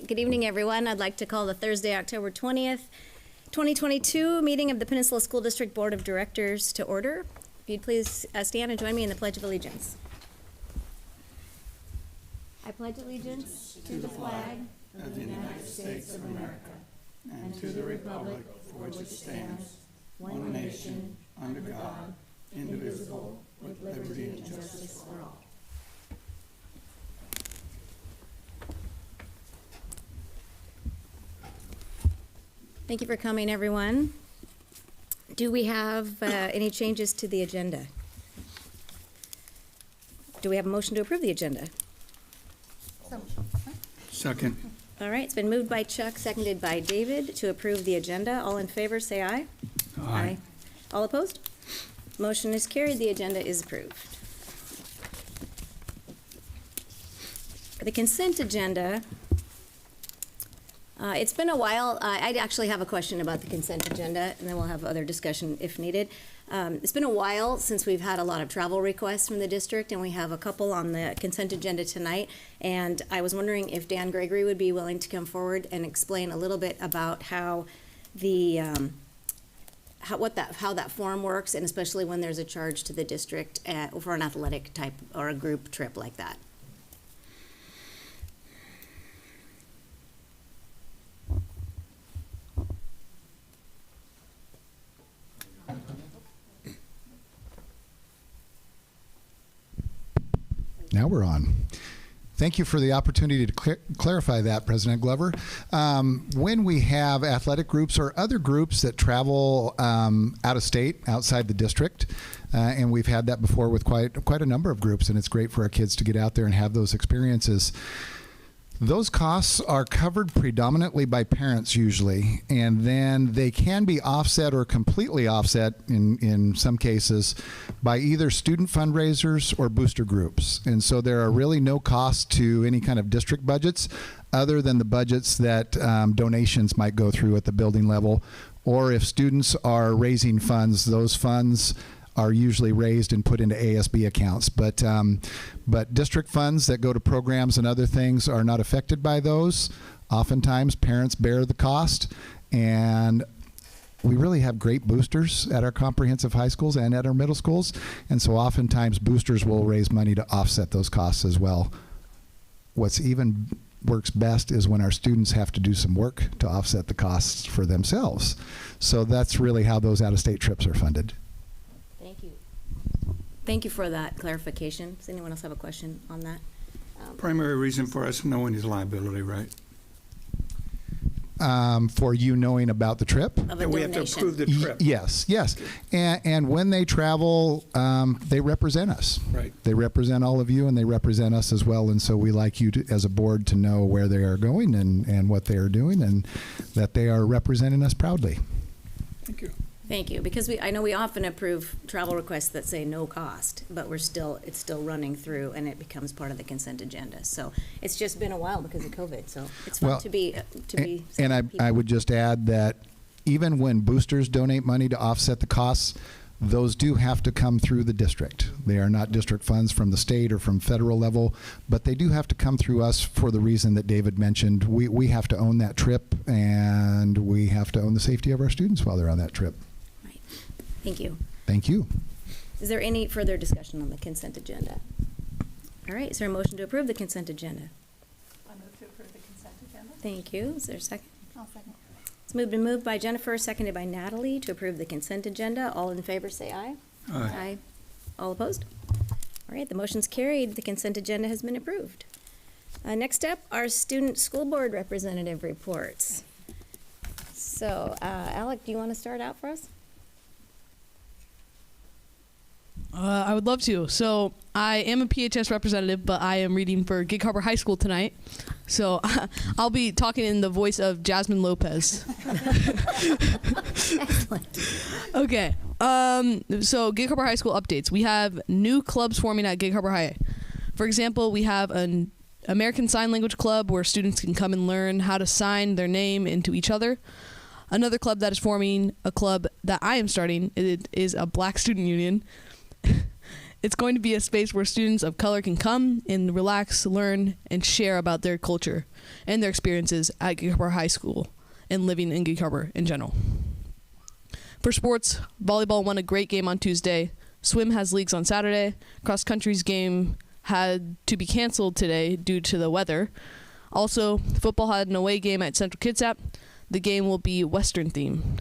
Good evening, everyone. I'd like to call the Thursday, October 20th, 2022 meeting of the Peninsula School District Board of Directors to order. If you'd please stand and join me in the Pledge of Allegiance. I pledge allegiance to the flag of the United States of America and to the republic for which it stands, one nation, under God, indivisible, with liberty and justice for all. Thank you for coming, everyone. Do we have any changes to the agenda? Do we have a motion to approve the agenda? Second. All right, it's been moved by Chuck, seconded by David to approve the agenda. All in favor, say aye. Aye. All opposed? Motion is carried. The agenda is approved. For the consent agenda, it's been a while. I actually have a question about the consent agenda, and then we'll have other discussion if needed. It's been a while since we've had a lot of travel requests from the district, and we have a couple on the consent agenda tonight. And I was wondering if Dan Gregory would be willing to come forward and explain a little bit about how the how that form works, and especially when there's a charge to the district for an athletic type or a group trip like that. Now we're on. Thank you for the opportunity to clarify that, President Glover. When we have athletic groups or other groups that travel out of state, outside the district, and we've had that before with quite a number of groups, and it's great for our kids to get out there and have those experiences. Those costs are covered predominantly by parents usually, and then they can be offset or completely offset in some cases by either student fundraisers or booster groups. And so there are really no costs to any kind of district budgets other than the budgets that donations might go through at the building level. Or if students are raising funds, those funds are usually raised and put into ASB accounts. But district funds that go to programs and other things are not affected by those. Oftentimes parents bear the cost, and we really have great boosters at our comprehensive high schools and at our middle schools, and so oftentimes boosters will raise money to offset those costs as well. What's even works best is when our students have to do some work to offset the costs for themselves. So that's really how those out-of-state trips are funded. Thank you for that clarification. Does anyone else have a question on that? Primary reason for us knowing is liability, right? For you knowing about the trip? Of a We have to approve the trip. Yes. And when they travel, they represent us. Right. They represent all of you, and they represent us as well. And so we like you to, as a board, to know where they are going and what they are doing, and that they are representing us proudly. Thank you. Thank you, because I know we often approve travel requests that say no cost, but it's still running through, and it becomes part of the consent agenda. So it's just been a while because of COVID. So it's fun to be. And I would just add that even when boosters donate money to offset the costs, those do have to come through the district. They are not district funds from the state or from federal level, but they do have to come through us for the reason that David mentioned. We have to own that trip, and we have to own the safety of our students while they're on that trip. Thank you. Thank you. Is there any further discussion on the consent agenda? All right, is there a motion to approve the consent agenda? I move to approve the consent agenda. Thank you. Is there a second? I'll second. It's moved by Jennifer, seconded by Natalie to approve the consent agenda. All in favor say aye. Aye. All opposed? All right, the motion's carried. The consent agenda has been approved. Next up, our student school board representative reports. So, Alec, do you want to start out for us? I would love to. So I am a PHS representative, but I am reading for Gig Harbor High School tonight. So I'll be talking in the voice of Jasmine Lopez. Excellent. Okay. So Gig Harbor High School updates. We have new clubs forming at Gig Harbor High. For example, we have an American Sign Language Club where students can come and learn how to sign their name into each other. Another club that is forming, a club that I am starting, it is a Black Student Union. It's going to be a space where students of color can come and relax, learn, and share about their culture and their experiences at Gig Harbor High School and living in Gig Harbor in general. For sports, volleyball won a great game on Tuesday. Swim has leagues on Saturday. Cross country's game had to be canceled today due to the weather. Also, football had an away game at Central Kitsap. The game will be Western themed.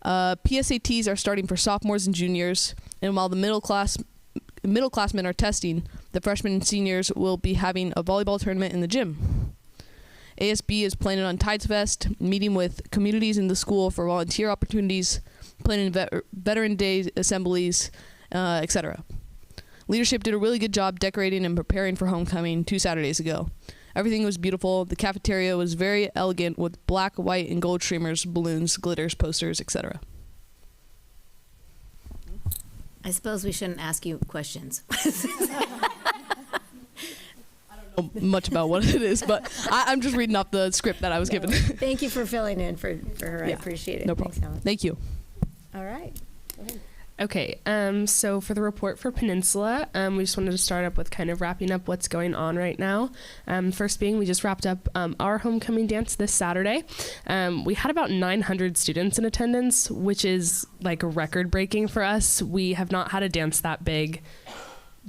PSATs are starting for sophomores and juniors, and while the middleclassmen are testing, the freshmen and seniors will be having a volleyball tournament in the gym. ASB is planning on Tides Fest, meeting with communities in the school for volunteer opportunities, planning Veteran Day assemblies, etc. Leadership did a really good job decorating and preparing for homecoming 2 Saturdays ago. Everything was beautiful. The cafeteria was very elegant with black, white, and gold streamers, balloons, glitters, posters, etc. I suppose we shouldn't ask you questions. Much about what it is, but I'm just reading off the script that I was given. Thank you for filling in for her. I Yeah, appreciate it. No Thanks, problem. Helen. Thank you. All right. Okay, so for the report for Peninsula, we just wanted to start up with kind of wrapping up what's going on right now. First being, we just wrapped up our homecoming dance this Saturday. We had about 900 students in attendance, which is like record-breaking for us. We have not had a dance that big,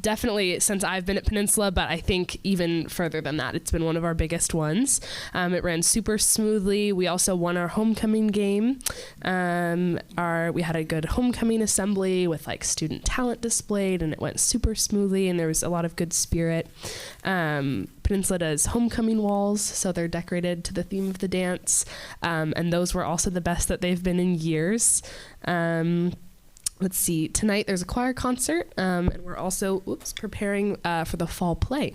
definitely since I've been at Peninsula, but I think even further than that, it's been one of our biggest ones. It ran super smoothly. We also won our homecoming game. We had a good homecoming assembly with like student talent displayed, and it went super smoothly, and there was a lot of good spirit. Peninsula does homecoming walls, so they're decorated to the theme of the dance, and those were also the best that they've been in years. Let's see, tonight there's a choir concert, and we're also preparing for the fall play.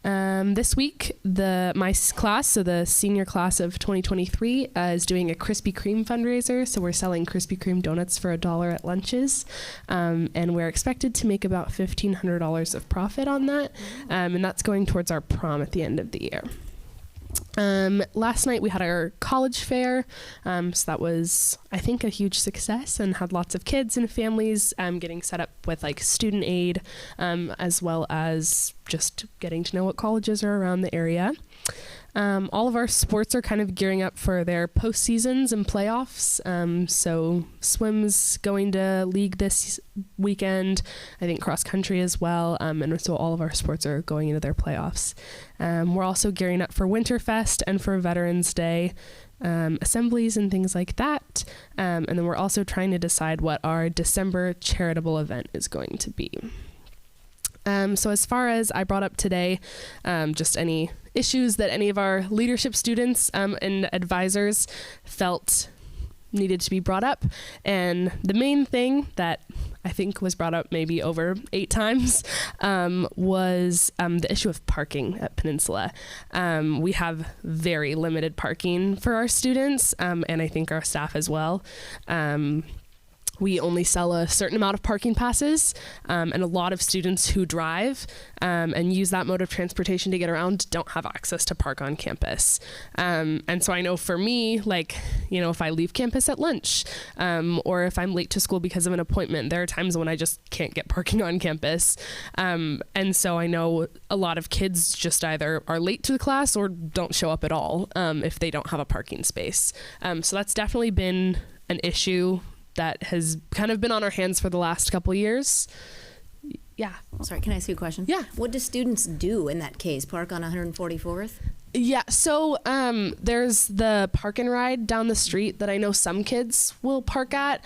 This week, my class, so the senior class of 2023, is doing a Krispy Kreme fundraiser. So we're selling Krispy Kreme donuts for $1 at lunches, and we're expected to make about $1,500 of profit on that, and that's going towards our prom at the end of the year. Last night we had our college fair, so that was, I think, a huge success, and had lots of kids and families getting set up with like student aid, as well as just getting to know what colleges are around the area. All of our sports are kind of gearing up for their postseasons and playoffs. So swim's going to league this weekend, I think cross country as well. And so all of our sports are going into their playoffs. We're also gearing up for Winterfest and for Veterans Day. Assemblies and things like that. And then we're also trying to decide what our December charitable event is going to be. So as far as I brought up today, just any issues that any of our leadership students and advisors felt needed to be brought up. And the main thing that I think was brought up maybe over 8 times was the issue of parking at Peninsula. We have very limited parking for our students, and I think our staff as well. We only sell a certain amount of parking passes, and a lot of students who drive and use that mode of transportation to get around don't have access to park on campus. And so I know for me, like, you know, if I leave campus at lunch, or if I'm late to school because of an appointment, there are times when I just can't get parking on campus. And so I know a lot of kids just either are late to the class or don't show up at all if they don't have a parking space. So that's definitely been an issue that has kind of been on our hands for the last couple years. Yeah. Sorry, can I ask you a question? Yeah. What do students do in that case? Park on 144th? Yeah, so there's the park and ride down the street that I know some kids will park at.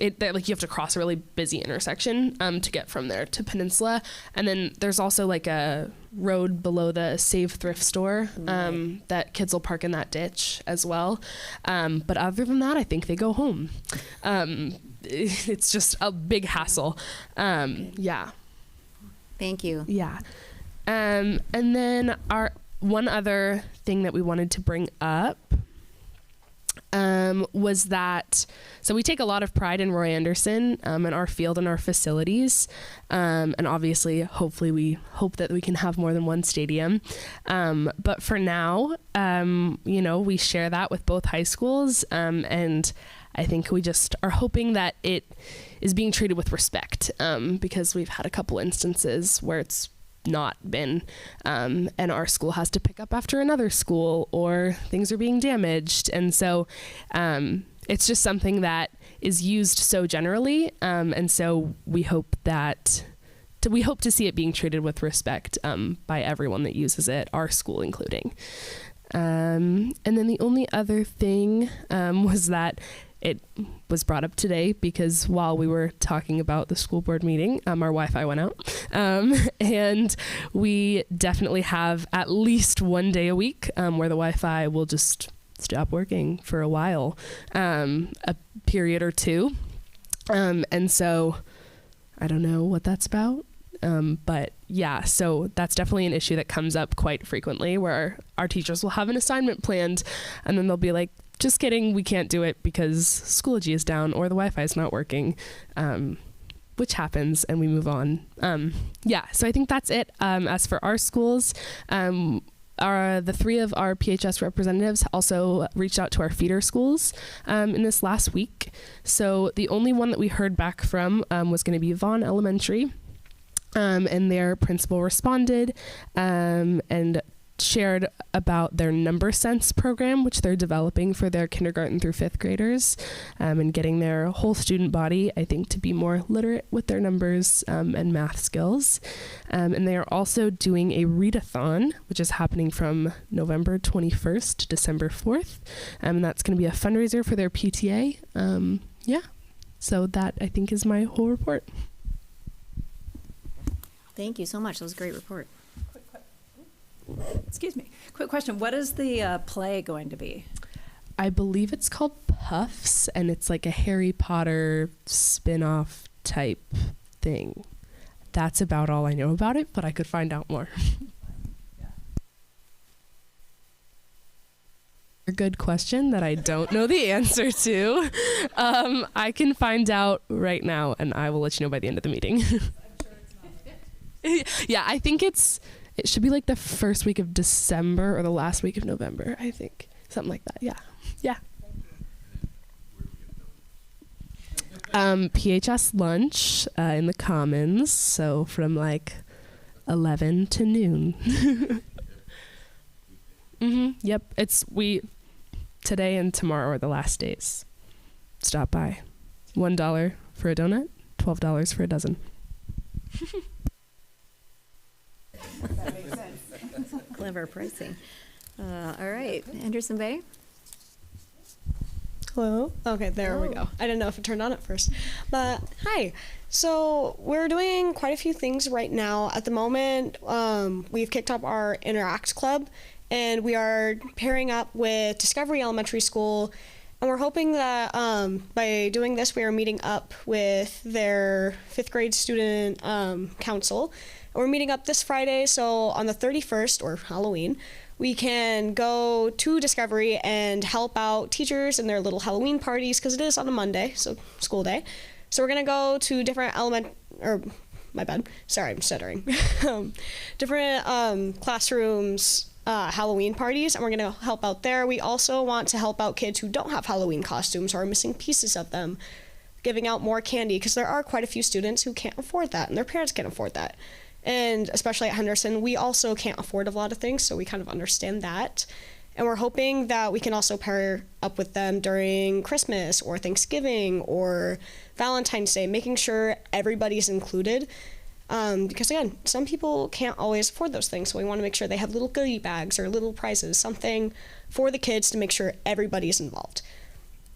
Like you have to cross a really busy intersection to get from there to Peninsula, and then there's also like a road below the Save Thrift store that kids will park in that ditch as well. But other than that, I think they go home. It's just a big hassle. Yeah. Thank you. Yeah. And then our one other thing that we wanted to bring up was that, so we take a lot of pride in Roy Anderson and our field and our facilities. And obviously, hopefully we hope that we can have more than one stadium. But for now, you know, we share that with both high schools. And I think we just are hoping that it is being treated with respect, because we've had a couple instances where it's not been, and our school has to pick up after another school, or things are being damaged. And so it's just something that is used so generally, and so we hope to see it being treated with respect by everyone that uses it, our school including. And then the only other thing was that it was brought up today because while we were talking about the school board meeting, our Wi-Fi went out. And we definitely have at least one day a week where the Wi-Fi will just stop working for a while, a period or two. And so I don't know what that's about. But yeah, so that's definitely an issue that comes up quite frequently, where our teachers will have an assignment planned and then they'll be like, just kidding, we can't do it because Schoology is down or the Wi-Fi is not working, which happens, and we move on. Yeah, so I think that's it. As for our schools, the three of our PHS representatives also reached out to our feeder schools in this last week. So the only one that we heard back from was going to be Vaughn Elementary. And their principal responded and shared about their number sense program, which they're developing for their kindergarten through fifth graders, and getting their whole student body, I think, to be more literate with their numbers and math skills. And they are also doing a readathon, which is happening from November 21st to December 4th. And that's going to be a fundraiser for their PTA. Yeah, so that, I think, is my whole report. Thank you so much. That was a great report. Excuse me. Quick question. What is the play going to be? I believe it's called Puffs, and it's like a Harry Potter spin-off type thing. That's about all I know about it, but I could find out more. A good question that I don't know the answer to. I can find out right now, and I will let you know by the end of the meeting. Yeah, I think it should be like the first week of December or the last week of November, I think. Something like that, yeah. PHS lunch in the Commons, so from like 11 to noon. Yep, today and tomorrow are the last days. Stop by. $1 for a donut, $12 for a dozen. That makes sense. Clever pricing. All right, Anderson Bay. Hello? Okay, there we go. I didn't know if it turned on at first. But hi. So we're doing quite a few things right now. At the moment, we've kicked up our Interact Club, and we are pairing up with Discovery Elementary School. And we're hoping that by doing this, we are meeting up with their fifth grade student council. And we're meeting up this Friday, so on the 31st, or Halloween, we can go to Discovery and help out teachers in their little Halloween parties, because it is on a Monday, so school day. So we're going to go to different I'm stuttering. Different classrooms, Halloween parties, and we're going to help out there. We also want to help out kids who don't have Halloween costumes or are missing pieces of them, giving out more candy, because there are quite a few students who can't afford that, and their parents can't afford that. And especially at Henderson, we also can't afford a lot of things, so we kind of understand that. And we're hoping that we can also pair up with them during Christmas or Thanksgiving or Valentine's Day, making sure everybody's included. Because again, some people can't always afford those things, so we want to make sure they have little goodie bags or little prizes, something for the kids to make sure everybody's involved.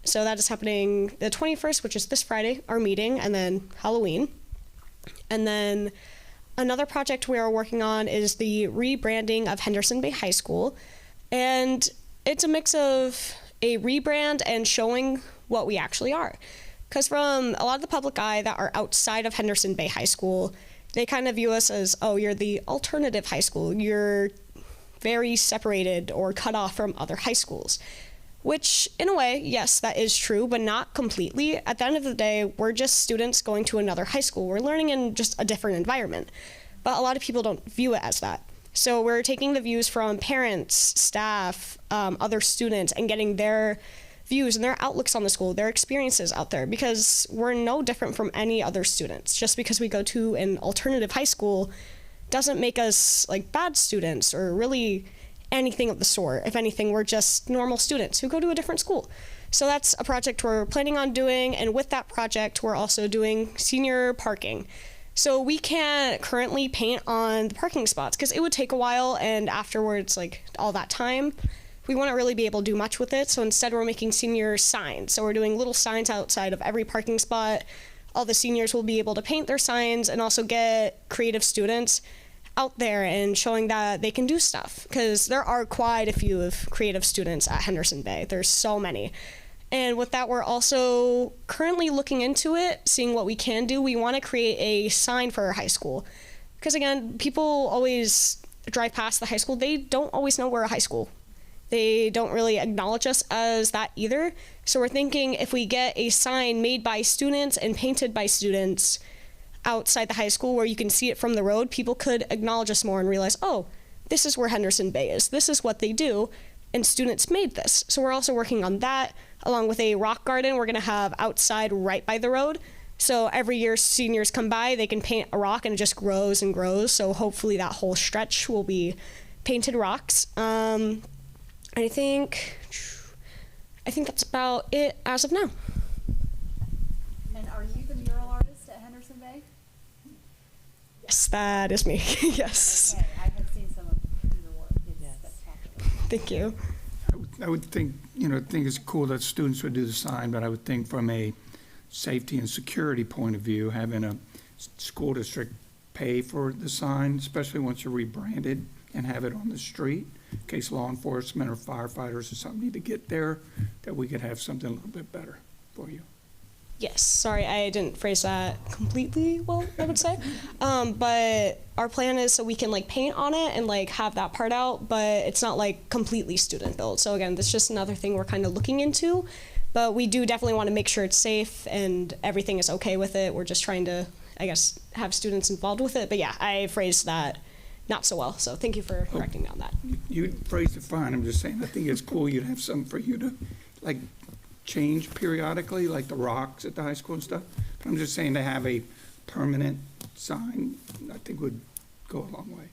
So that is happening the 21st, which is this Friday, our meeting, and then Halloween. And then another project we are working on is the rebranding of Henderson Bay High School. And it's a mix of a rebrand and showing what we actually are. Because from a lot of the public eye that are outside of Henderson Bay High School, they kind of view us as, oh, you're the alternative high school. You're very separated or cut off from other high schools. Which, in a way, yes, that is true, but not completely. At the end of the day, we're just students going to another high school. We're learning in just a different environment. But a lot of people don't view it as that. So we're taking the views from parents, staff, other students, and getting their views and their outlooks on the school, their experiences out there, because we're no different from any other students. Just because we go to an alternative high school doesn't make us like bad students or really anything of the sort. If anything, we're just normal students who go to a different school. So that's a project we're planning on doing, and with that project, we're also doing senior parking. So we can't currently paint on the parking spots because it would take a while, and afterwards, like all that time, we wouldn't really be able to do much with it. So instead, we're making senior signs. So we're doing little signs outside of every parking spot. All the seniors will be able to paint their signs and also get creative students out there and showing that they can do stuff, because there are quite a few of creative students at Henderson Bay. There's so many. And with that, we're also currently looking into it, seeing what we can do. We want to create a sign for our high school, because again, people always drive past the high school. They don't always know we're a high school. They don't really acknowledge us as that either. So we're thinking if we get a sign made by students and painted by students outside the high school where you can see it from the road, people could acknowledge us more and realize, oh, this is where Henderson Bay is. This is what they do, and students made this. So we're also working on that, along with a rock garden we're going to have outside right by the road. So every year seniors come by, they can paint a rock and it just grows and grows. So hopefully that whole stretch will be painted rocks. I think that's about it as of now. And are you the mural artist at Henderson Bay? Yes, that is me. Yes. Okay, I have seen some of your work. It's spectacular. Thank you. I would think, think it's cool that students would do the sign, but I would think from a safety and security point of view, having a school district pay for the sign, especially once you're rebranded, and have it on the street, in case law enforcement or firefighters or something need to get there, that we could have something a little bit better for you. Yes, sorry, I didn't phrase that completely well, I would say. But our plan is so we can like paint on it and like have that part out, but it's not like completely student built. So again, that's just another thing we're kind of looking into, but we do definitely want to make sure it's safe and everything is okay with it. We're just trying to, I guess, have students involved with it. But yeah, I phrased that not so well. So thank you for correcting me on that. You phrased it fine. I'm just saying, I think it's cool you'd have something for you to like change periodically, like the rocks at the high school and stuff. But I'm just saying to have a permanent sign, I think would go a long way.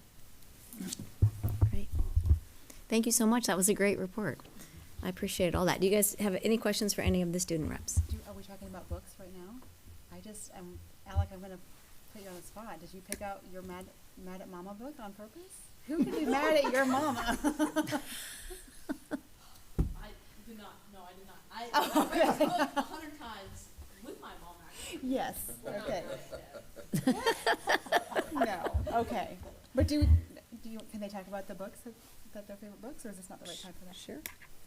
Great. Thank you so much. That was a great report. I appreciate all that. Do you guys have any questions for any of the student reps? Are we talking about books right now? Alec, I'm going to put you on the spot. Did you pick out your Mad at Mama book on purpose? Who could be mad at your mama? I did not. No, I did not. I read this book 100 times with my mom, actually. Yes. Okay. No. Okay. But do you? Can they talk about the books that their favorite books, or is this not the right time for that? Sure.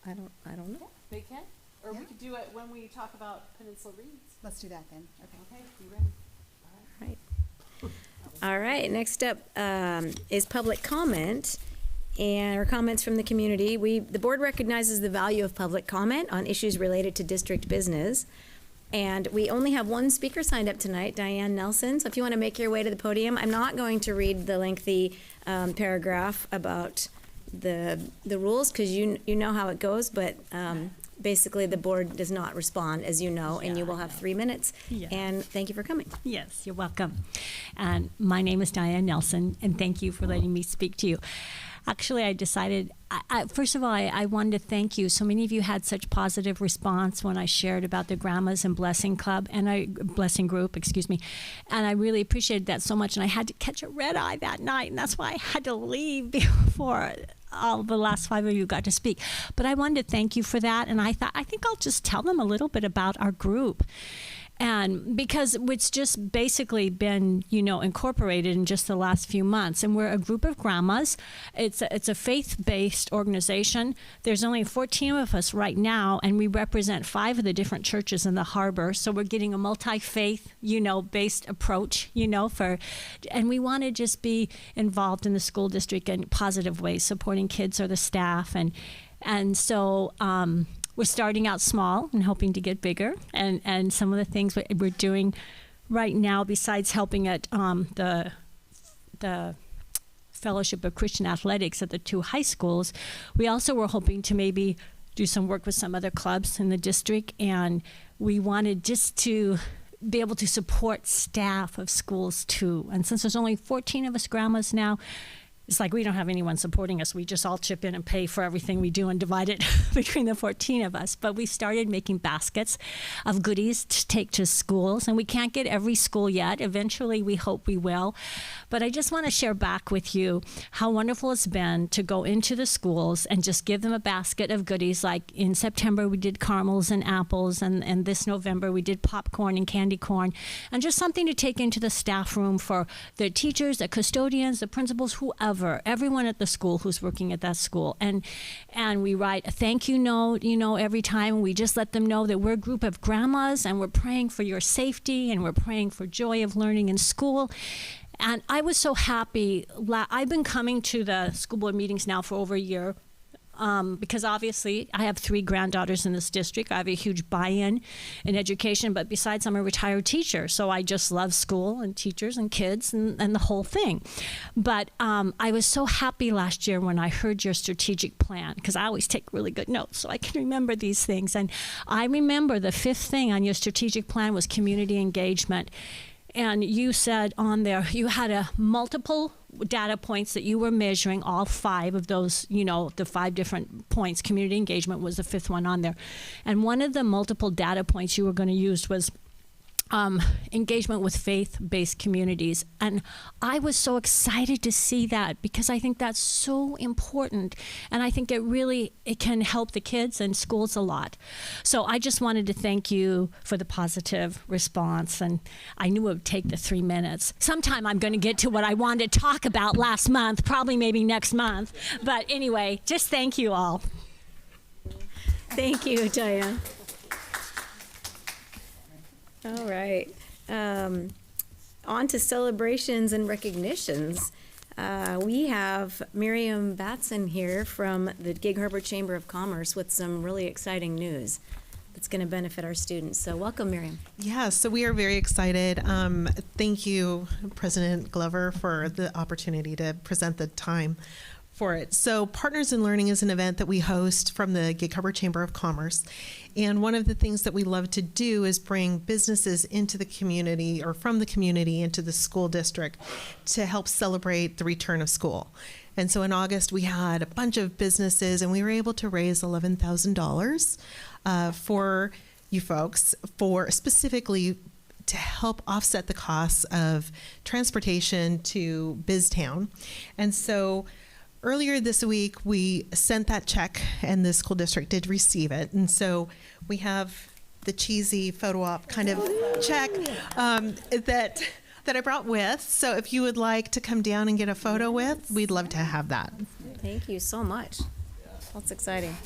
I don't know. They can. Or Yeah. we could do it when we talk about Peninsula Reads. Let's do that then. Okay. Okay, be ready. Right. All right, next up is public comment or comments from the community. The board recognizes the value of public comment on issues related to district business. And we only have one speaker signed up tonight, Diane Nelson. So if you want to make your way to the podium, I'm not going to read the lengthy paragraph about the rules, because you know how it goes, but basically the board does not respond, as you know, and you will have 3 minutes. Yeah. And thank you for coming. Yes, you're welcome. And my name is Diane Nelson, and thank you for letting me speak to you. Actually, I decided, first of all, I wanted to thank you. So many of you had such positive response when I shared about the Grandmas and Blessing Club, Blessing Group, excuse me. And I really appreciated that so much. And I had to catch a red eye that night, and that's why I had to leave before all the last 5 of you got to speak. But I wanted to thank you for that. And I thought, I think I'll just tell them a little bit about our group. And because it's just basically been, incorporated in just the last few months. And we're a group of grandmas. It's a faith-based organization. There's only 14 of us right now, and we represent 5 of the different churches in the harbor. So we're getting a multi-faith, based approach, and we want to just be involved in the school district in positive ways, supporting kids or the staff. And so, we're starting out small and hoping to get bigger. And some of the things we're doing right now, besides helping at the Fellowship of Christian Athletics at the 2 high schools, we also were hoping to maybe do some work with some other clubs in the district, and we wanted just to be able to support staff of schools too. And since there's only 14 of us grandmas now, it's like we don't have anyone supporting us. We just all chip in and pay for everything we do and divide it between the 14 of us. But we started making baskets of goodies to take to schools, and we can't get every school yet. Eventually, we hope we will. But I just want to share back with you how wonderful it's been to go into the schools and just give them a basket of goodies. Like in September, we did caramels and apples, and this November, we did popcorn and candy corn, and just something to take into the staff room for the teachers, the custodians, the principals, whoever. Everyone at the school who's working at that school. And we write a thank you note, every time. We just let them know that we're a group of grandmas and we're praying for your safety and we're praying for joy of learning in school. And I was so happy. I've been coming to the school board meetings now for over a year. Because obviously I have 3 granddaughters in this district. I have a huge buy-in in education, but besides I'm a retired teacher, so I just love school and teachers and kids and the whole thing. But I was so happy last year when I heard your strategic plan, because I always take really good notes so I can remember these things. And I remember the 5th thing on your strategic plan was community engagement. And you said on there you had a multiple data points that you were measuring, all 5 of those, the 5 different points. Community engagement was the 5th one on there. And one of the multiple data points you were going to use was engagement with faith-based communities. And I was so excited to see that because I think that's so important. And I think it can help the kids and schools a lot. So I just wanted to thank you for the positive response. And I knew it would take the 3 minutes. Sometime I'm going to get to what I wanted to talk about last month, probably maybe next month. But anyway, just thank you all. Thank you, Diane. All right. On to celebrations and recognitions. We have Miriam Batson here from the Gig Harbor Chamber of Commerce with some really exciting news that's going to benefit our students. So welcome, Miriam. Yeah, so we are very excited. Thank you, President Glover, for the opportunity to present the time for it. So Partners in Learning is an event that we host from the Gig Harbor Chamber of Commerce. And one of the things that we love to do is bring businesses into the community or from the community into the school district to help celebrate the return of school. And so in August, we had a bunch of businesses and we were able to raise $11,000 for you folks for specifically to help offset the costs of transportation to BizTown. And so earlier this week, we sent that check and the school district did receive it. And so we have the cheesy photo op kind of check that I brought with. So if you would like to come down and get a photo with, we'd love to have that. Thank you so much. That's exciting.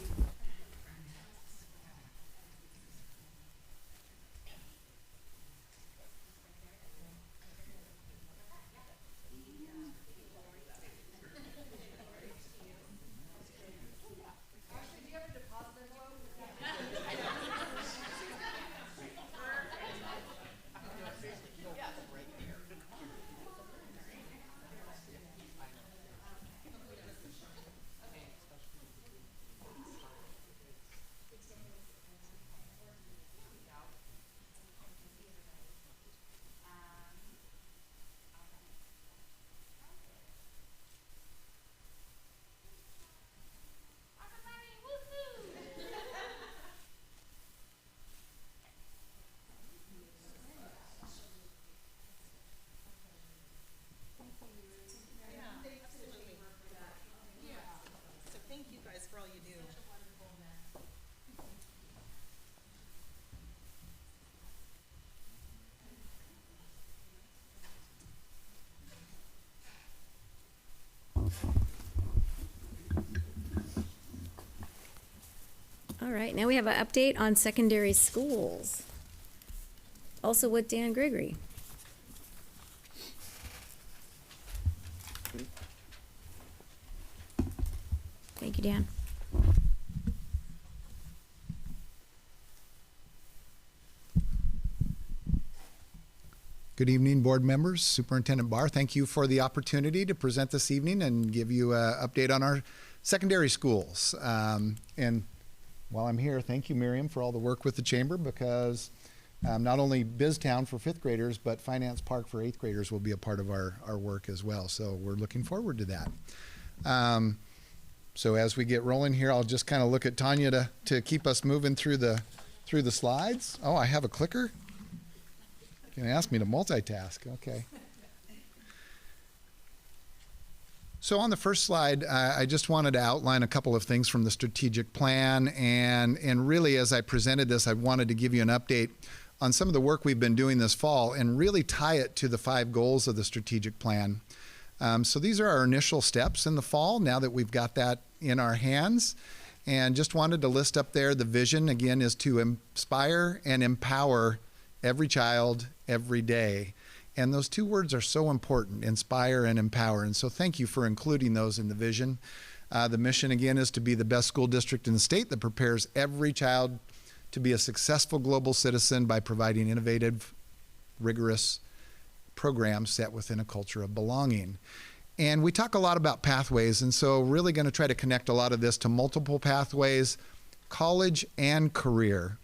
All right, now we have an update on secondary schools. Also with Dan Gregory. Thank you, Dan. Good evening, board members. Superintendent Barr, thank you for the opportunity to present this evening and give you an update on our secondary schools. And while I'm here, thank you, Miriam, for all the work with the chamber, because not only BizTown for 5th graders, but Finance Park for 8th graders will be a part of our work as well. So we're looking forward to that. So as we get rolling here, I'll just kind of look at Tanya to keep us moving through the slides. Oh, I have a clicker? You can ask me to multitask. Okay. So on the first slide, I just wanted to outline a couple of things from the strategic plan, and really as I presented this, I wanted to give you an update on some of the work we've been doing this fall and really tie it to the 5 goals of the strategic plan. So these are our initial steps in the fall, now that we've got that in our hands, and just wanted to list up there the vision, again, is to inspire and empower every child every day. And those 2 words are so important, inspire and empower. And so thank you for including those in the vision. The mission, again, is to be the best school district in the state that prepares every child to be a successful global citizen by providing innovative, rigorous programs set within a culture of belonging. And we talk a lot about pathways, and so really going to try to connect a lot of this to multiple pathways, college and career.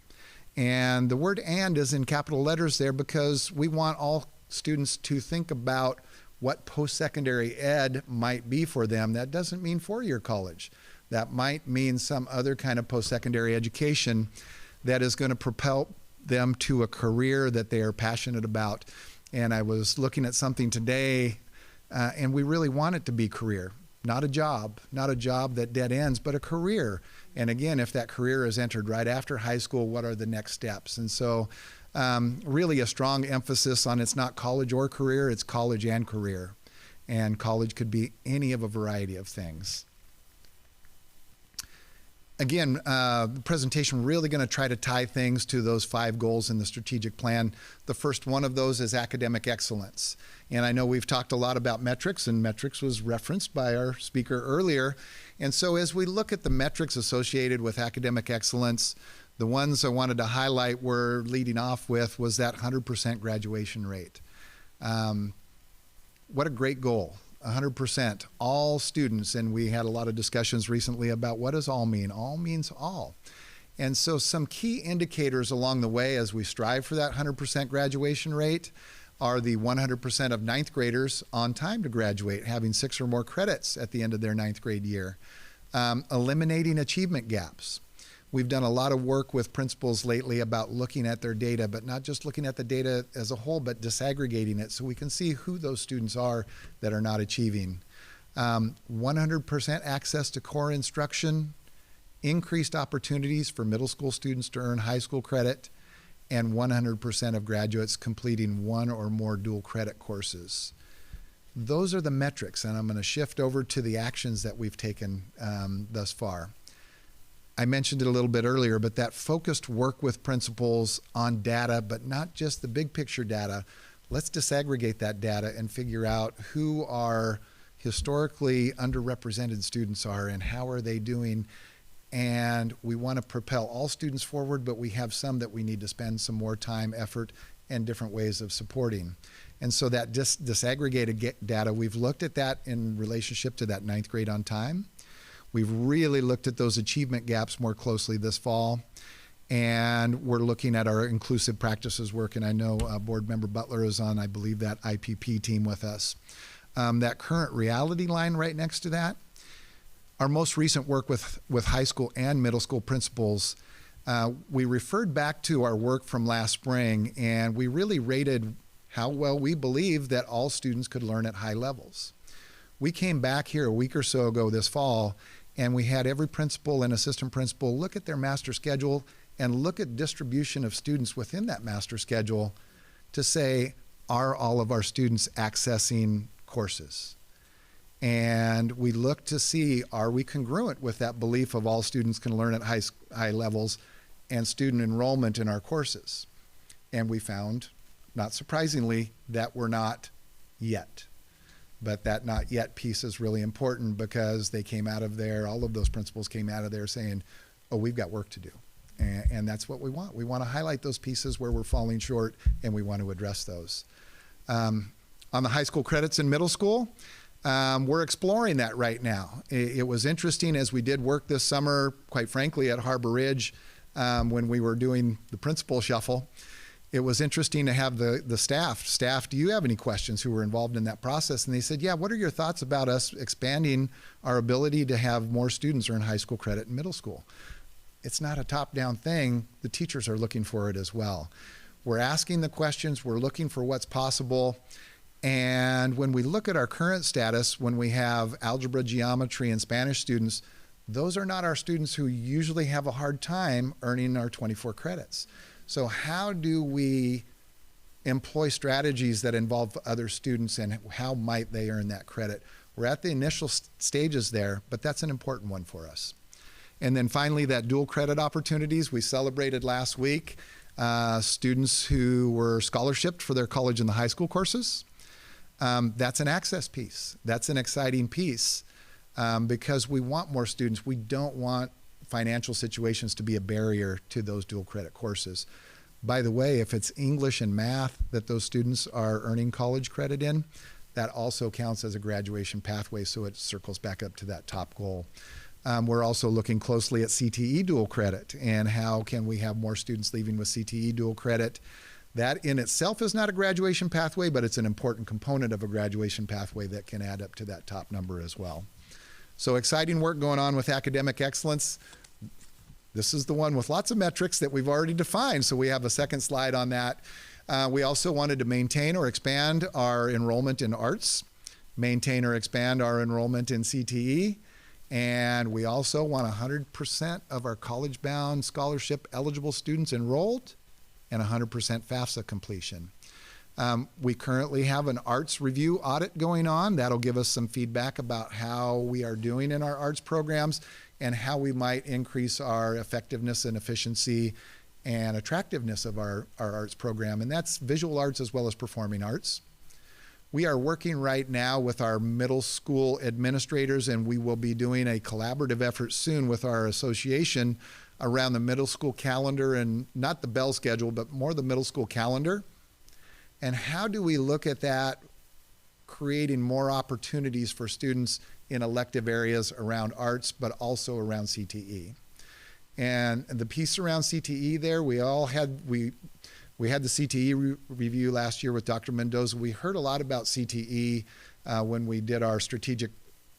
And the word "and" is in capital letters there because we want all students to think about what post-secondary ed might be for them. That doesn't mean 4-year college. That might mean some other kind of post-secondary education that is going to propel them to a career that they are passionate about. And I was looking at something today, and we really want it to be career, not a job that dead ends, but a career. And again, if that career is entered right after high school, what are the next steps? And so really a strong emphasis on it's not college or career, it's college and career. And college could be any of a variety of things. Again, the presentation really going to try to tie things to those 5 goals in the strategic plan. The first one of those is academic excellence. And I know we've talked a lot about metrics, and metrics was referenced by our speaker earlier. And so as we look at the metrics associated with academic excellence, the ones I wanted to highlight were leading off with was that 100% graduation rate. What a great goal. 100%, all students, and we had a lot of discussions recently about what does all mean? All means all. And so some key indicators along the way as we strive for that 100% graduation rate are the 100% of 9th graders on time to graduate, having 6 or more credits at the end of their 9th grade year. Eliminating achievement gaps. We've done a lot of work with principals lately about looking at their data, but not just looking at the data as a whole, but disaggregating it so we can see who those students are that are not achieving. 100% access to core instruction, increased opportunities for middle school students to earn high school credit, and 100% of graduates completing 1 or more dual credit courses. Those are the metrics, and I'm going to shift over to the actions that we've taken thus far. I mentioned it a little bit earlier, but that focused work with principals on data, but not just the big picture data. Let's disaggregate that data and figure out who our historically underrepresented students are and how are they doing. And we want to propel all students forward, but we have some that we need to spend some more time, effort, and different ways of supporting. And so that disaggregated data, we've looked at that in relationship to that 9th grade on time. We've really looked at those achievement gaps more closely this fall, and we're looking at our inclusive practices work, and I know Board Member Butler is on, I believe, that IPP team with us. That current reality line right next to that, our most recent work with high school and middle school principals, we referred back to our work from last spring, and we really rated how well we believe that all students could learn at high levels. We came back here a week or so ago this fall, and we had every principal and assistant principal look at their master schedule and look at distribution of students within that master schedule to say, are all of our students accessing courses? And we look to see, are we congruent with that belief of all students can learn at high levels and student enrollment in our courses? And we found, not surprisingly, that we're not yet. But that not yet piece is really important because they came out of there, all of those principals came out of there saying, oh, we've got work to do. And that's what we want. We want to highlight those pieces where we're falling short, and we want to address those. On the high school credits in middle school, We're exploring that right now. It was interesting as we did work this summer, quite frankly, at Harbor Ridge when we were doing the principal shuffle. It was interesting to have the staff, do you have any questions, who were involved in that process? And they said, yeah, what are your thoughts about us expanding our ability to have more students earn high school credit in middle school? It's not a top-down thing. The teachers are looking for it as well. We're asking the questions, we're looking for what's possible. And when we look at our current status, when we have algebra, geometry, and Spanish students, those are not our students who usually have a hard time earning our 24 credits. So how do we employ strategies that involve other students, and how might they earn that credit? We're at the initial stages there, but that's an important one for us. And then finally, that dual credit opportunities. We celebrated last week students who were scholarshiped for their college and the high school courses. That's an access piece. That's an exciting piece because we want more students. We don't want financial situations to be a barrier to those dual credit courses. By the way, if it's English and math that those students are earning college credit in, that also counts as a graduation pathway, so it circles back up to that top goal. We're also looking closely at CTE dual credit and how can we have more students leaving with CTE dual credit. That in itself is not a graduation pathway, but it's an important component of a graduation pathway that can add up to that top number as well. So exciting work going on with academic excellence. This is the one with lots of metrics that we've already defined, so we have a second slide on that. We also wanted to maintain or expand our enrollment in arts, maintain or expand our enrollment in CTE, and we also want 100% of our college-bound scholarship eligible students enrolled and 100% FAFSA completion. We currently have an arts review audit going on. That'll give us some feedback about how we are doing in our arts programs and how we might increase our effectiveness and efficiency and attractiveness of our arts program. And that's visual arts as well as performing arts. We are working right now with our middle school administrators, and we will be doing a collaborative effort soon with our association around the middle school calendar, and not the bell schedule, but more the middle school calendar. And how do we look at that, creating more opportunities for students in elective areas around arts, but also around CTE. And the piece around CTE there, we had the CTE review last year with Dr. Mendoza. We heard a lot about CTE when we did our strategic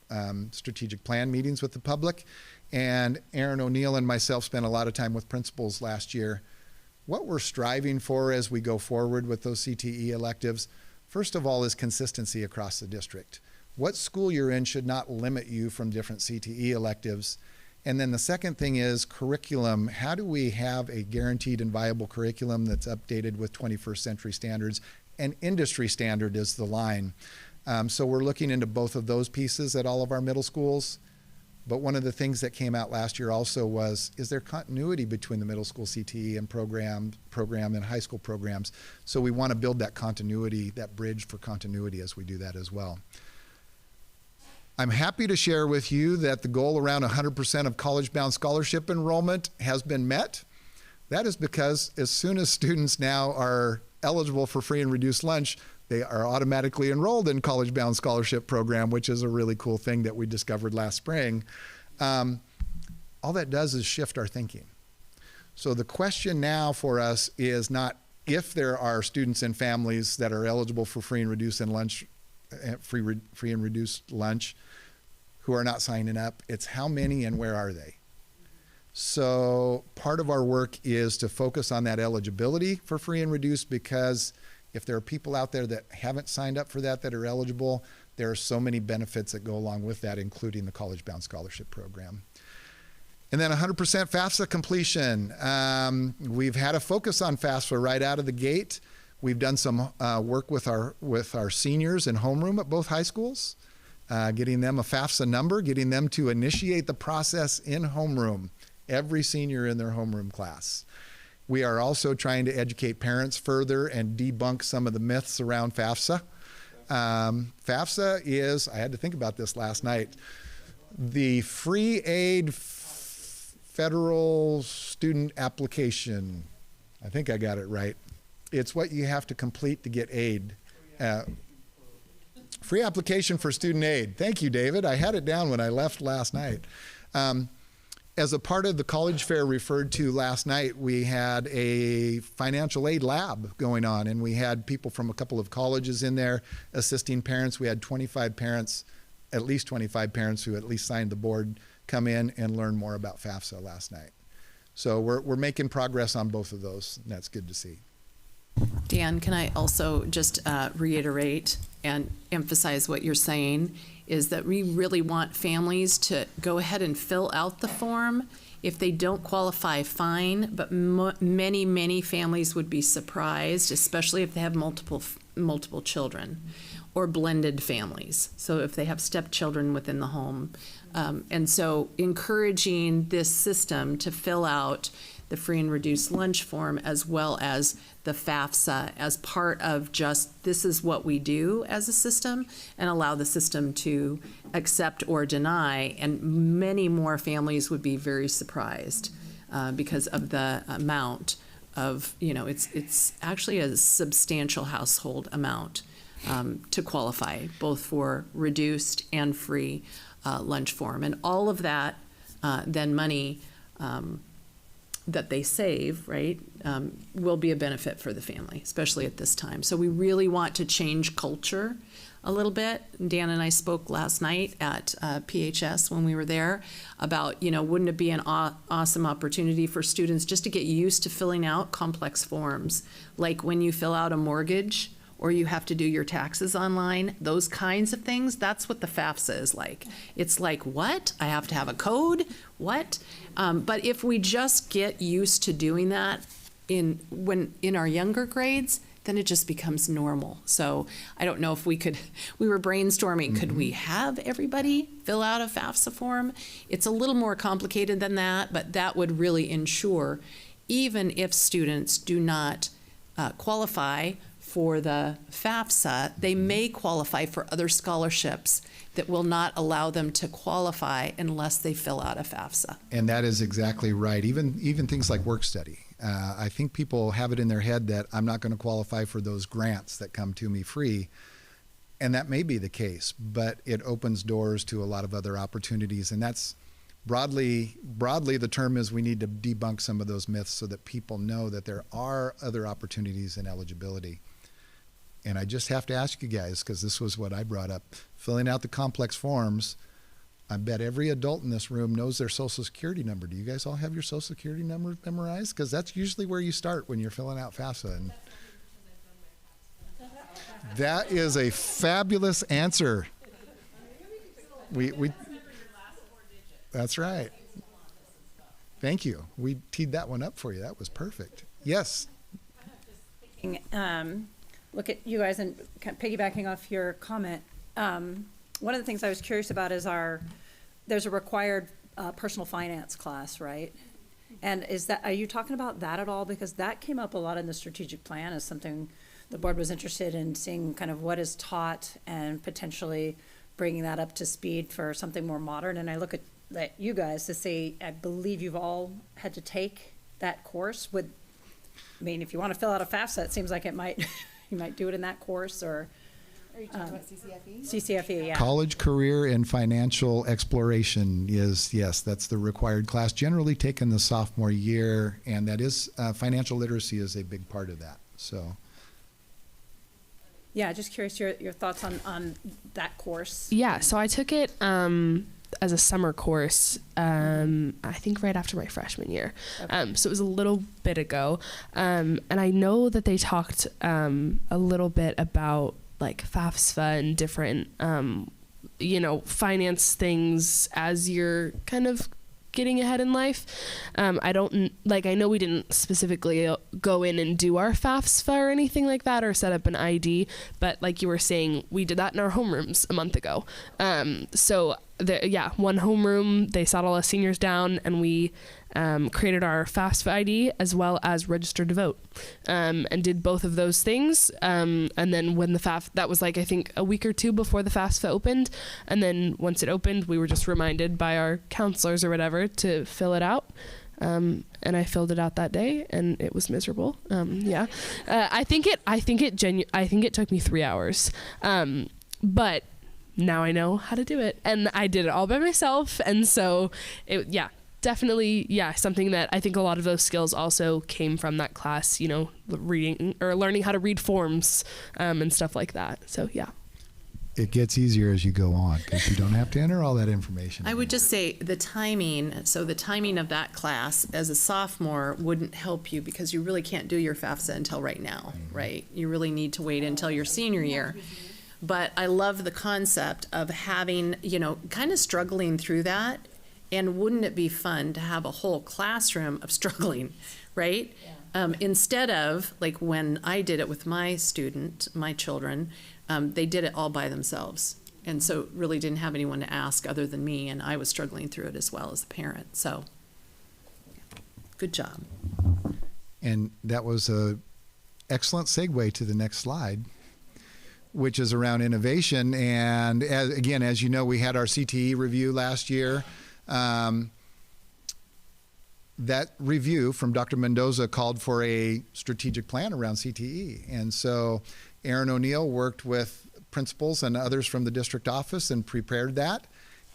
plan meetings with the public. And Aaron O'Neill and myself spent a lot of time with principals last year. What we're striving for as we go forward with those CTE electives, first of all, is consistency across the district. What school you're in should not limit you from different CTE electives. And then the second thing is curriculum. How do we have a guaranteed and viable curriculum that's updated with 21st century standards? And industry standard is the line. So we're looking into both of those pieces at all of our middle schools. But one of the things that came out last year also was, is there continuity between the middle school CTE and program and high school programs? So we want to build that continuity, that bridge for continuity as we do that as well. I'm happy to share with you that the goal around 100% of college-bound scholarship enrollment has been met. That is because as soon as students now are eligible for free and reduced lunch, they are automatically enrolled in college-bound scholarship program, which is a really cool thing that we discovered last spring. All that does is shift our thinking. So the question now for us is not if there are students and families that are eligible for free and reduced lunch, free and reduced lunch who are not signing up, it's how many and where are they? So part of our work is to focus on that eligibility for free and reduced, because if there are people out there that haven't signed up for that are eligible, there are so many benefits that go along with that, including the college-bound scholarship program. And then 100% FAFSA completion. We've had a focus on FAFSA right out of the gate. We've done some work with our seniors in homeroom at both high schools, getting them a FAFSA number, getting them to initiate the process in homeroom, every senior in their homeroom class. We are also trying to educate parents further and debunk some of the myths around FAFSA. FAFSA is, I had to think about this last night, the free aid federal student application. I think I got it right. It's what you have to complete to get aid Free application for student aid. Thank you, David. I had it down when I left last night. As a part of the college fair referred to last night, we had a financial aid lab going on, and we had people from a couple of colleges in there assisting parents. We had 25 parents, at least 25 parents who at least signed the board, come in and learn more about FAFSA last night. So we're making progress on both of those, and that's good to see. Dan, can I also just reiterate and emphasize what you're saying is that we really want families to go ahead and fill out the form. If they don't qualify, fine, but many, many families would be surprised, especially if they have multiple children or blended families. So if they have stepchildren within the home. And so encouraging this system to fill out the free and reduced lunch form as well as the FAFSA as part of just this is what we do as a system, and allow the system to accept or deny. And many more families would be very surprised because of the amount of, it's actually a substantial household amount to qualify both for reduced and free lunch form. And all of that then money that they save, right, will be a benefit for the family, especially at this time. So we really want to change culture a little bit. Dan and I spoke last night at PHS when we were there about, wouldn't it be an awesome opportunity for students just to get used to filling out complex forms, like when you fill out a mortgage or you have to do your taxes online, those kinds of things. That's what the FAFSA is like. It's like, what? I have to have a code? What? But if we just get used to doing that in our younger grades, then it just becomes normal. So I don't know if we were brainstorming, could we have everybody fill out a FAFSA form? It's a little more complicated than that, but that would really ensure, even if students do not qualify for the FAFSA, they may qualify for other scholarships that will not allow them to qualify unless they fill out a FAFSA. And that is exactly right. Even things like work study. I think people have it in their head that I'm not going to qualify for those grants that come to me free. And that may be the case, but it opens doors to a lot of other opportunities. And that's broadly the term is we need to debunk some of those myths so that people know that there are other opportunities in eligibility. And I just have to ask you guys, because this was what I brought up, filling out the complex forms, I bet every adult in this room knows their social security number. Do you guys all have your social security number memorized? Because that's usually where you start when you're filling out FAFSA. And that is a fabulous answer. We that's right. Thank you. We teed that one up for you. That was perfect. Yes. Look at you guys and kind of piggybacking off your comment. One of the things I was curious about is there's a required personal finance class, right? And are you talking about that at all? Because that came up a lot in the strategic plan as something the board was interested in seeing kind of what is taught and potentially bringing that up to speed for something more modern. And I look at you guys to say, I believe you've all had to take that course. If you want to fill out a FAFSA, it seems like it might. You might do it in that course, or are you talking about CCFE? CCFE, yeah. College Career and Financial Exploration is, yes, that's the required class, generally taken the sophomore year, and that is, financial literacy is a big part of that, so. Yeah, just curious your thoughts on that course. Yeah, so I took it as a summer course, I think right after my freshman year. Okay. So it was a little bit ago. And I know that they talked a little bit about like FAFSA and different, finance things as you're kind of getting ahead in life. I know we didn't specifically go in and do our FAFSA or anything like that or set up an ID, but like you were saying, we did that in our homerooms a month ago. One homeroom, they sat all us seniors down and we created our FAFSA ID as well as registered to vote, and did both of those things. And then when that was like, I think a week or two before the FAFSA opened. And then once it opened, we were just reminded by our counselors or whatever to fill it out. And I filled it out that day and it was miserable. I think it took me 3 hours. but now I know how to do it, and I did it all by myself. And so definitely, something that I think a lot of those skills also came from that class, reading or learning how to read forms and stuff like that. So It gets easier as you go on because you don't have to enter all that information. I would just say the timing of that class as a sophomore wouldn't help you because you really can't do your FAFSA until right now, right? You really need to wait until your senior year. But I love the concept of having, kind of struggling through that. And wouldn't it be fun to have a whole classroom of struggling, right? Instead of, like when I did it with my children, they did it all by themselves. And so really didn't have anyone to ask other than me, and I was struggling through it as well as a parent. So good job. And that was a excellent segue to the next slide, which is around innovation. And as you know, we had our CTE review last year. That review from Dr. Mendoza called for a strategic plan around CTE. And so Aaron O'Neill worked with principals and others from the district office and prepared that.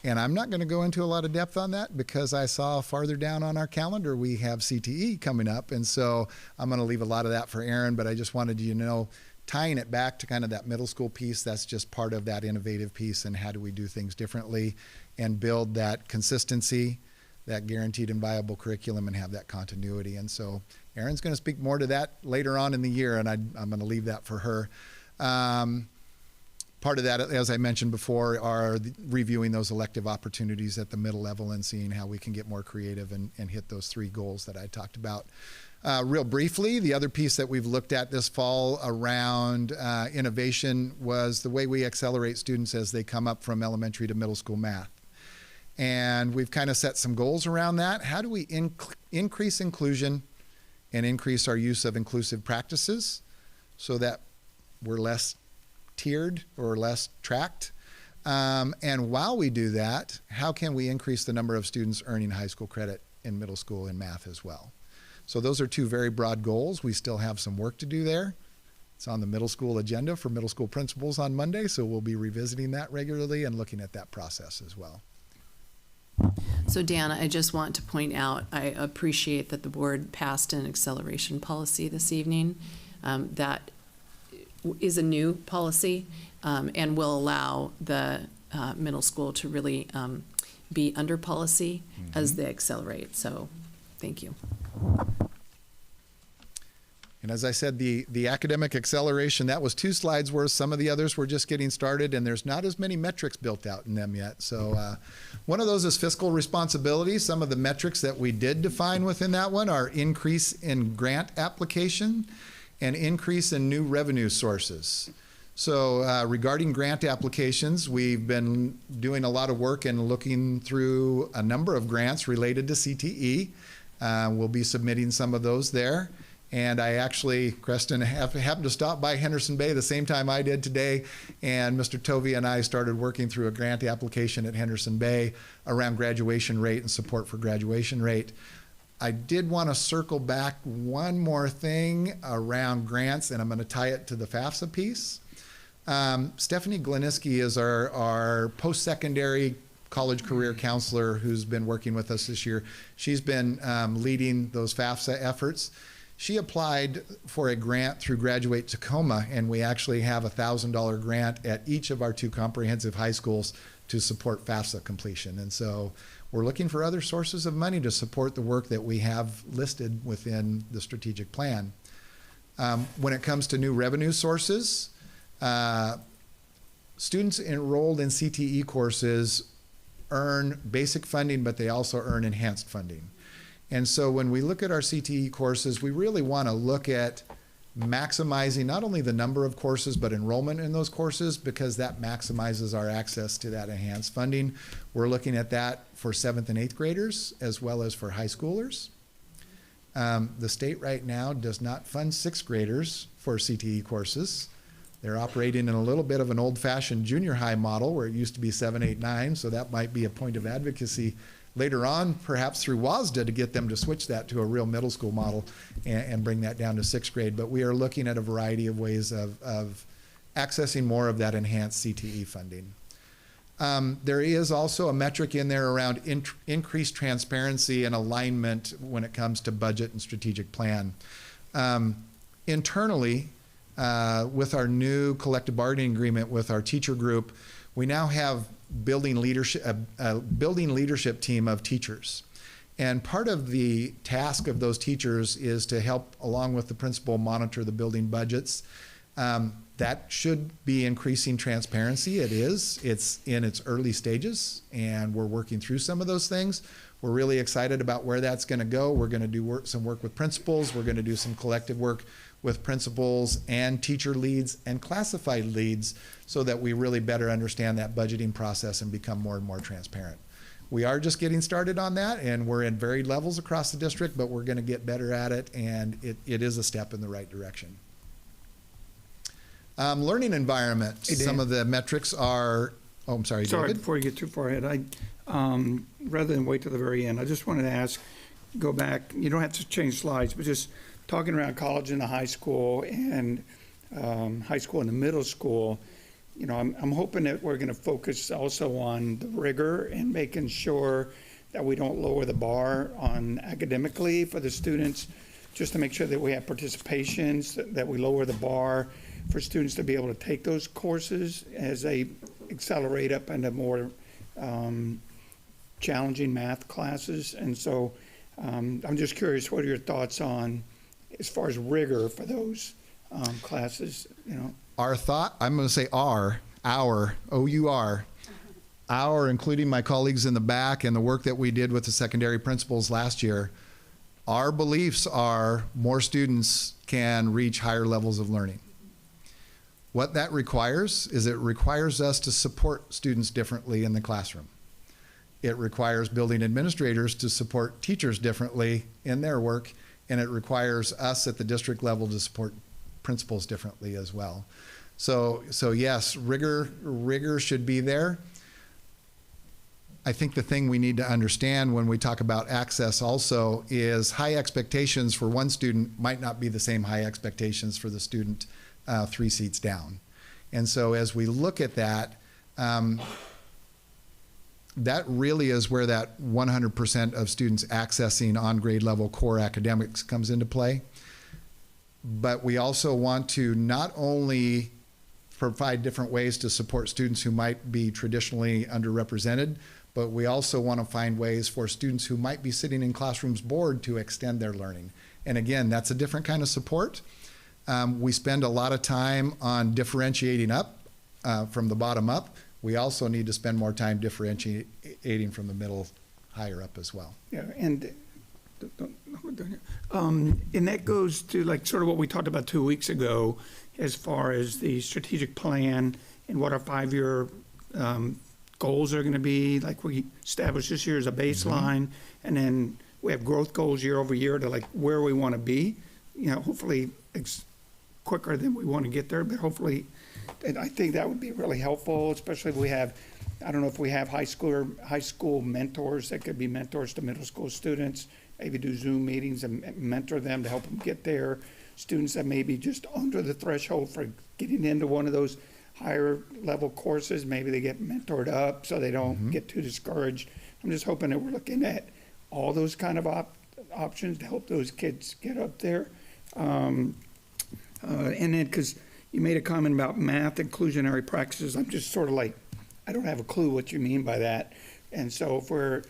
And I'm not going to go into a lot of depth on that because I saw farther down on our calendar we have CTE coming up. And so I'm going to leave a lot of that for Aaron, but I just wanted you to know, tying it back to kind of that middle school piece, that's just part of that innovative piece and how do we do things differently and build that consistency, that guaranteed and viable curriculum, and have that continuity. And so Erin's going to speak more to that later on in the year, and I'm going to leave that for her. Part of that, as I mentioned before, are reviewing those elective opportunities at the middle level and seeing how we can get more creative and hit those 3 goals that I talked about. Real briefly, the other piece that we've looked at this fall around innovation was the way we accelerate students as they come up from elementary to middle school math. And we've kind of set some goals around that. How do we increase inclusion and increase our use of inclusive practices so that we're less tiered or less tracked? And while we do that, how can we increase the number of students earning high school credit in middle school in math as well? So those are 2 very broad goals. We still have some work to do there. It's on the middle school agenda for middle school principals on Monday, so we'll be revisiting that regularly and looking at that process as well. So Dan, I just want to point out, I appreciate that the board passed an acceleration policy this evening. That is a new policy and will allow the middle school to really be under policy as they accelerate. So thank you. And as I said, the academic acceleration, that was 2 slides worth. Some of the others were just getting started, and there's not as many metrics built out in them yet. So one of those is fiscal responsibility. Some of the metrics that we did define within that one are increase in grant application and increase in new revenue sources. So regarding grant applications, we've been doing a lot of work and looking through a number of grants related to CTE. We'll be submitting some of those there. And I actually, Creston, happened to stop by Henderson Bay the same time I did today, and Mr. Tovey and I started working through a grant application at Henderson Bay around graduation rate and support for graduation rate. I did want to circle back one more thing around grants, and I'm going to tie it to the FAFSA piece. Stephanie Gleniski is our post-secondary college career counselor who's been working with us this year. She's been leading those FAFSA efforts. She applied for a grant through Graduate Tacoma, and we actually have a $1,000 grant at each of our 2 comprehensive high schools to support FAFSA completion. And so we're looking for other sources of money to support the work that we have listed within the strategic plan. When it comes to new revenue sources, students enrolled in CTE courses earn basic funding, but they also earn enhanced funding. And so when we look at our CTE courses, we really want to look at maximizing not only the number of courses, but enrollment in those courses, because that maximizes our access to that enhanced funding. We're looking at that for 7th and 8th graders, as well as for high schoolers. The state right now does not fund 6th graders for CTE courses. They're operating in a little bit of an old-fashioned junior high model where it used to be 7, 8, 9, so that might be a point of advocacy later on, perhaps through WASDA, to get them to switch that to a real middle school model and bring that down to 6th grade. But we are looking at a variety of ways of accessing more of that enhanced CTE funding. There is also a metric in there around increased transparency and alignment when it comes to budget and strategic plan. Internally, with our new collective bargaining agreement with our teacher group, we now have building leadership team of teachers. And part of the task of those teachers is to help, along with the principal, monitor the building budgets. That should be increasing transparency. It is. It's in its early stages, and we're working through some of those things. We're really excited about where that's going to go. We're going to do some work with principals. We're going to do some collective work with principals and teacher leads and classified leads so that we really better understand that budgeting process and become more and more transparent. We are just getting started on that, and we're in varied levels across the district, but we're going to get better at it, and it is a step in the right direction. Learning environment. Hey, Dan. Some of the metrics are, oh, I'm sorry, Sorry, David. before you get too far ahead, rather than wait to the very end, I just wanted to ask, go back, you don't have to change slides, but just talking around college and the high school and high school and the middle school, you know, I'm hoping that we're going to focus also on the rigor and making sure that we don't lower the bar on academically for the students, just to make sure that we have participations, that we lower the bar for students to be able to take those courses as they accelerate up into more challenging math classes. And so I'm just curious, what are your thoughts on as far as rigor for those classes, you know? Our thought, I'm going to say our, O-U-R, our, including my colleagues in the back and the work that we did with the secondary principals last year, our beliefs are more students can reach higher levels of learning. What that requires is it requires us to support students differently in the classroom. It requires building administrators to support teachers differently in their work, and it requires us at the district level to support principals differently as well. So yes, rigor should be there. I think the thing we need to understand when we talk about access also is high expectations for one student might not be the same high expectations for the student 3 seats down. And so as we look at that, that really is where that 100% of students accessing on grade level core academics comes into play. But we also want to not only provide different ways to support students who might be traditionally underrepresented, but we also want to find ways for students who might be sitting in classrooms bored to extend their learning. And again, that's a different kind of support. We spend a lot of time on differentiating up from the bottom up. We also need to spend more time differentiating from the middle higher up as well. Yeah, and that goes to like sort of what we talked about 2 weeks ago as far as the strategic plan and what our 5-year goals are going to be. Like we established this year as a baseline, and then we have growth goals year over year to like where we want to be. You know, hopefully it's quicker than we want to get there, but hopefully, and I think that would be really helpful, especially if we have, I don't know if we have high school mentors that could be mentors to middle school students, maybe do Zoom meetings and mentor them to help them get there. Students that may be just under the threshold for getting into one of those higher level courses, maybe they get mentored up so they don't get too discouraged. I'm just hoping that we're looking at all those kind of options to help those kids get up there. And then, because you made a comment about math inclusionary practices, I'm just sort of like, I don't have a clue what you mean by that. And so if we're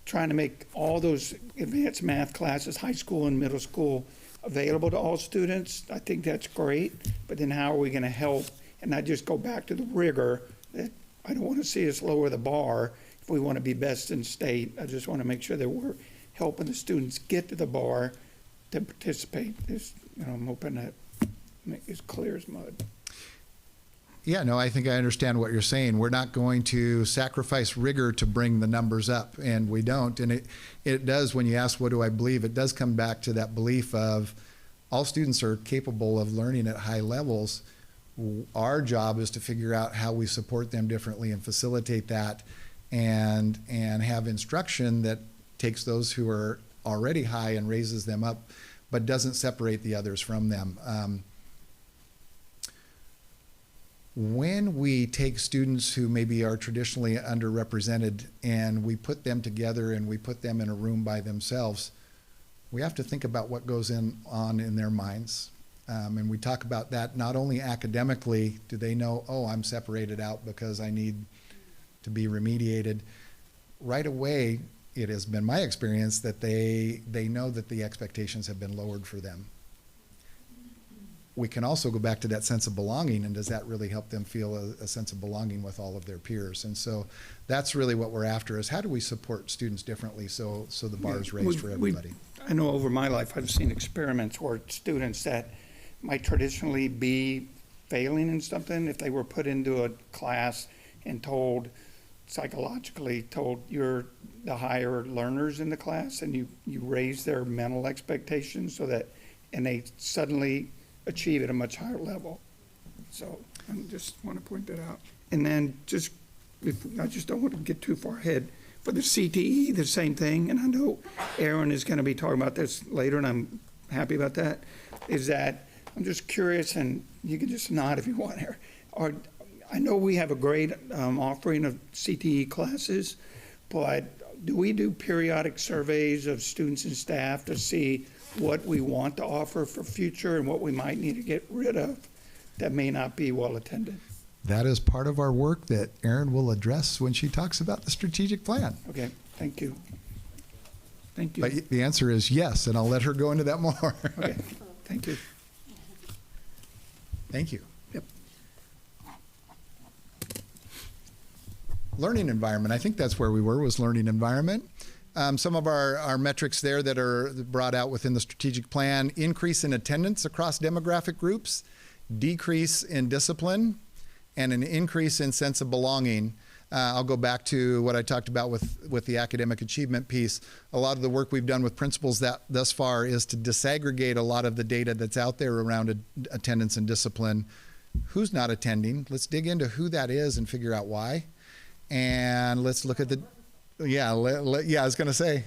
trying to make all those advanced math classes, high school and middle school, available to all students, I think that's great. But then how are we going to help? And I just go back to the rigor that I don't want to see us lower the bar if we want to be best in state. I just want to make sure that we're helping the students get to the bar to participate. I'm hoping that it's clear as mud. Yeah, no, I think I understand what you're saying. We're not going to sacrifice rigor to bring the numbers up, and we don't. And it does, when you ask what do I believe, it does come back to that belief of all students are capable of learning at high levels. Our job is to figure out how we support them differently and facilitate that and have instruction that takes those who are already high and raises them up, but doesn't separate the others from them. when we take students who maybe are traditionally underrepresented and we put them together and we put them in a room by themselves, we have to think about what goes on in their minds. And we talk about that not only academically, do they know, oh, I'm separated out because I need to be remediated. Right away, it has been my experience that they know that the expectations have been lowered for them. We can also go back to that sense of belonging, and does that really help them feel a sense of belonging with all of their peers? And so that's really what we're after, is how do we support students differently so the bar is raised for everybody? I know over my life, I've seen experiments where students that might traditionally be failing in something, if they were put into a class and psychologically told you're the higher learners in the class, and you raise their mental expectations and they suddenly achieve at a much higher level. So I just want to point that out. And then I just don't want to get too far ahead. For the CTE, the same thing, and I know Aaron is going to be talking about this later, and I'm happy about that, is that I'm just curious, and you can just nod if you want here. I know we have a great offering of CTE classes, but do we do periodic surveys of students and staff to see what we want to offer for future and what we might need to get rid of that may not be well attended? That is part of our work that Erin will address when she talks about the strategic plan. Okay, thank you. Thank you. But the answer is yes, and I'll let her go into that more. Okay, thank you. Thank you. Yep. Learning environment, I think that's where we were, was learning environment. Some of our metrics there that are brought out within the strategic plan: increase in attendance across demographic groups, decrease in discipline, and an increase in sense of belonging. I'll go back to what I talked about with the academic achievement piece. A lot of the work we've done with principals thus far is to disaggregate a lot of the data that's out there around attendance and discipline. Who's not attending? Let's dig into who that is and figure out why. And let's look at I was going to say,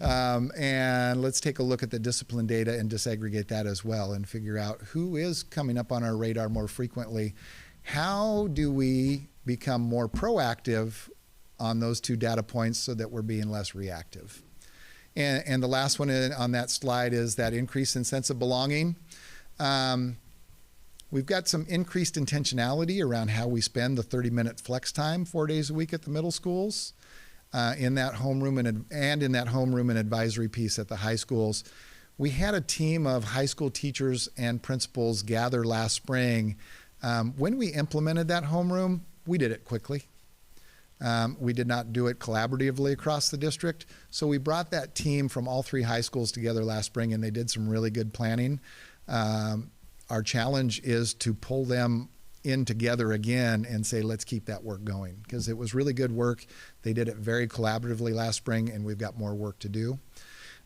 and let's take a look at the discipline data and disaggregate that as well and figure out who is coming up on our radar more frequently. How do we become more proactive on those two data points so that we're being less reactive? And the last one on that slide is that increase in sense of belonging. We've got some increased intentionality around how we spend the 30-minute flex time 4 days a week at the middle schools, in that homeroom and in that homeroom and advisory piece at the high schools. We had a team of high school teachers and principals gather last spring. When we implemented that homeroom, we did it quickly. We did not do it collaboratively across the district. So we brought that team from all 3 high schools together last spring, and they did some really good planning. Our challenge is to pull them in together again and say, let's keep that work going, because it was really good work. They did it very collaboratively last spring, and we've got more work to do.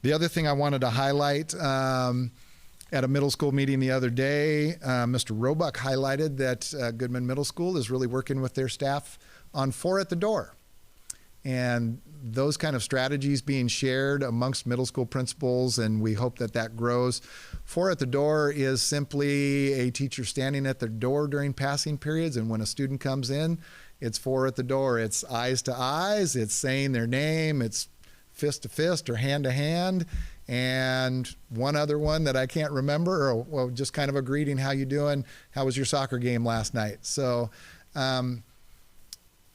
The other thing I wanted to highlight, at a middle school meeting the other day, Mr. Roebuck highlighted that Goodman Middle School is really working with their staff on 4 at the door. And those kind of strategies being shared amongst middle school principals, and we hope that that grows. 4 at the door is simply a teacher standing at the door during passing periods, and when a student comes in, it's 4 at the door. It's eyes to eyes, it's saying their name, it's fist to fist or hand to hand, and one other one that I can't remember, or well, just kind of a greeting, how you doing, how was your soccer game last night? So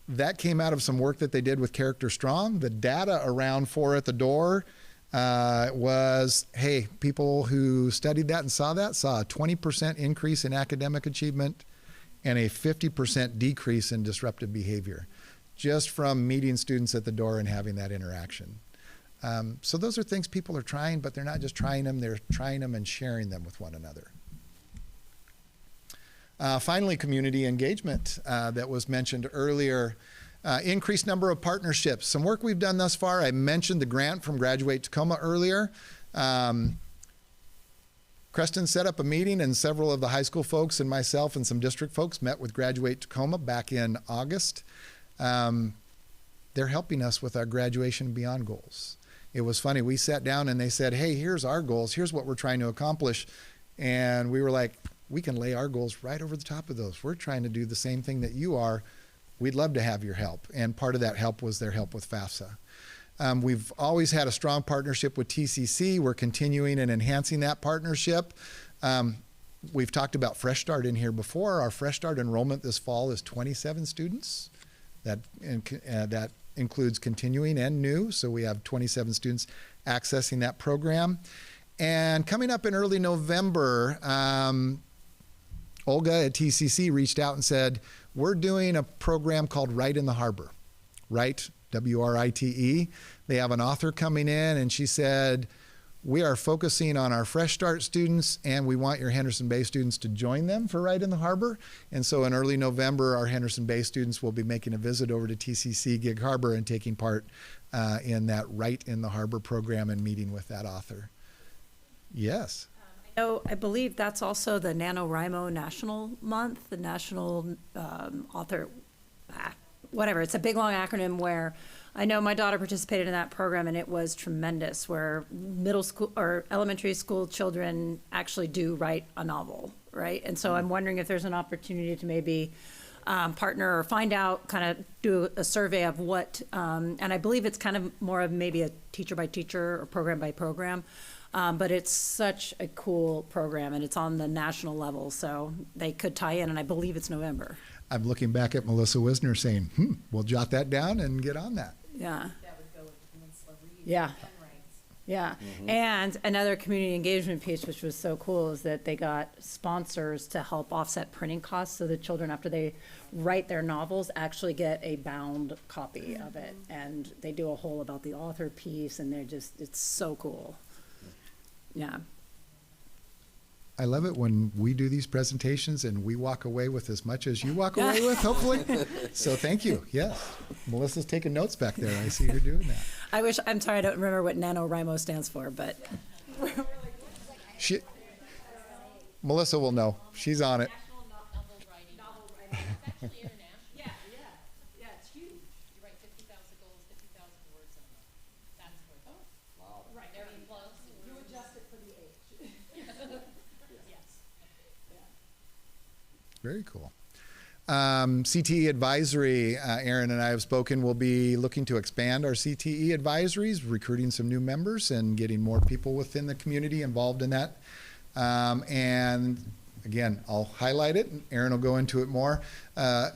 that came out of some work that they did with Character Strong. The data around 4 at the door was, hey, people who studied that and saw a 20% increase in academic achievement and a 50% decrease in disruptive behavior, just from meeting students at the door and having that interaction. So those are things people are trying, but they're not just trying them, they're trying them and sharing them with one another. Finally, community engagement that was mentioned earlier. Increased number of partnerships. Some work we've done thus far. I mentioned the grant from Graduate Tacoma earlier. Creston set up a meeting, and several of the high school folks and myself and some district folks met with Graduate Tacoma back in August. They're helping us with our graduation and beyond goals. It was funny. We sat down and they said, hey, here's our goals. Here's what we're trying to accomplish. And we were like, we can lay our goals right over the top of those. We're trying to do the same thing that you are. We'd love to have your help. And part of that help was their help with FAFSA. We've always had a strong partnership with TCC. We're continuing and enhancing that partnership. We've talked about Fresh Start in here before. Our Fresh Start enrollment this fall is 27 students. That includes continuing and new, so we have 27 students accessing that program. And coming up in early November, Olga at TCC reached out and said, we're doing a program called Write in the Harbor. Write, W-R-I-T-E. They have an author coming in, and she said, we are focusing on our Fresh Start students, and we want your Henderson Bay students to join them for Write in the Harbor. And so in early November, our Henderson Bay students will be making a visit over to TCC Gig Harbor and taking part in that Write in the Harbor program and meeting with that author. Yes. I believe that's also the NaNoWriMo National Month, the National Author, whatever. It's a big, long acronym where I know my daughter participated in that program, and it was tremendous, where middle school or elementary school children actually do write a novel, right? And so I'm wondering if there's an opportunity to maybe partner or find out, kind of do a survey of what, and I believe it's kind of more of maybe a teacher by teacher or program by program. But it's such a cool program, and it's on the national level, so they could tie in, and I believe it's November. I'm looking back at Melissa Wisner saying, we'll jot that down and get on that. Yeah. That would go with Peninsula Read Yeah. and Writes. Yeah. And another community engagement piece, which was so cool, is that they got sponsors to help offset printing costs, so the children, after they write their novels, actually get a bound copy of it. And they do a whole about the author piece, and it's so cool. Yeah. I love it when we do these presentations and we walk away with as much as you walk away with, hopefully. So thank you. Yes. Melissa's taking notes back there. I see her doing that. I'm sorry, I don't remember what NaNoWriMo stands for, but. Melissa will know. She's on it. Very cool. CTE Advisory, Aaron and I have spoken, we'll be looking to expand our CTE advisories, recruiting some new members and getting more people within the community involved in that. And again, I'll highlight it, and Aaron will go into it more. An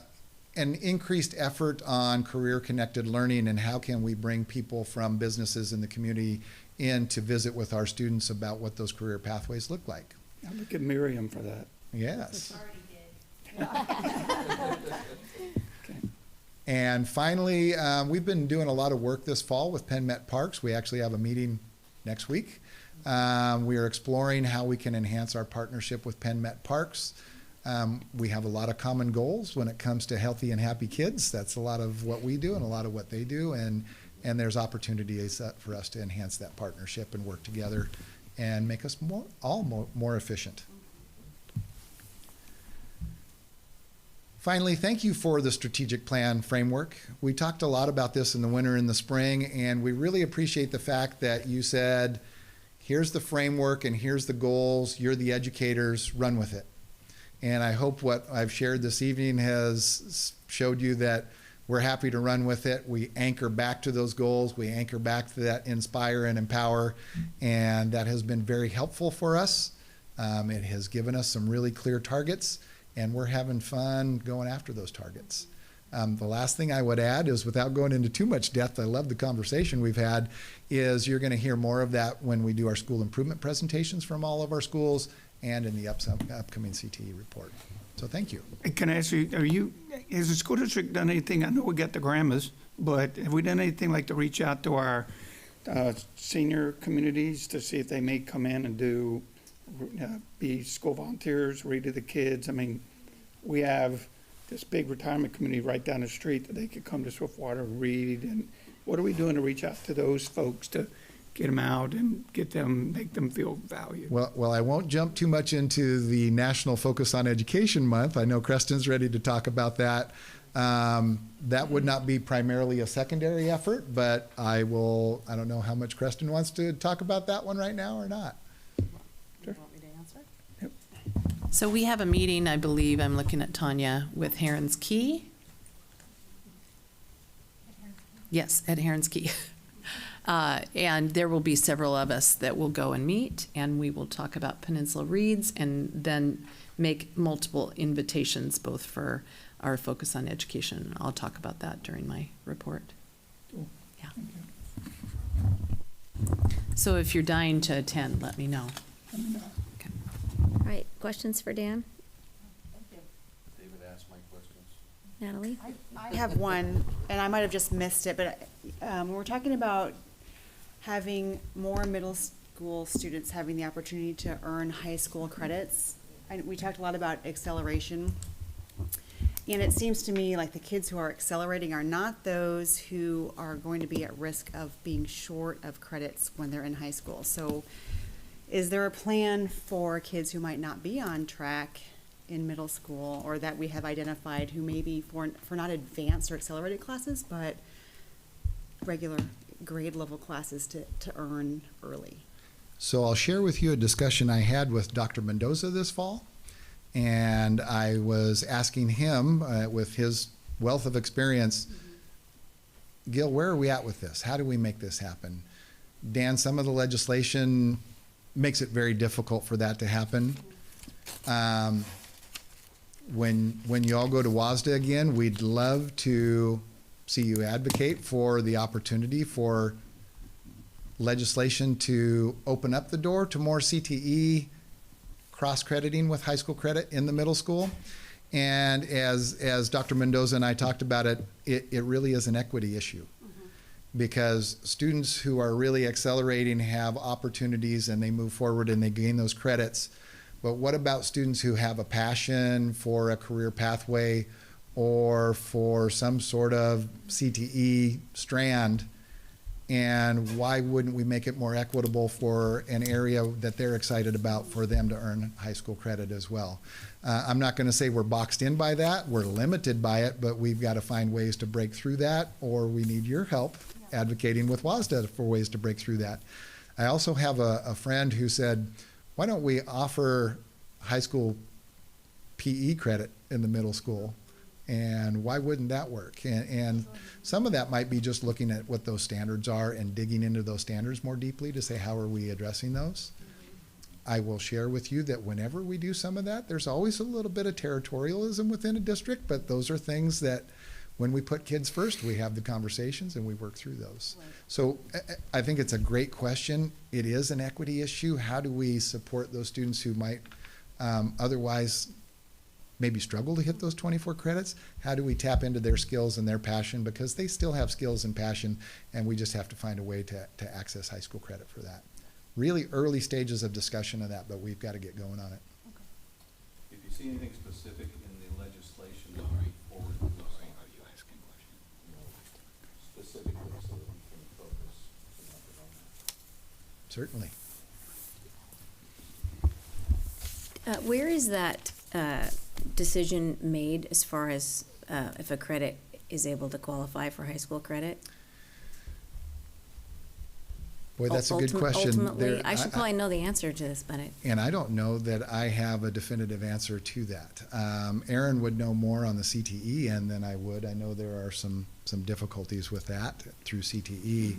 increased effort on career-connected learning and how can we bring people from businesses in the community in to visit with our students about what those career pathways look like. I look at Miriam for that. Yes. And finally, we've been doing a lot of work this fall with Penn Met Parks. We actually have a meeting next week. We are exploring how we can enhance our partnership with Penn Met Parks. We have a lot of common goals when it comes to healthy and happy kids. That's a lot of what we do and a lot of what they do. And there's opportunities for us to enhance that partnership and work together and make us more efficient. Finally, thank you for the strategic plan framework. We talked a lot about this in the winter and the spring, and we really appreciate the fact that you said, here's the framework and here's the goals, you're the educators, run with it. And I hope what I've shared this evening has showed you that we're happy to run with it. We anchor back to those goals, we anchor back to that inspire and empower, and that has been very helpful for us. It has given us some really clear targets, and we're having fun going after those targets. The last thing I would add is, without going into too much depth, I love the conversation we've had, is you're going to hear more of that when we do our school improvement presentations from all of our schools and in the upcoming CTE report. So thank you. Can I ask you, has the school district done anything? I know we got the grandmas, but have we done anything like to reach out to our senior communities to see if they may come in and do be school volunteers, read to the kids? I mean, we have this big retirement community right down the street that they could come to Swiftwater and read. And what are we doing to reach out to those folks to get them out and make them feel valued? Well, I won't jump too much into the National Focus on Education Month. I know Creston's ready to talk about that. That would not be primarily a secondary effort, but I don't know how much Creston wants to talk about that one right now or not. You want me to answer? Yep. So we have a meeting, I believe, I'm looking at Tanya, with Heron's Key. Yes, at Heron's Key. And there will be several of us that will go and meet, and we will talk about Peninsula Reads, and then make multiple invitations, both for our focus on education. I'll talk about that during my report. Cool. Yeah. So if you're dying to attend, let me know. Okay. All right, questions for Dan? David asked my questions. Natalie? I have one, and I might have just missed it, but when we're talking about having more middle school students having the opportunity to earn high school credits, we talked a lot about acceleration. And it seems to me like the kids who are accelerating are not those who are going to be at risk of being short of credits when they're in high school. So is there a plan for kids who might not be on track in middle school, or that we have identified who may be for not advanced or accelerated classes, but regular grade level classes to earn early? So I'll share with you a discussion I had with Dr. Mendoza this fall. And I was asking him, with his wealth of experience, Gil, where are we at with this? How do we make this happen? Dan, some of the legislation makes it very difficult for that to happen. When you all go to WASDA again, we'd love to see you advocate for the opportunity for legislation to open up the door to more CTE cross-crediting with high school credit in the middle school. And as Dr. Mendoza and I talked about it, it really is an equity issue. Because students who are really accelerating have opportunities and they move forward and they gain those credits. But what about students who have a passion for a career pathway or for some sort of CTE strand? And why wouldn't we make it more equitable for an area that they're excited about for them to earn high school credit as well? I'm not going to say we're boxed in by that. We're limited by it, but we've got to find ways to break through that, or we need your help advocating with WASDA for ways to break through that. I also have a friend who said, why don't we offer high school PE credit in the middle school? And why wouldn't that work? And some of that might be just looking at what those standards are and digging into those standards more deeply to say, how are we addressing those? I will share with you that whenever we do some of that, there's always a little bit of territorialism within a district, but those are things that when we put kids first, we have the conversations and we work through those. Right. So I think it's a great question. It is an equity issue. How do we support those students who might otherwise maybe struggle to hit those 24 credits? How do we tap into their skills and their passion? Because they still have skills and passion, and we just have to find a way to access high school credit for that. Really early stages of discussion of that, but we've got to get going on it. Okay. If you see anything specific in the legislation that we forward to us, specifically so that we can focus on that. Certainly. Where is that decision made as far as if a credit is able to qualify for high school credit? Boy, that's a good question. Ultimately, I should probably know the answer to this, but and I don't know that I have a definitive answer to that. Aaron would know more on the CTE end than I would. I know there are some difficulties with that through CTE.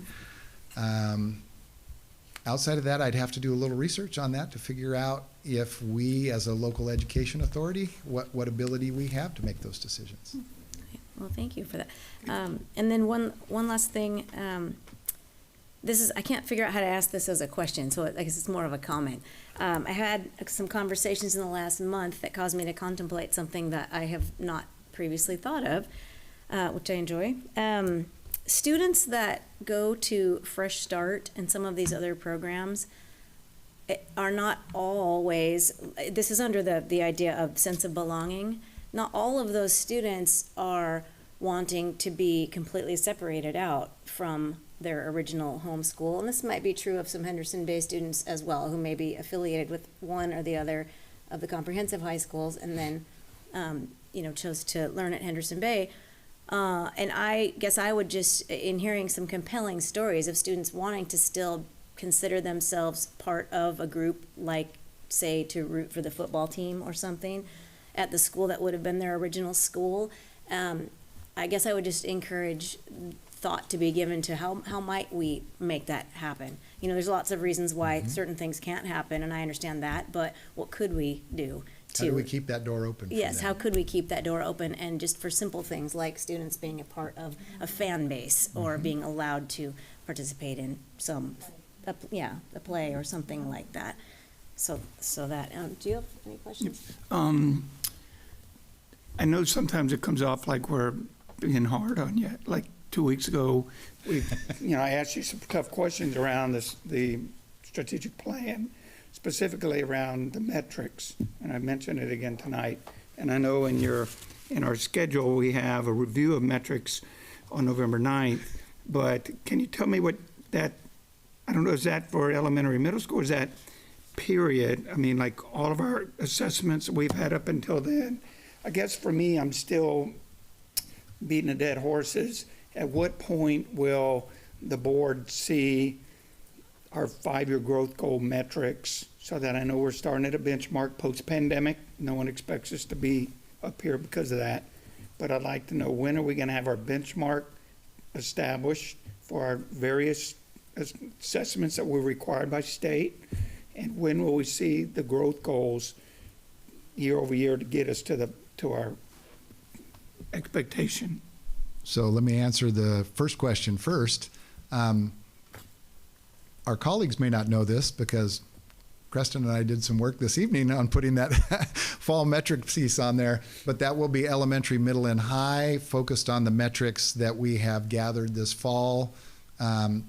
Outside of that, I'd have to do a little research on that to figure out if we, as a local education authority, what ability we have to make those decisions. Okay. Well, thank you for that. And then one last thing. I can't figure out how to ask this as a question, so I guess it's more of a comment. I had some conversations in the last month that caused me to contemplate something that I have not previously thought of, which I enjoy. Students that go to Fresh Start and some of these other programs are not always, this is under the idea of sense of belonging, not all of those students are wanting to be completely separated out from their original home school. And this might be true of some Henderson Bay students as well, who may be affiliated with one or the other of the comprehensive high schools and then, chose to learn at Henderson Bay. And I guess I would just, in hearing some compelling stories of students wanting to still consider themselves part of a group like say, to root for the football team or something at the school that would have been their original school. I guess I would just encourage thought to be given to how might we make that happen. You know, there's lots of reasons why certain things can't happen, and I understand that, but what could we do to? How do we keep that door open? For Yes, them? how could we keep that door open, and just for simple things like students being a part of a fan base or being allowed to participate in a play or something like that. So that, do you have any questions? I know sometimes it comes off like we're being hard on you. Like 2 weeks ago, I asked you some tough questions around the strategic plan, specifically around the metrics, and I mentioned it again tonight. And I know in our schedule, we have a review of metrics on November 9th, but can you tell me what that, I don't know, is that for elementary, middle school, or is that period? I mean, like all of our assessments we've had up until then. I guess for me, I'm still beating a dead horses. At what point will the board see our 5-year growth goal metrics so that I know we're starting at a benchmark post-pandemic? No one expects us to be up here because of that. But I'd like to know, when are we going to have our benchmark established for our various assessments that were required by state? And when will we see the growth goals year over year to get us to our expectation? So let me answer the first question first. Our colleagues may not know this because Preston and I did some work this evening on putting that fall metric piece on there, but that will be elementary, middle, and high, focused on the metrics that we have gathered this fall.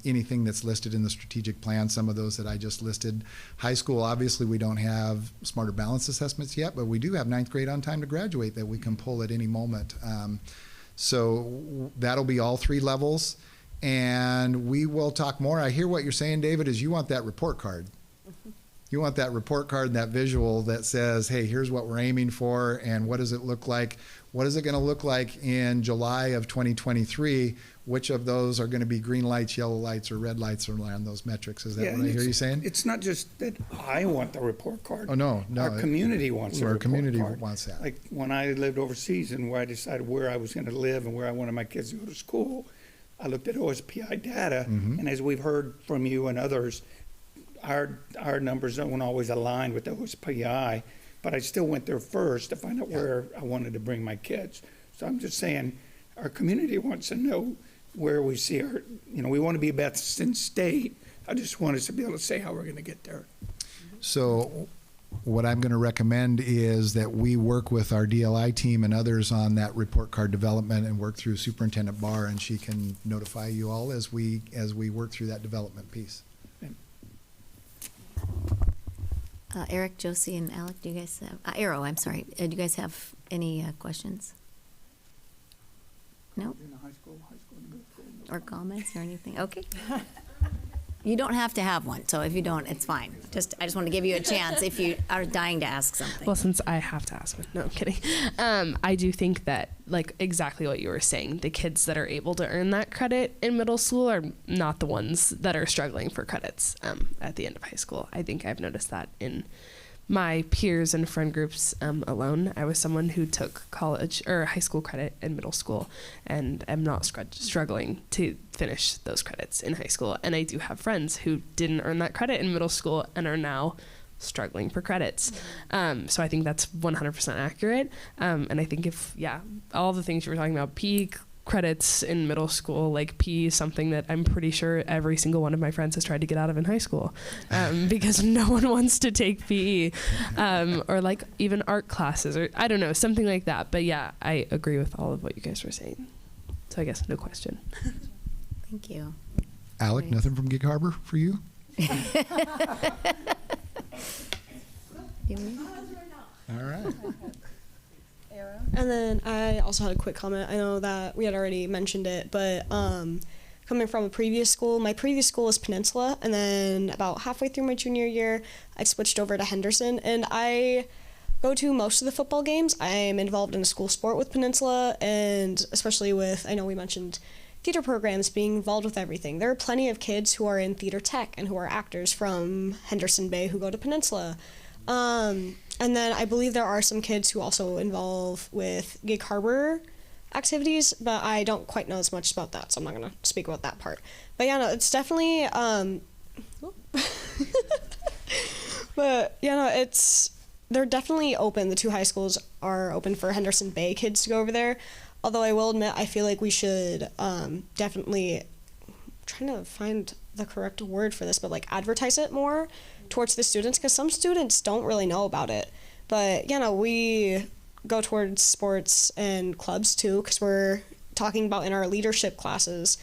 Anything that's listed in the strategic plan, some of those that I just listed. High school, obviously, we don't have smarter balance assessments yet, but we do have 9th grade on time to graduate that we can pull at any moment. So that'll be all 3 levels, and we will talk more. I hear what you're saying, David, is you want that report card. You want that report card and that visual that says, hey, here's what we're aiming for, and what does it look like? What is it going to look like in July of 2023? Which of those are going to be green lights, yellow lights, or red lights around those metrics? Is that what I hear you saying? It's not just that I want the report card. Oh, no. Our community wants the Our report community card. wants that. Like when I lived overseas and where I decided where I was going to live and where I wanted my kids to go to school, I looked at OSPI data, and as we've heard from you and others, our numbers don't always align with the OSPI, but I still went there first to find out where I wanted to bring my kids. So I'm just saying, our community wants to know where we see our, we want to be best in state. I just want us to be able to say how we're going to get there. So what I'm going to recommend is that we work with our DLI team and others on that report card development and work through Superintendent Barr, and she can notify you all as we work through that development piece. Eric, Josie, and Alec, do you guys have, Arrow, I'm sorry, do you guys have any questions? No? Or comments or anything? Okay. You don't have to have one, so if you don't, it's fine. I just want to give you a chance if you are dying to ask something. Well, since I have to ask one, no, I'm kidding. I do think that, like, exactly what you were saying, the kids that are able to earn that credit in middle school are not the ones that are struggling for credits at the end of high school. I think I've noticed that in my peers and friend groups alone. I was someone who took college or high school credit in middle school and am not struggling to finish those credits in high school. And I do have friends who didn't earn that credit in middle school and are now struggling for credits. So I think that's 100% accurate. And I think all the things you were talking about, PE credits in middle school, like PE is something that I'm pretty sure every single one of my friends has tried to get out of in high school because no one wants to take PE or like even art classes or I don't know, something like that. But yeah, I agree with all of what you guys were saying. So I guess no question. Thank you. Alec, Great. nothing from Gig Harbor for you? All right. And then I also had a quick comment. I know that we had already mentioned it, but coming from a previous school, my previous school was Peninsula, and then about halfway through my junior year, I switched over to Henderson, and I go to most of the football games. I'm involved in a school sport with Peninsula, and especially with, I know we mentioned theater programs, being involved with everything. There are plenty of kids who are in theater tech and who are actors from Henderson Bay who go to Peninsula. And then I believe there are some kids who also involve with Gig Harbor activities, but I don't quite know as much about that, so I'm not going to speak about that part. But yeah, no, it's definitely, but yeah, no, they're definitely open. The two high schools are open for Henderson Bay kids to go over there. Although I will admit, I feel like we should definitely, I'm trying to find the correct word for this, but like advertise it more towards the students, because some students don't really know about it. But yeah, no, we go towards sports and clubs too, because we're talking about in our leadership classes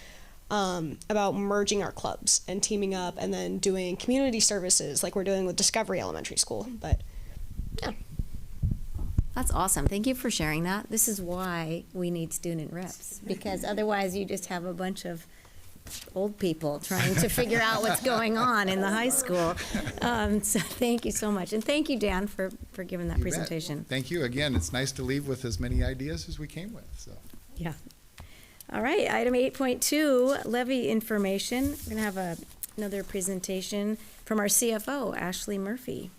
about merging our clubs and teaming up and then doing community services like we're doing with Discovery Elementary School. But yeah. That's awesome. Thank you for sharing that. This is why we need student reps, because otherwise you just have a bunch of old people trying to figure out what's going on in the high school. So thank you so much. And thank you, Dan, for giving that presentation. Thank you. Again, it's nice to leave with as many ideas as we came with. So. Yeah. All right, item 8.2, levy information. We're going to have another presentation from our CFO, Ashley Murphy.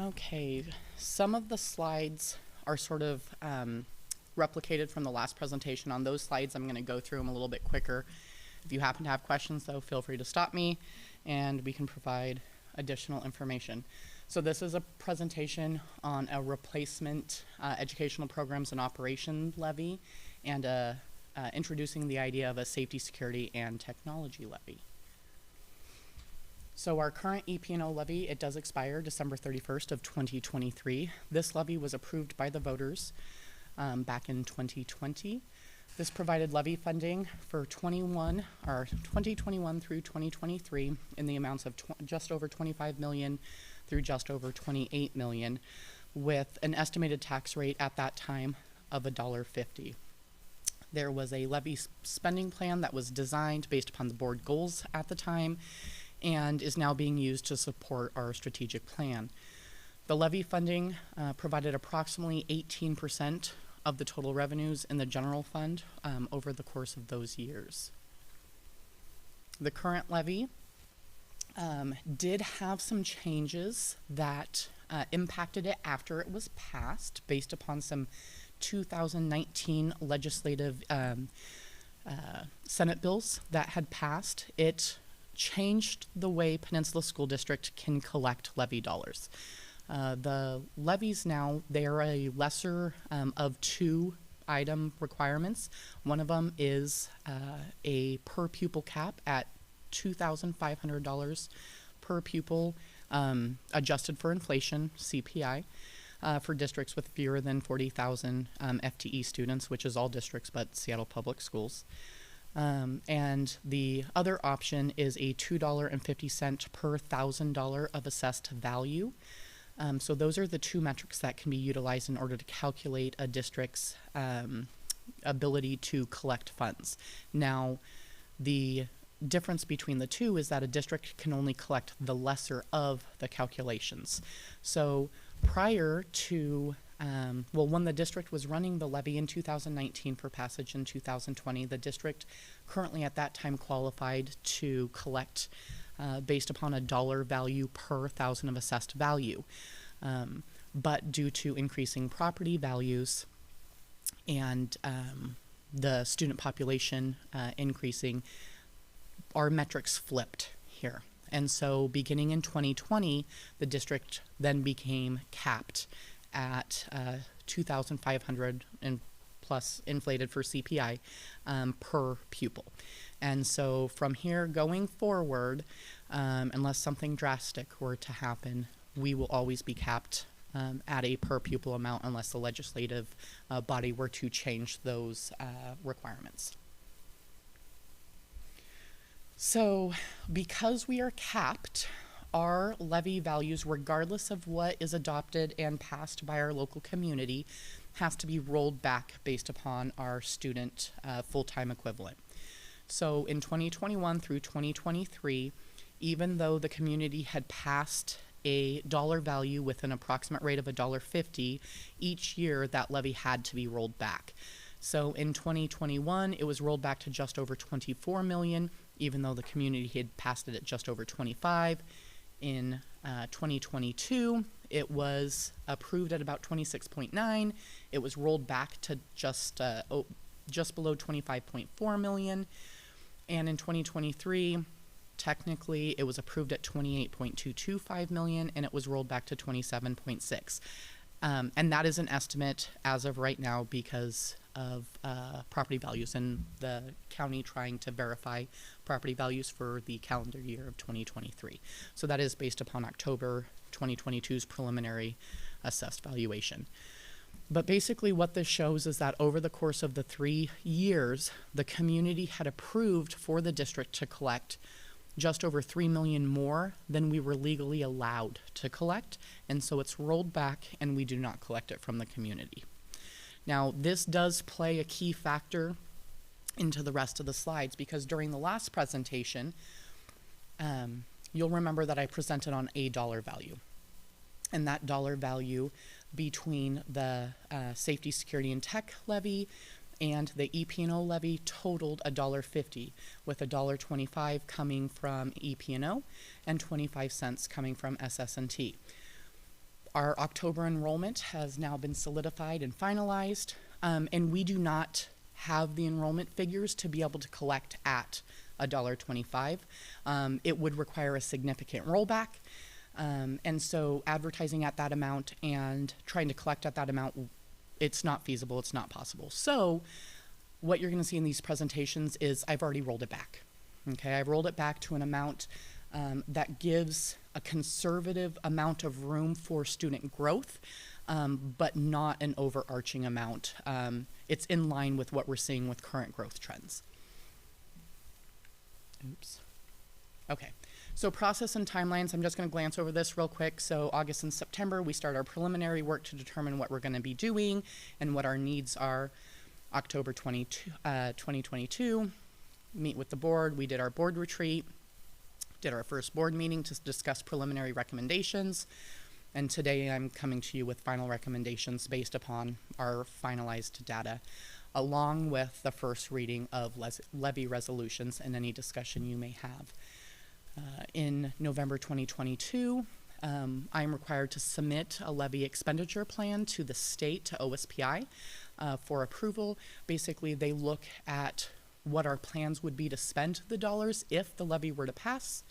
Okay, some of the slides are sort of replicated from the last presentation. On those slides, I'm going to go through them a little bit quicker. If you happen to have questions, though, feel free to stop me, and we can provide additional information. So this is a presentation on a replacement educational programs and operation levy, and introducing the idea of a safety, security, and technology levy. So our current EP&O levy, it does expire December 31st of 2023. This levy was approved by the voters back in 2020. This provided levy funding for 2021 through 2023 in the amounts of just over $25 million through just over $28 million, with an estimated tax rate at that time of $1.50. There was a levy spending plan that was designed based upon the board goals at the time, and is now being used to support our strategic plan. The levy funding provided approximately 18% of the total revenues in the general fund over the course of those years. The current levy did have some changes that impacted it after it was passed based upon some 2019 legislative Senate bills that had passed. It changed the way Peninsula School District can collect levy dollars. The levies now, they are a lesser of two item requirements. One of them is a per pupil cap at $2,500 per pupil, adjusted for inflation, CPI, for districts with fewer than 40,000 FTE students, which is all districts but Seattle Public Schools. And the other option is a $2.50 per $1,000 of assessed value. So those are the two metrics that can be utilized in order to calculate a district's ability to collect funds. Now, the difference between the two is that a district can only collect the lesser of the calculations. So prior to when the district was running the levy in 2019 for passage in 2020, the district currently at that time qualified to collect based upon a dollar value per $1,000 of assessed value. But due to increasing property values and the student population increasing, our metrics flipped here. And so beginning in 2020, the district then became capped at $2,500 and plus inflated for CPI per pupil. And so from here going forward, unless something drastic were to happen, we will always be capped at a per pupil amount unless the legislative body were to change those requirements. So because we are capped, our levy values, regardless of what is adopted and passed by our local community, has to be rolled back based upon our student full-time equivalent. So in 2021 through 2023, even though the community had passed a dollar value with an approximate rate of $1.50 each year, that levy had to be rolled back. So in 2021, it was rolled back to just over 24 million, even though the community had passed it at just over 25. In 2022, it was approved at about 26.9. It was rolled back to just below 25.4 million. And in 2023, technically, it was approved at 28.225 million, and it was rolled back to 27.6. And that is an estimate as of right now because of property values and the county trying to verify property values for the calendar year of 2023. So that is based upon October 2022's preliminary assessed valuation. But basically what this shows is that over the course of the 3 years, the community had approved for the district to collect just over 3 million more than we were legally allowed to collect. And so it's rolled back and we do not collect it from the community. Now, this does play a key factor into the rest of the slides because during the last presentation, you'll remember that I presented on a dollar value. And that dollar value between the safety, security, and tech levy and the EP&O levy totaled $1.50, with $1.25 coming from EP&O and 25 cents coming from SS&T. Our October enrollment has now been solidified and finalized, and we do not have the enrollment figures to be able to collect at $1.25. It would require a significant rollback, and so advertising at that amount and trying to collect at that amount, it's not feasible, it's not possible. So what you're going to see in these presentations is I've already rolled it back. Okay, I've rolled it back to an amount that gives a conservative amount of room for student growth, but not an overarching amount. It's in line with what we're seeing with current growth trends. Oops. Okay, so process and timelines, I'm just going to glance over this real quick. So August and September, we start our preliminary work to determine what we're going to be doing and what our needs are. October 2022, meet with the board. We did our board retreat, did our first board meeting to discuss preliminary recommendations. And today I'm coming to you with final recommendations based upon our finalized data, along with the first reading of levy resolutions and any discussion you may have. In November 2022, I'm required to submit a levy expenditure plan to the state, to OSPI, for approval. Basically, they look at what our plans would be to spend the dollars if the levy were to pass,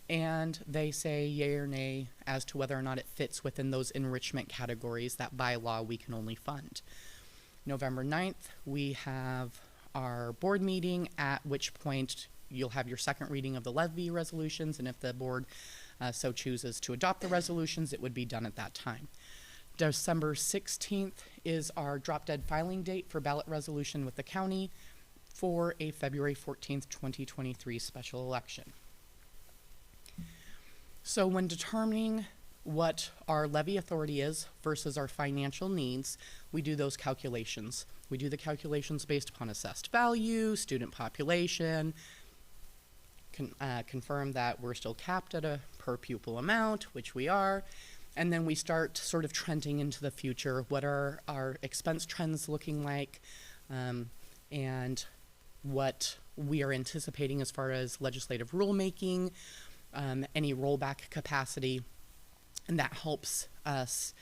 and they say yay or nay as to whether or not it fits within those enrichment categories that by law we can only fund. November 9th, we have our board meeting, at which point you'll have your second reading of the levy resolutions, and if the board so chooses to adopt the resolutions, it would be done at that time. December 16th is our drop dead filing date for ballot resolution with the county for a February 14th, 2023 special election. So when determining what our levy authority is versus our financial needs, we do those calculations. We do the calculations based upon assessed value, student population, confirm that we're still capped at a per pupil amount, which we are, and then we start sort of trending into the future. What are our expense trends looking like, and what we are anticipating as far as legislative rulemaking, any rollback capacity, and that helps us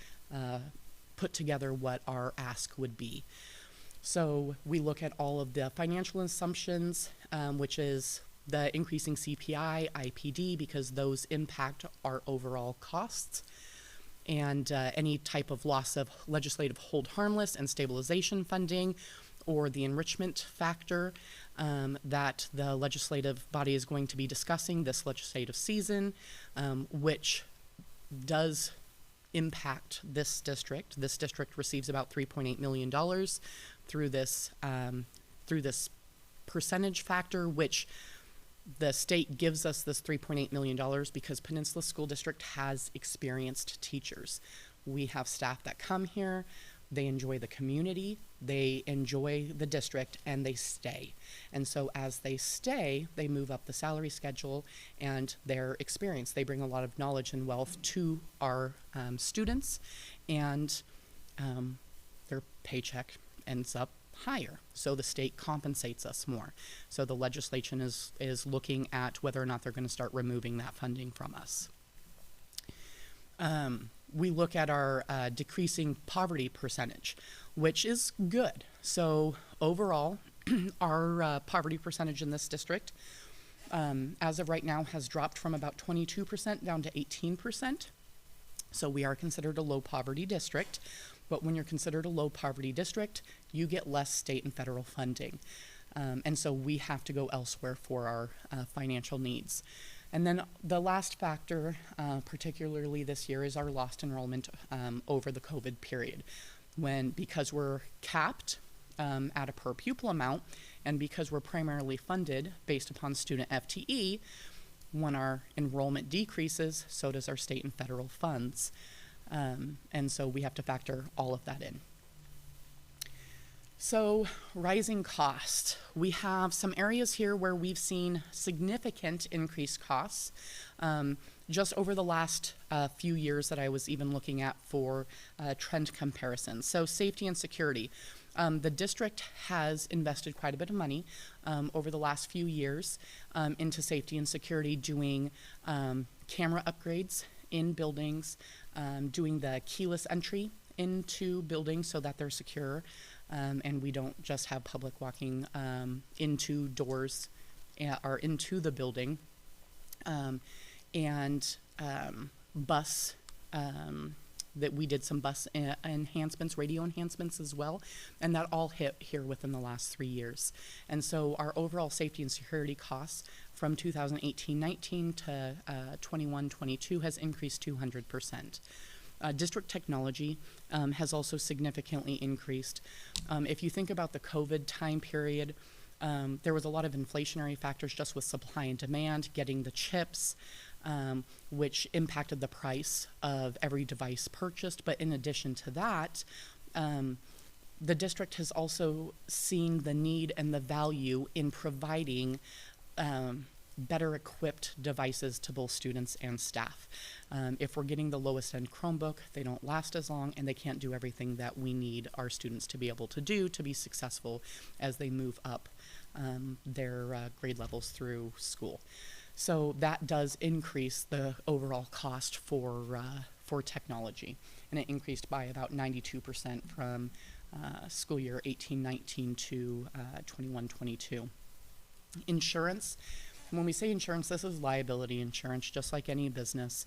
put together what our ask would be. So we look at all of the financial assumptions, which is the increasing CPI, IPD, because those impact our overall costs, and any type of loss of legislative hold harmless and stabilization funding, or the enrichment factor that the legislative body is going to be discussing this legislative season, which does impact this district. This district receives about $3.8 million through this percentage factor, which the state gives us this $3.8 million because Peninsula School District has experienced teachers. We have staff that come here. they enjoy the community, they enjoy the district, and they stay. And so as they stay, they move up the salary schedule and their experience. They bring a lot of knowledge and wealth to our students, and their paycheck ends up higher. So the state compensates us more. So the legislation is looking at whether or not they're going to start removing that funding from us. We look at our decreasing poverty percentage, which is good. So overall, our poverty percentage in this district, as of right now, has dropped from about 22% down to 18%. So we are considered a low poverty district, but when you're considered a low poverty district, you get less state and federal funding. And so we have to go elsewhere for our financial needs. And then the last factor, particularly this year, is our lost enrollment over the COVID period. Because we're capped at a per pupil amount, and because we're primarily funded based upon student FTE, when our enrollment decreases, so does our state and federal funds. And so we have to factor all of that in. So rising cost. We have some areas here where we've seen significant increased costs just over the last few years that I was even looking at for trend comparisons. So safety and security. The district has invested quite a bit of money over the last few years into safety and security, doing camera upgrades in buildings, doing the keyless entry into buildings so that they're secure, and we don't just have public walking into doors or into the building, and bus, that we did some bus enhancements, radio enhancements as well, and that all hit here within the last 3 years. And so our overall safety and security costs from 2018-19 to 21-22 has increased 200%. District technology has also significantly increased. If you think about the COVID time period, there was a lot of inflationary factors just with supply and demand, getting the chips, which impacted the price of every device purchased. But in addition to that, the district has also seen the need and the value in providing better equipped devices to both students and staff. If we're getting the lowest end Chromebook, they don't last as long, and they can't do everything that we need our students to be able to do to be successful as they move up their grade levels through school. So that does increase the overall cost for technology, and it increased by about 92% from school year 18-19 to 21-22. Insurance. When we say insurance, this is liability insurance. Just like any business,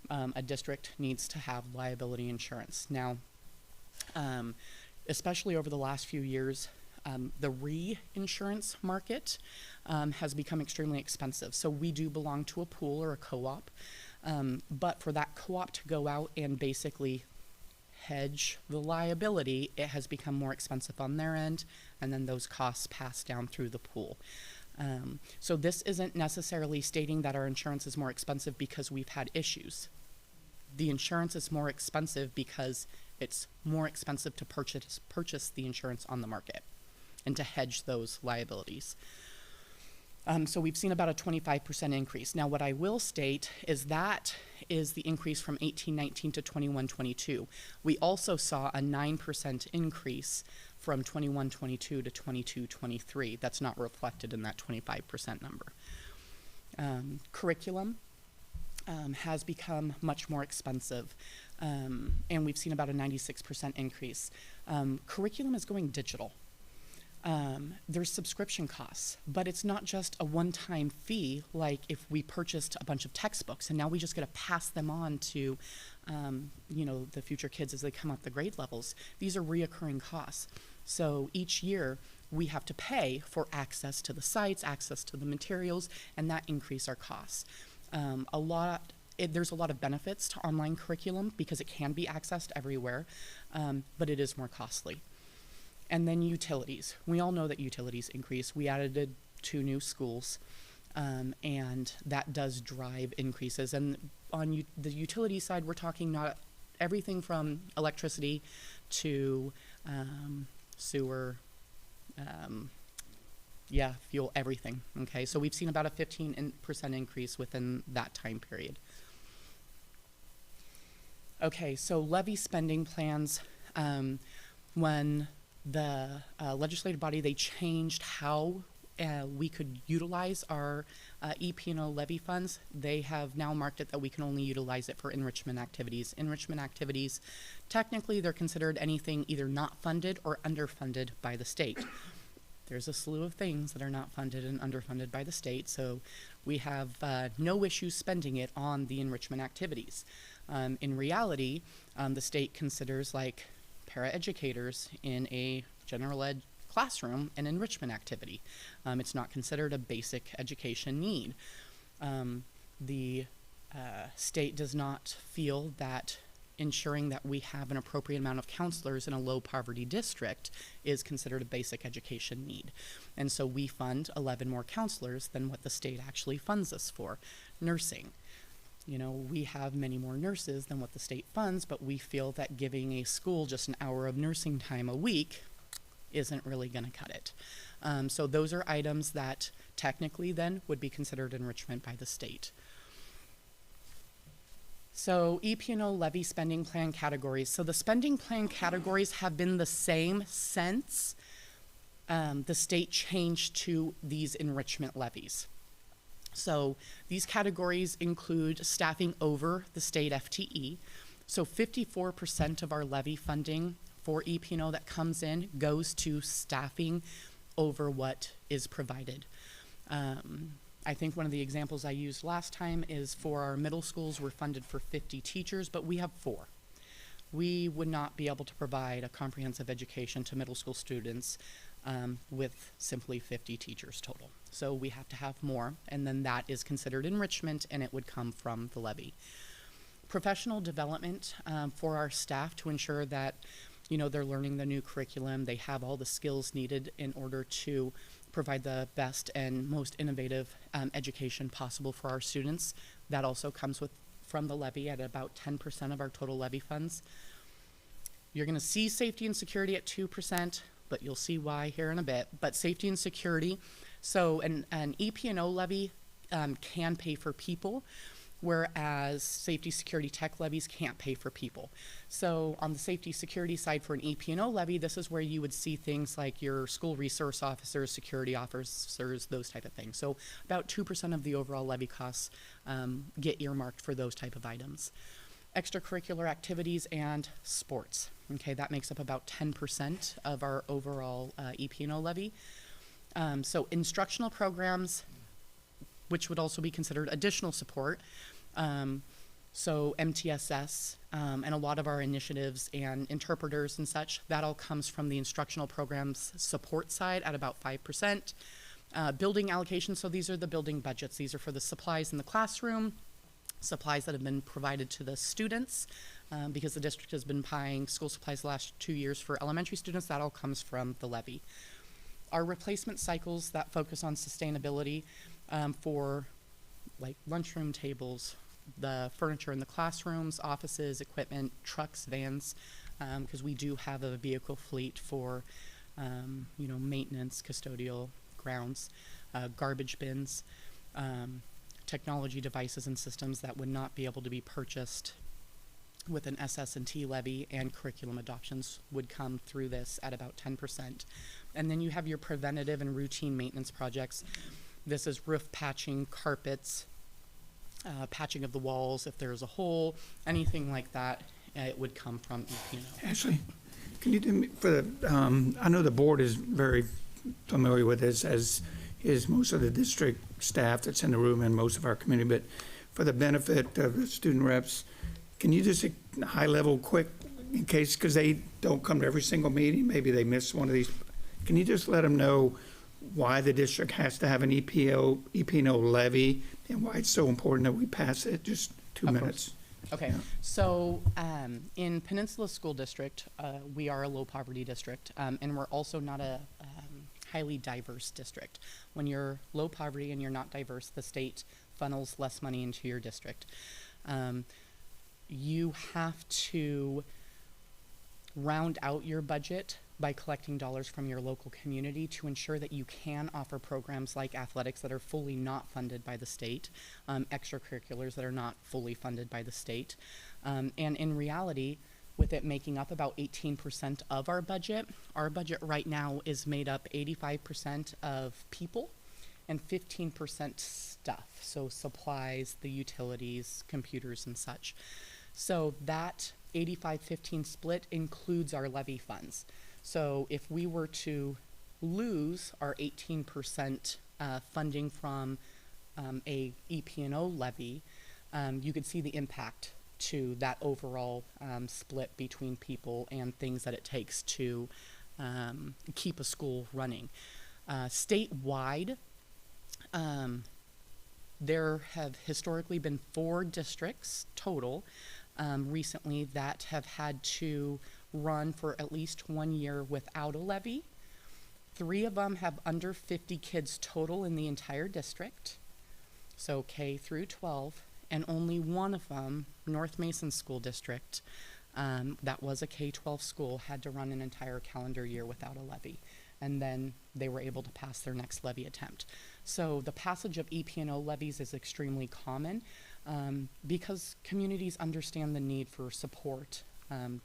a district needs to have liability insurance. Now, especially over the last few years, the reinsurance market has become extremely expensive. So we do belong to a pool or a co-op, but for that co-op to go out and basically hedge the liability, it has become more expensive on their end, and then those costs pass down through the pool. So this isn't necessarily stating that our insurance is more expensive because we've had issues. The insurance is more expensive because it's more expensive to purchase the insurance on the market and to hedge those liabilities. So we've seen about a 25% increase. Now what I will state is that is the increase from 18-19 to 21-22. We also saw a 9% increase from 21-22 to 22-23. That's not reflected in that 25% number. Curriculum has become much more expensive, and we've seen about a 96% increase. Curriculum is going digital. There's subscription costs, but it's not just a one-time fee like if we purchased a bunch of textbooks and now we just get to pass them on to the future kids as they come up the grade levels. These are reoccurring costs. So each year we have to pay for access to the sites, access to the materials, and that increase our costs. There's a lot of benefits to online curriculum because it can be accessed everywhere, but it is more costly. And then utilities. We all know that utilities increase. We added 2 new schools, and that does drive increases. And on the utility side, we're talking not everything from electricity to sewer, fuel, everything. Okay, so we've seen about a 15% increase within that time period. Okay, so levy spending plans, when the legislative body, they changed how we could utilize our EP&O levy funds. They have now marked it that we can only utilize it for enrichment activities. Enrichment activities, technically they're considered anything either not funded or underfunded by the state. There's a slew of things that are not funded and underfunded by the state, so we have no issue spending it on the enrichment activities. In reality, the state considers like paraeducators in a general ed classroom an enrichment activity. It's not considered a basic education need. The state does not feel that ensuring that we have an appropriate amount of counselors in a low poverty district is considered a basic education need. And so we fund 11 more counselors than what the state actually funds us for. Nursing. You know, we have many more nurses than what the state funds, but we feel that giving a school just an hour of nursing time a week isn't really going to cut it. So those are items that technically then would be considered enrichment by the state. So EP&O levy spending plan categories. So the spending plan categories have been the same since the state changed to these enrichment levies. So these categories include staffing over the state FTE. So 54% of our levy funding for EP&O that comes in goes to staffing over what is provided. I think one of the examples I used last time is for our middle schools, we're funded for 50 teachers, but we have 4. We would not be able to provide a comprehensive education to middle school students with simply 50 teachers total. So we have to have more, and then that is considered enrichment, and it would come from the levy. Professional development for our staff to ensure that, you know, they're learning the new curriculum, they have all the skills needed in order to provide the best and most innovative education possible for our students. That also comes from the levy at about 10% of our total levy funds. You're going to see safety and security at 2%, but you'll see why here in a bit. But safety and security, so an EP&O levy can pay for people, whereas safety security tech levies can't pay for people. So on the safety security side for an EP&O levy, this is where you would see things like your school resource officers, security officers, those type of things. So about 2% of the overall levy costs get earmarked for those type of items. Extracurricular activities and sports. Okay, that makes up about 10% of our overall EP&O levy. So instructional programs, which would also be considered additional support. So MTSS and a lot of our initiatives and interpreters and such, that all comes from the instructional programs support side at about 5%. Building allocation, so these are the building budgets. These are for the supplies in the classroom, supplies that have been provided to the students, because the district has been buying school supplies the last 2 years for elementary students. That all comes from the levy. Our replacement cycles that focus on sustainability for like lunchroom tables, the furniture in the classrooms, offices, equipment, trucks, vans, because we do have a vehicle fleet for maintenance, custodial, grounds, garbage bins, technology devices and systems that would not be able to be purchased with an SS&T levy, and curriculum adoptions would come through this at about 10%. And then you have your preventative and routine maintenance projects. This is roof patching, carpets, patching of the walls if there's a hole, anything like that, it would come from EP&O. Ashley, can you do me, I know the board is very familiar with this, as is most of the district staff that's in the room and most of our community, but for the benefit of the student reps, can you just high level quick, in case, because they don't come to every single meeting, maybe they miss one of these, can you just let them know why the district has to have an EP&O levy and why it's so important that we pass it? Just 2 minutes. Okay, Yeah. So in Peninsula School District, we are a low poverty district, and we're also not a highly diverse district. When you're low poverty and you're not diverse, the state funnels less money into your district. you have to round out your budget by collecting dollars from your local community to ensure that you can offer programs like athletics that are fully not funded by the state, extracurriculars that are not fully funded by the state. And in reality, with it making up about 18% of our budget right now is made up 85% of people and 15% stuff, so supplies, the utilities, computers and such. So that 85-15 split includes our levy funds. So if we were to lose our 18% funding from a EP&O levy, you could see the impact to that overall split between people and things that it takes to keep a school running. Statewide, there have historically been 4 districts total recently that have had to run for at least 1 year without a levy. 3 of them have under 50 kids total in the entire district, so K through 12, and only one of them, North Mason School District, that was a K-12 school, had to run an entire calendar year without a levy, and then they were able to pass their next levy attempt. So the passage of EP&O levies is extremely common because communities understand the need for support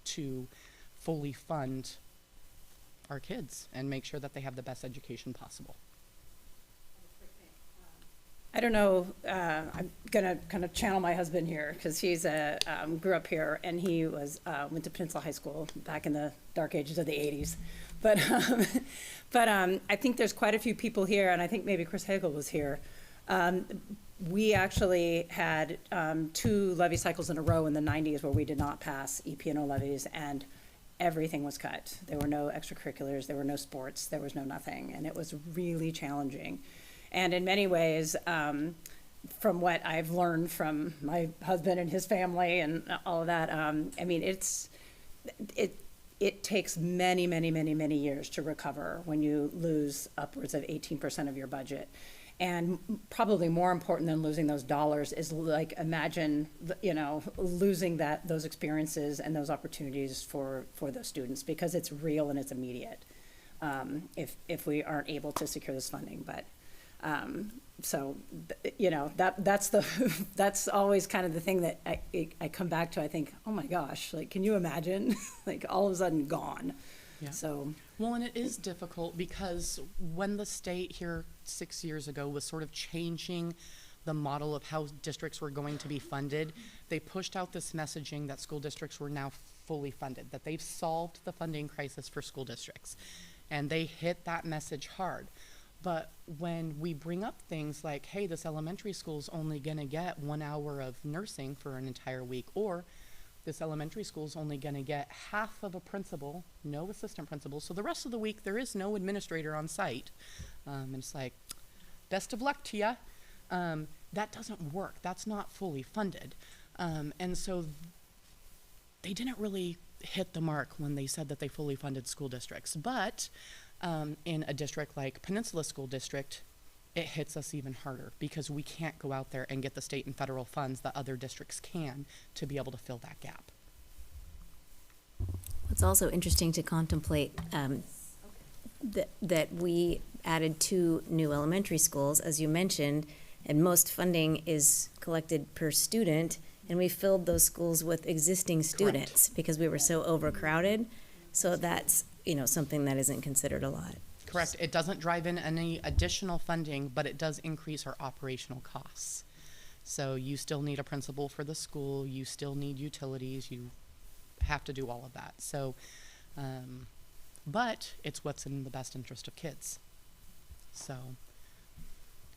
to fully fund our kids and make sure that they have the best education possible. I don't know, I'm gonna kind of channel my husband here, because he's grew up here, and he was, went to Peninsula High School back in the dark ages of the 80s. But I think there's quite a few people here, and I think maybe Chris Hagel was here. We actually had 2 levy cycles in a row in the 90s where we did not pass EP&O levies, and everything was cut. There were no extracurriculars, there were no sports, there was no nothing, and it was really challenging. And in many ways, from what I've learned from my husband and his family and all of that, I mean, it takes many, many, many, many years to recover when you lose upwards of 18% of your budget. And probably more important than losing those dollars is, like, imagine, you know, losing those experiences and those opportunities for those students, because it's real and it's immediate if we aren't able to secure this funding. But so, you know, that's always kind of the thing that I come back to. I think, oh my gosh, like, can you imagine? Like, all of a sudden gone. Yeah. So. Well, and it is difficult because when the state here 6 years ago was sort of changing the model of how districts were going to be funded, they pushed out this messaging that school districts were now fully funded, that they've solved the funding crisis for school districts. And they hit that message hard. But when we bring up things like, hey, this elementary school's only gonna get 1 hour of nursing for an entire week, or this elementary school is only going to get half of a principal, no assistant principal, so the rest of the week there is no administrator on site. And it's like, best of luck to you. That doesn't work. That's not fully funded. And so they didn't really hit the mark when they said that they fully funded school districts. But in a district like Peninsula School District, it hits us even harder because we can't go out there and get the state and federal funds that other districts can to be able to fill that gap. It's also interesting to contemplate that we added 2 new elementary schools, as you mentioned, and most funding is collected per student, and we filled those schools with existing students because we were so overcrowded. So that's, you know, something that isn't considered a lot. Correct. It doesn't drive in any additional funding, but it does increase our operational costs. So you still need a principal for the school, you still need utilities, you have to do all of that. So, but it's what's in the best interest of kids. So,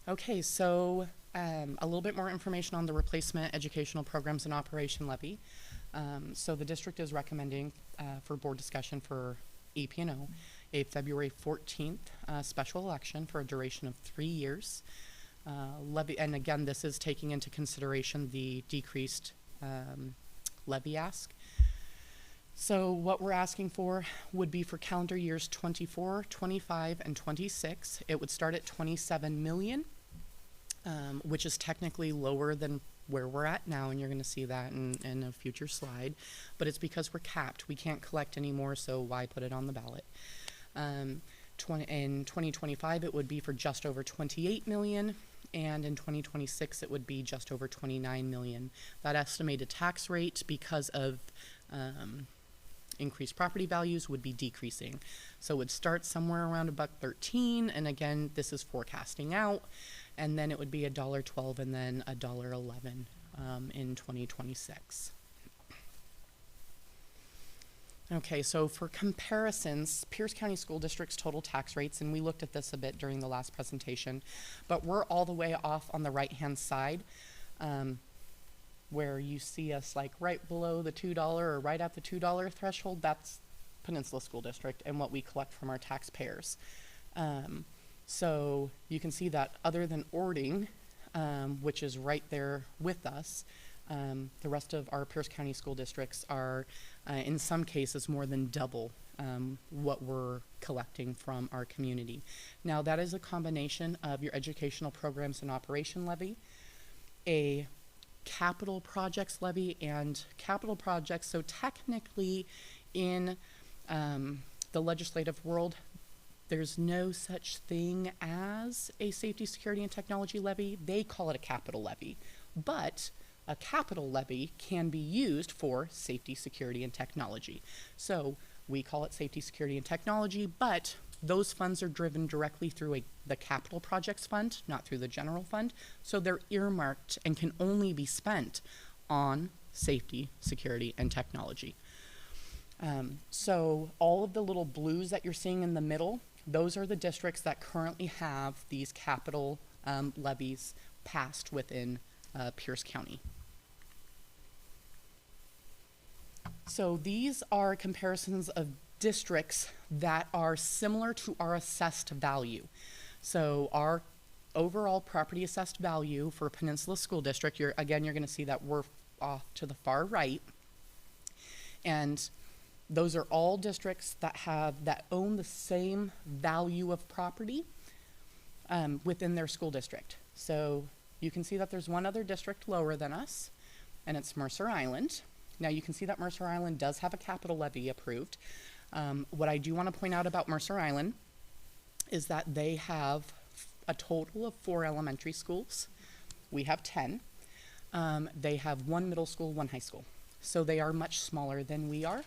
okay, so a little bit more information on the replacement educational programs and operation levy. So the district is recommending for board discussion for EP&O a February 14th special election for a duration of 3 years. Levy, and again, this is taking into consideration the decreased levy ask. So what we're asking for would be for calendar years 24, 25, and 26. It would start at 27 million, which is technically lower than where we're at now, and you're going to see that in a future slide, but it's because we're capped. We can't collect anymore, so why put it on the ballot? In 2025, it would be for just over 28 million, and in 2026, it would be just over 29 million. That estimated tax rate, because of increased property values, would be decreasing. So it would start somewhere around $1.13, and again, this is forecasting out, and then it would be $1.12 and then $1.11 in 2026. Okay, so for comparisons, Pierce County School District's total tax rates, and we looked at this a bit during the last presentation, but we're all the way off on the right-hand side, where you see us like right below the $2 or right at the $2 threshold. That's Peninsula School District and what we collect from our taxpayers. So you can see that other than Ording, which is right there with us, the rest of our Pierce County school districts are, in some cases, more than double what we're collecting from our community. Now, that is a combination of your educational programs and operation levy, a capital projects levy, and capital projects. So technically, in the legislative world, there's no such thing as a safety, security, and technology levy. They call it a capital levy. But a capital levy can be used for safety, security, and technology. So we call it safety, security, and technology, but those funds are driven directly through the capital projects fund, not through the general fund. So they're earmarked and can only be spent on safety, security, and technology. So all of the little blues that you're seeing in the middle, those are the districts that currently have these capital levies passed within Pierce County. So these are comparisons of districts that are similar to our assessed value. So our overall property assessed value for Peninsula School District, you're going to see that we're off to the far right. And those are all districts that own the same value of property within their school district. So you can see that there's one other district lower than us, and it's Mercer Island. Now you can see that Mercer Island does have a capital levy approved. What I do want to point out about Mercer Island is that they have a total of 4 elementary schools. We have 10. They have 1 middle school, 1 high school. So they are much smaller than we are.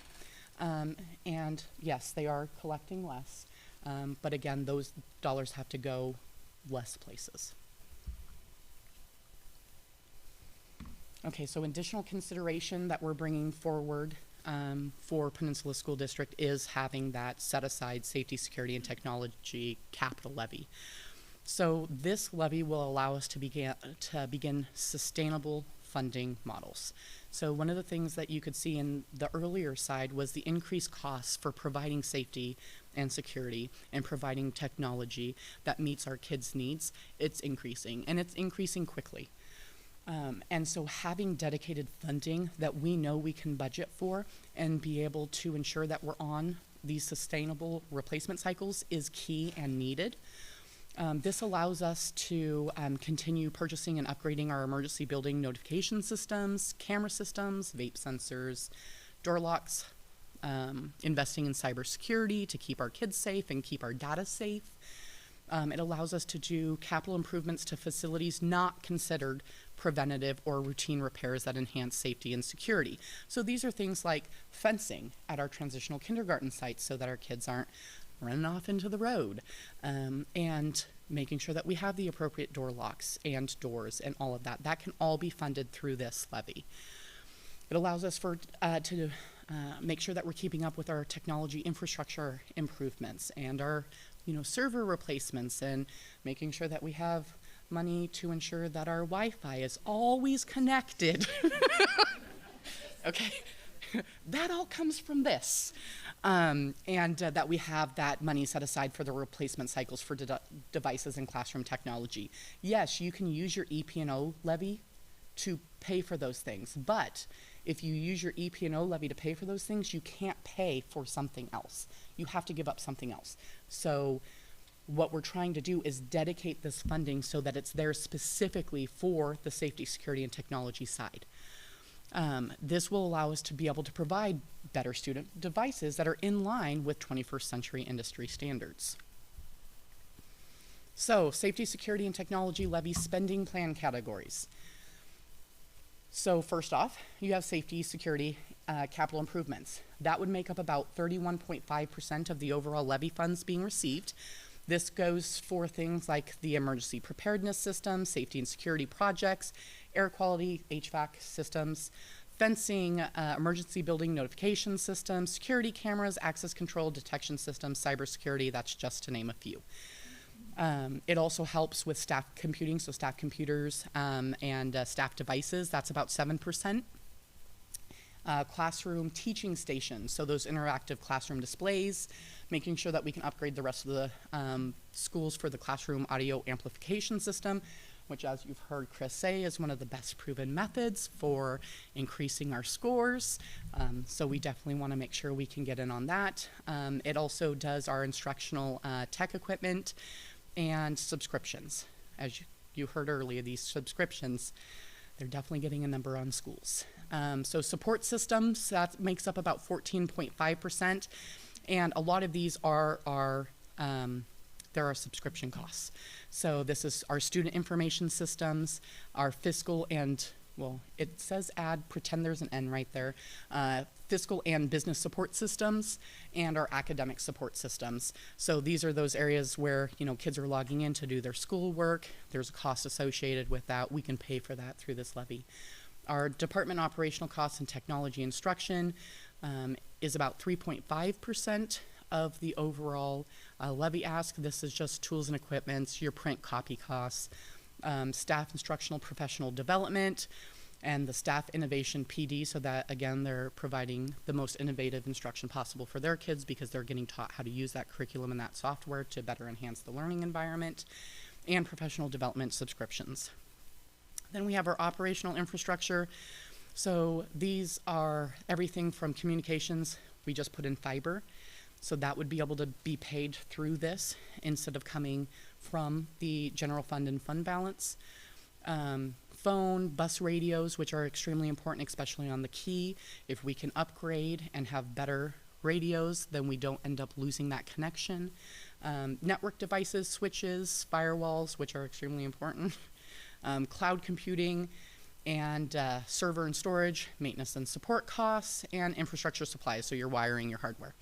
And yes, they are collecting less. But again, those dollars have to go less places. Okay, so additional consideration that we're bringing forward for Peninsula School District is having that set aside safety, security, and technology capital levy. So this levy will allow us to begin sustainable funding models. So one of the things that you could see in the earlier side was the increased costs for providing safety and security and providing technology that meets our kids' needs. It's increasing, and it's increasing quickly. And so having dedicated funding that we know we can budget for and be able to ensure that we're on these sustainable replacement cycles is key and needed. This allows us to continue purchasing and upgrading our emergency building notification systems, camera systems, vape sensors, door locks, investing in cybersecurity to keep our kids safe and keep our data safe. It allows us to do capital improvements to facilities not considered preventative or routine repairs that enhance safety and security. So these are things like fencing at our transitional kindergarten sites so that our kids aren't running off into the road, and making sure that we have the appropriate door locks and doors and all of that. That can all be funded through this levy. It allows us to make sure that we're keeping up with our technology infrastructure improvements and our server replacements, and making sure that we have money to ensure that our Wi-Fi is always connected. Okay, that all comes from this. And that we have that money set aside for the replacement cycles for devices and classroom technology. Yes, you can use your EP&O levy to pay for those things, but if you use your EP&O levy to pay for those things, you can't pay for something else. You have to give up something else. So what we're trying to do is dedicate this funding so that it's there specifically for the safety, security, and technology side. This will allow us to be able to provide better student devices that are in line with 21st century industry standards. So, safety, security, and technology levy spending plan categories. So first off, you have safety, security, capital improvements. That would make up about 31.5% of the overall levy funds being received. This goes for things like the emergency preparedness system, safety and security projects, air quality, HVAC systems, fencing, emergency building notification systems, security cameras, access control detection systems, cybersecurity, that's just to name a few. It also helps with staff computing, so staff computers and staff devices, that's about 7%. Classroom teaching stations, so those interactive classroom displays, making sure that we can upgrade the rest of the schools for the classroom audio amplification system, which, as you've heard Chris say, is one of the best proven methods for increasing our scores. So we definitely want to make sure we can get in on that. It also does our instructional tech equipment and subscriptions. As you heard earlier, these subscriptions, they're definitely getting a number on schools. So support systems, that makes up about 14.5%, and a lot of these are there are subscription costs. So this is our student information systems, our fiscal and, well, it says pretend there's an N right there, fiscal and business support systems, and our academic support systems. So these are those areas where, you know, kids are logging in to do their schoolwork. There's a cost associated with that. We can pay for that through this levy. Our department operational costs and technology instruction is about 3.5% of the overall levy ask. This is just tools and equipments, your print copy costs, staff instructional professional development, and the staff innovation PD, so that, again, they're providing the most innovative instruction possible for their kids because they're getting taught how to use that curriculum and that software to better enhance the learning environment, and professional development subscriptions. Then we have our operational infrastructure. So these are everything from communications. We just put in fiber. So that would be able to be paid through this instead of coming from the general fund and fund balance. Phone, bus radios, which are extremely important, especially on the Key. If we can upgrade and have better radios, then we don't end up losing that connection. Network devices, switches, firewalls, which are extremely important. Cloud computing, and server and storage, maintenance and support costs, and infrastructure supplies, so your wiring, your hardware.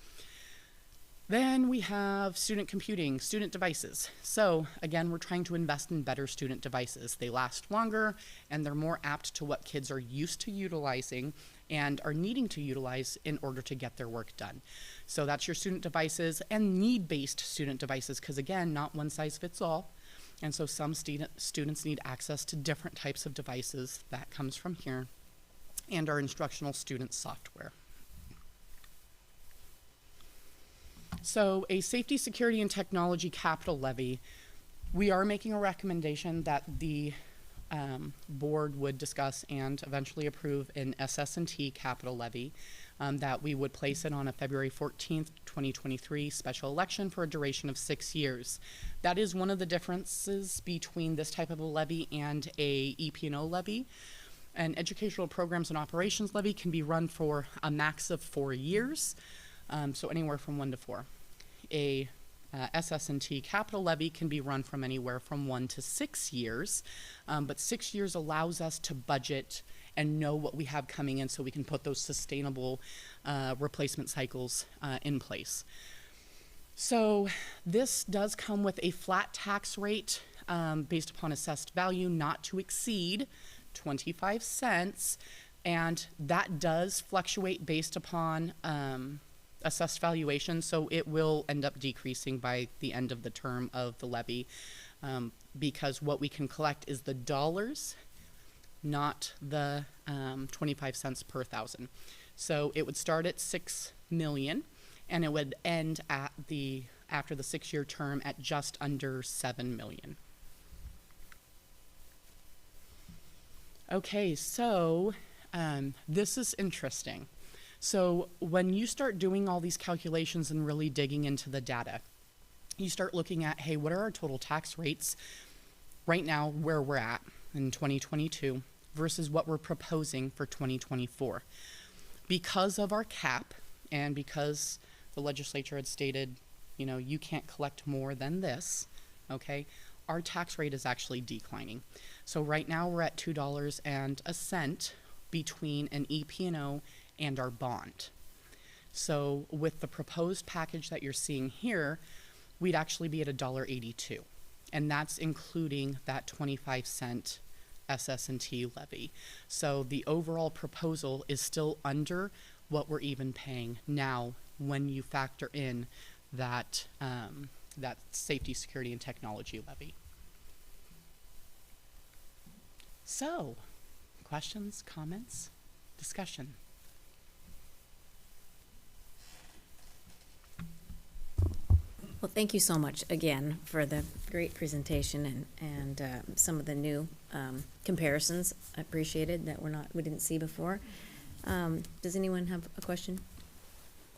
Then we have student computing, student devices. So again, we're trying to invest in better student devices. They last longer, and they're more apt to what kids are used to utilizing and are needing to utilize in order to get their work done. So that's your student devices and need-based student devices, because again, not one size fits all. And so some students need access to different types of devices. That comes from here. And our instructional student software. So a safety, security, and technology capital levy, we are making a recommendation that the board would discuss and eventually approve an SS&T capital levy, that we would place it on a February 14th, 2023 special election for a duration of 6 years. That is one of the differences between this type of a levy and a EP&O levy. An educational programs and operations levy can be run for a max of 4 years, so anywhere from 1 to 4. A SS&T capital levy can be run from anywhere from 1 to 6 years, but 6 years allows us to budget and know what we have coming in so we can put those sustainable replacement cycles in place. So this does come with a flat tax rate based upon assessed value not to exceed 25 cents, and that does fluctuate based upon assessed valuation, so it will end up decreasing by the end of the term of the levy, because what we can collect is the dollars, not the 25 cents per thousand. So it would start at 6 million, and it would end at after the 6-year term at just under 7 million. Okay, so this is interesting. So when you start doing all these calculations and really digging into the data, you start looking at, hey, what are our total tax rates right now where we're at in 2022 versus what we're proposing for 2024. Because of our cap and because the legislature had stated, you know, you can't collect more than this, okay, our tax rate is actually declining. So right now we're at $2.01 between an EP&O and our bond. So with the proposed package that you're seeing here, we'd actually be at $1.82. And that's including that 25-cent SS&T levy. So the overall proposal is still under what we're even paying now when you factor in that, that safety, security, and technology levy. So, questions, comments, discussion? Well, thank you so much again for the great presentation and some of the new comparisons. I appreciated that we didn't see before. Does anyone have a question?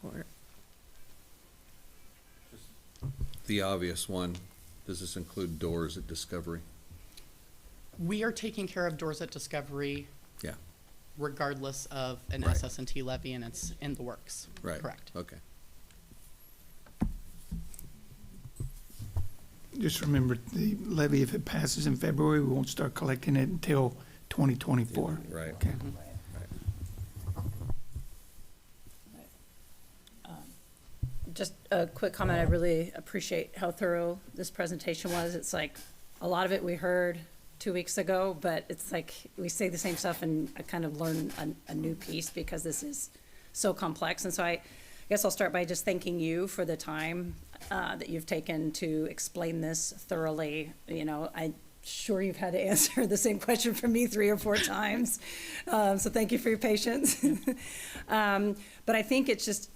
Or The obvious one, does this include doors at Discovery? We are taking care of doors at Discovery. Yeah. Regardless of an Right. SS&T levy, and it's in the works. Right. Correct. Okay. Just remember, the levy, if it passes in February, we won't start collecting it until 2024. Right. Okay. Just a quick comment. I really appreciate how thorough this presentation was. It's like a lot of it we heard 2 weeks ago, but it's like we say the same stuff and I kind of learn a new piece because this is so complex. And so I guess I'll start by just thanking you for the time that you've taken to explain this thoroughly. You know, I'm sure you've had to answer the same question from me 3 or 4 times. So thank you for your patience. But I think it's just,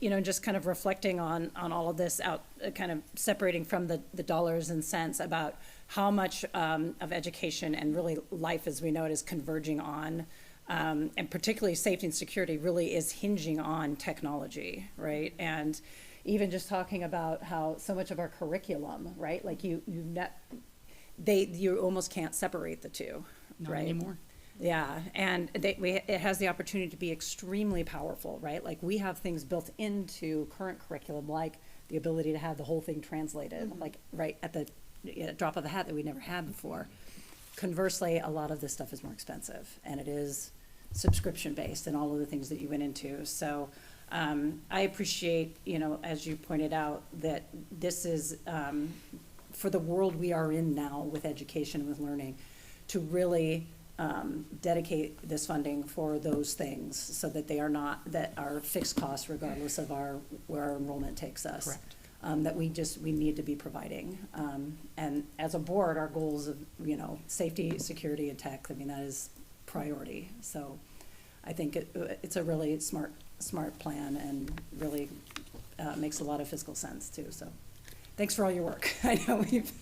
you know, just kind of reflecting on all of this out, kind of separating from the dollars and cents about how much of education and really life as we know it is converging on, and particularly safety and security really is hinging on technology, right? And even just talking about how so much of our curriculum, right? Like you almost can't separate the two, Not right? anymore. Yeah, and it has the opportunity to be extremely powerful, right? Like we have things built into current curriculum, like the ability to have the whole thing translated, like right at the drop of a hat that we never had before. Conversely, a lot of this stuff is more expensive, and it is subscription-based and all of the things that you went into. So I appreciate, you know, as you pointed out, that this is, for the world we are in now with education and with learning, to really dedicate this funding for those things so that they are not, that are fixed costs regardless of where our enrollment takes us. Correct. That we need to be providing. And as a board, our goals of, you know, safety, security, and tech, I mean, that is priority. So I think it's a really smart plan and really makes a lot of fiscal sense too. So thanks for all your work. I know we've.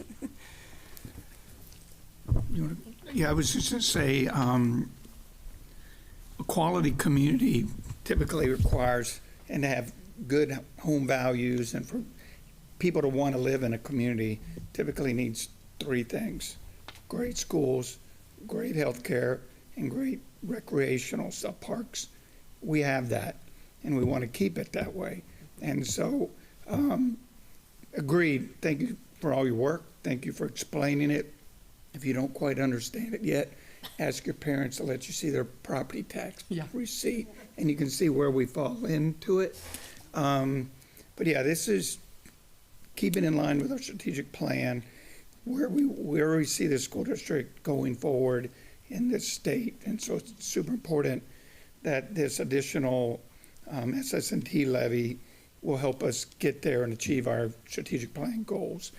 Yeah, I was just going to say, a quality community typically requires and to have good home values, and for people to want to live in a community typically needs 3 things: great schools, great health care, and great recreational stuff, parks. We have that, and we want to keep it that way. And so, agreed. Thank you for all your work. Thank you for explaining it. If you don't quite understand it yet, ask your parents to let you see their property tax receipt, and you can see where we fall into it. But yeah, this is keeping in line with our strategic plan, where we see the school district going forward in this state. And so it's super important that this additional SS&T levy will help us get there and achieve our strategic plan goals.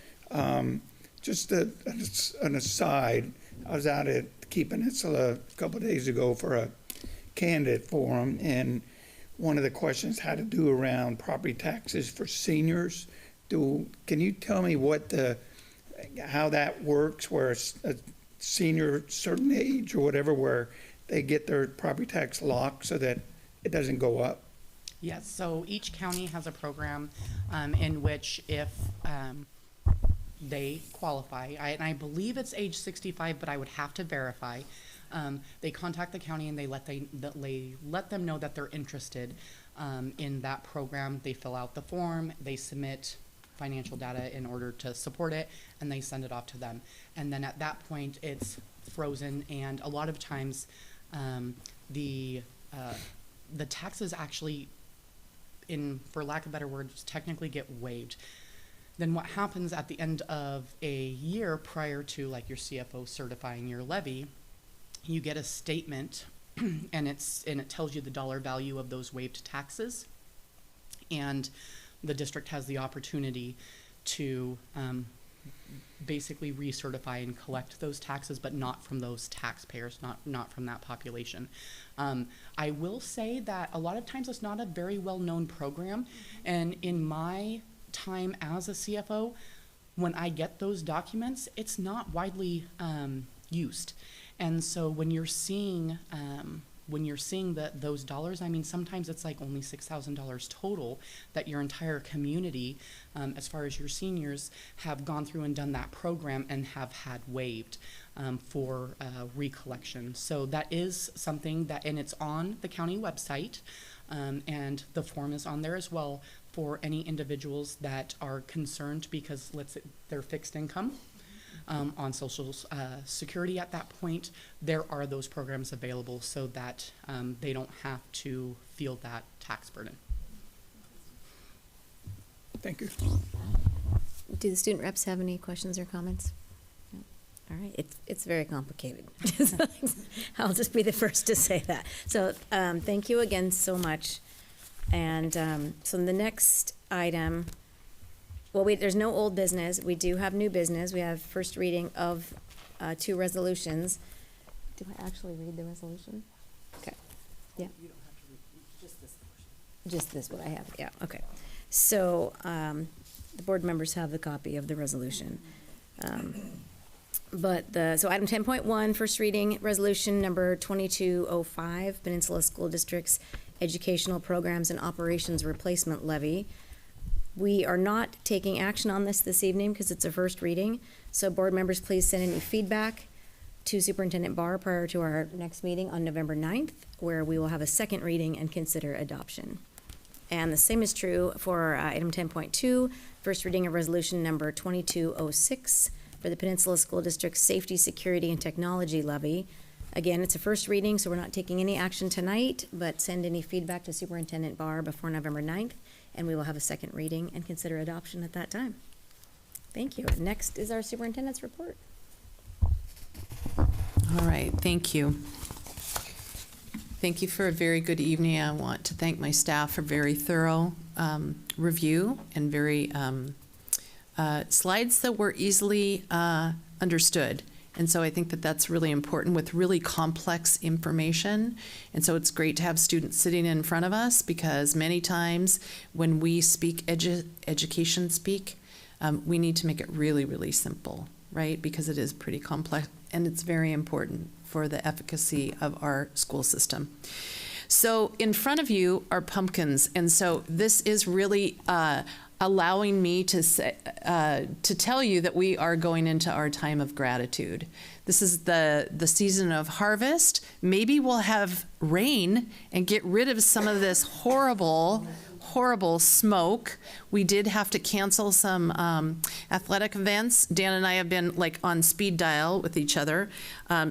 Just an aside, I was out at Cte Peninsula a couple of days ago for a candidate forum, and one of the questions had to do around property taxes for seniors. Can you tell me how that works, where a senior, certain age or whatever, where they get their property tax locked so that it doesn't go up? Yes, so each county has a program in which if they qualify, and I believe it's age 65, but I would have to verify. They contact the county and they let them know that they're interested in that program. They fill out the form, they submit financial data in order to support it, and they send it off to them. And then at that point, it's frozen, and a lot of times the taxes actually, for lack of better words, technically get waived. Then what happens at the end of a year prior to like your CFO certifying your levy, you get a statement and it tells you the dollar value of those waived taxes, and the district has the opportunity to basically recertify and collect those taxes, but not from those taxpayers, not from that population. I will say that a lot of times it's not a very well-known program, and in my time as a CFO, when I get those documents, it's not widely used. And so when you're seeing those dollars, I mean, sometimes it's like only $6,000 total that your entire community, as far as your seniors, have gone through and done that program and have had waived for recollection. So that is something that, and it's on the county website, and the form is on there as well for any individuals that are concerned because they're fixed income. On Social Security at that point, there are those programs available so that they don't have to feel that tax burden. Thank you. Do the student reps have any questions or comments? No. All right, it's very complicated. I'll just be the first to say that. So thank you again so much. And so the next item, well, there's no old business. We do have new business. We have first reading of 2 resolutions. Do I actually read the resolution? Okay. Yeah. You don't have to read just this portion. Just this, what I have. Yeah. Okay. So the board members have the copy of the resolution. So item 10.1, first reading resolution number 2205, Peninsula School District's Educational Programs and Operations Replacement Levy. We are not taking action on this evening because it's a first reading. So board members, please send any feedback to Superintendent Barr prior to our next meeting on November 9th, where we will have a second reading and consider adoption. And the same is true for item 10.2, first reading of resolution number 2206 for the Peninsula School District's Safety, Security, and Technology Levy. Again, it's a first reading, so we're not taking any action tonight, but send any feedback to Superintendent Barr before November 9th. And we will have a second reading and consider adoption at that time. Thank you. Next is our superintendent's report. All right, thank you. Thank you for a very good evening. I want to thank my staff for very thorough review and very slides that were easily understood. And so I think that that's really important with really complex information. And so it's great to have students sitting in front of us, because many times when we speak education speak, we need to make it really, really simple, right? Because it is pretty complex and it's very important for the efficacy of our school system. So in front of you are pumpkins. And so this is really allowing me to say, to tell you that we are going into our time of gratitude. This is the season of harvest. Maybe we'll have rain and get rid of some of this horrible smoke. We did have to cancel some athletic events. Dan and I have been like on speed dial with each other.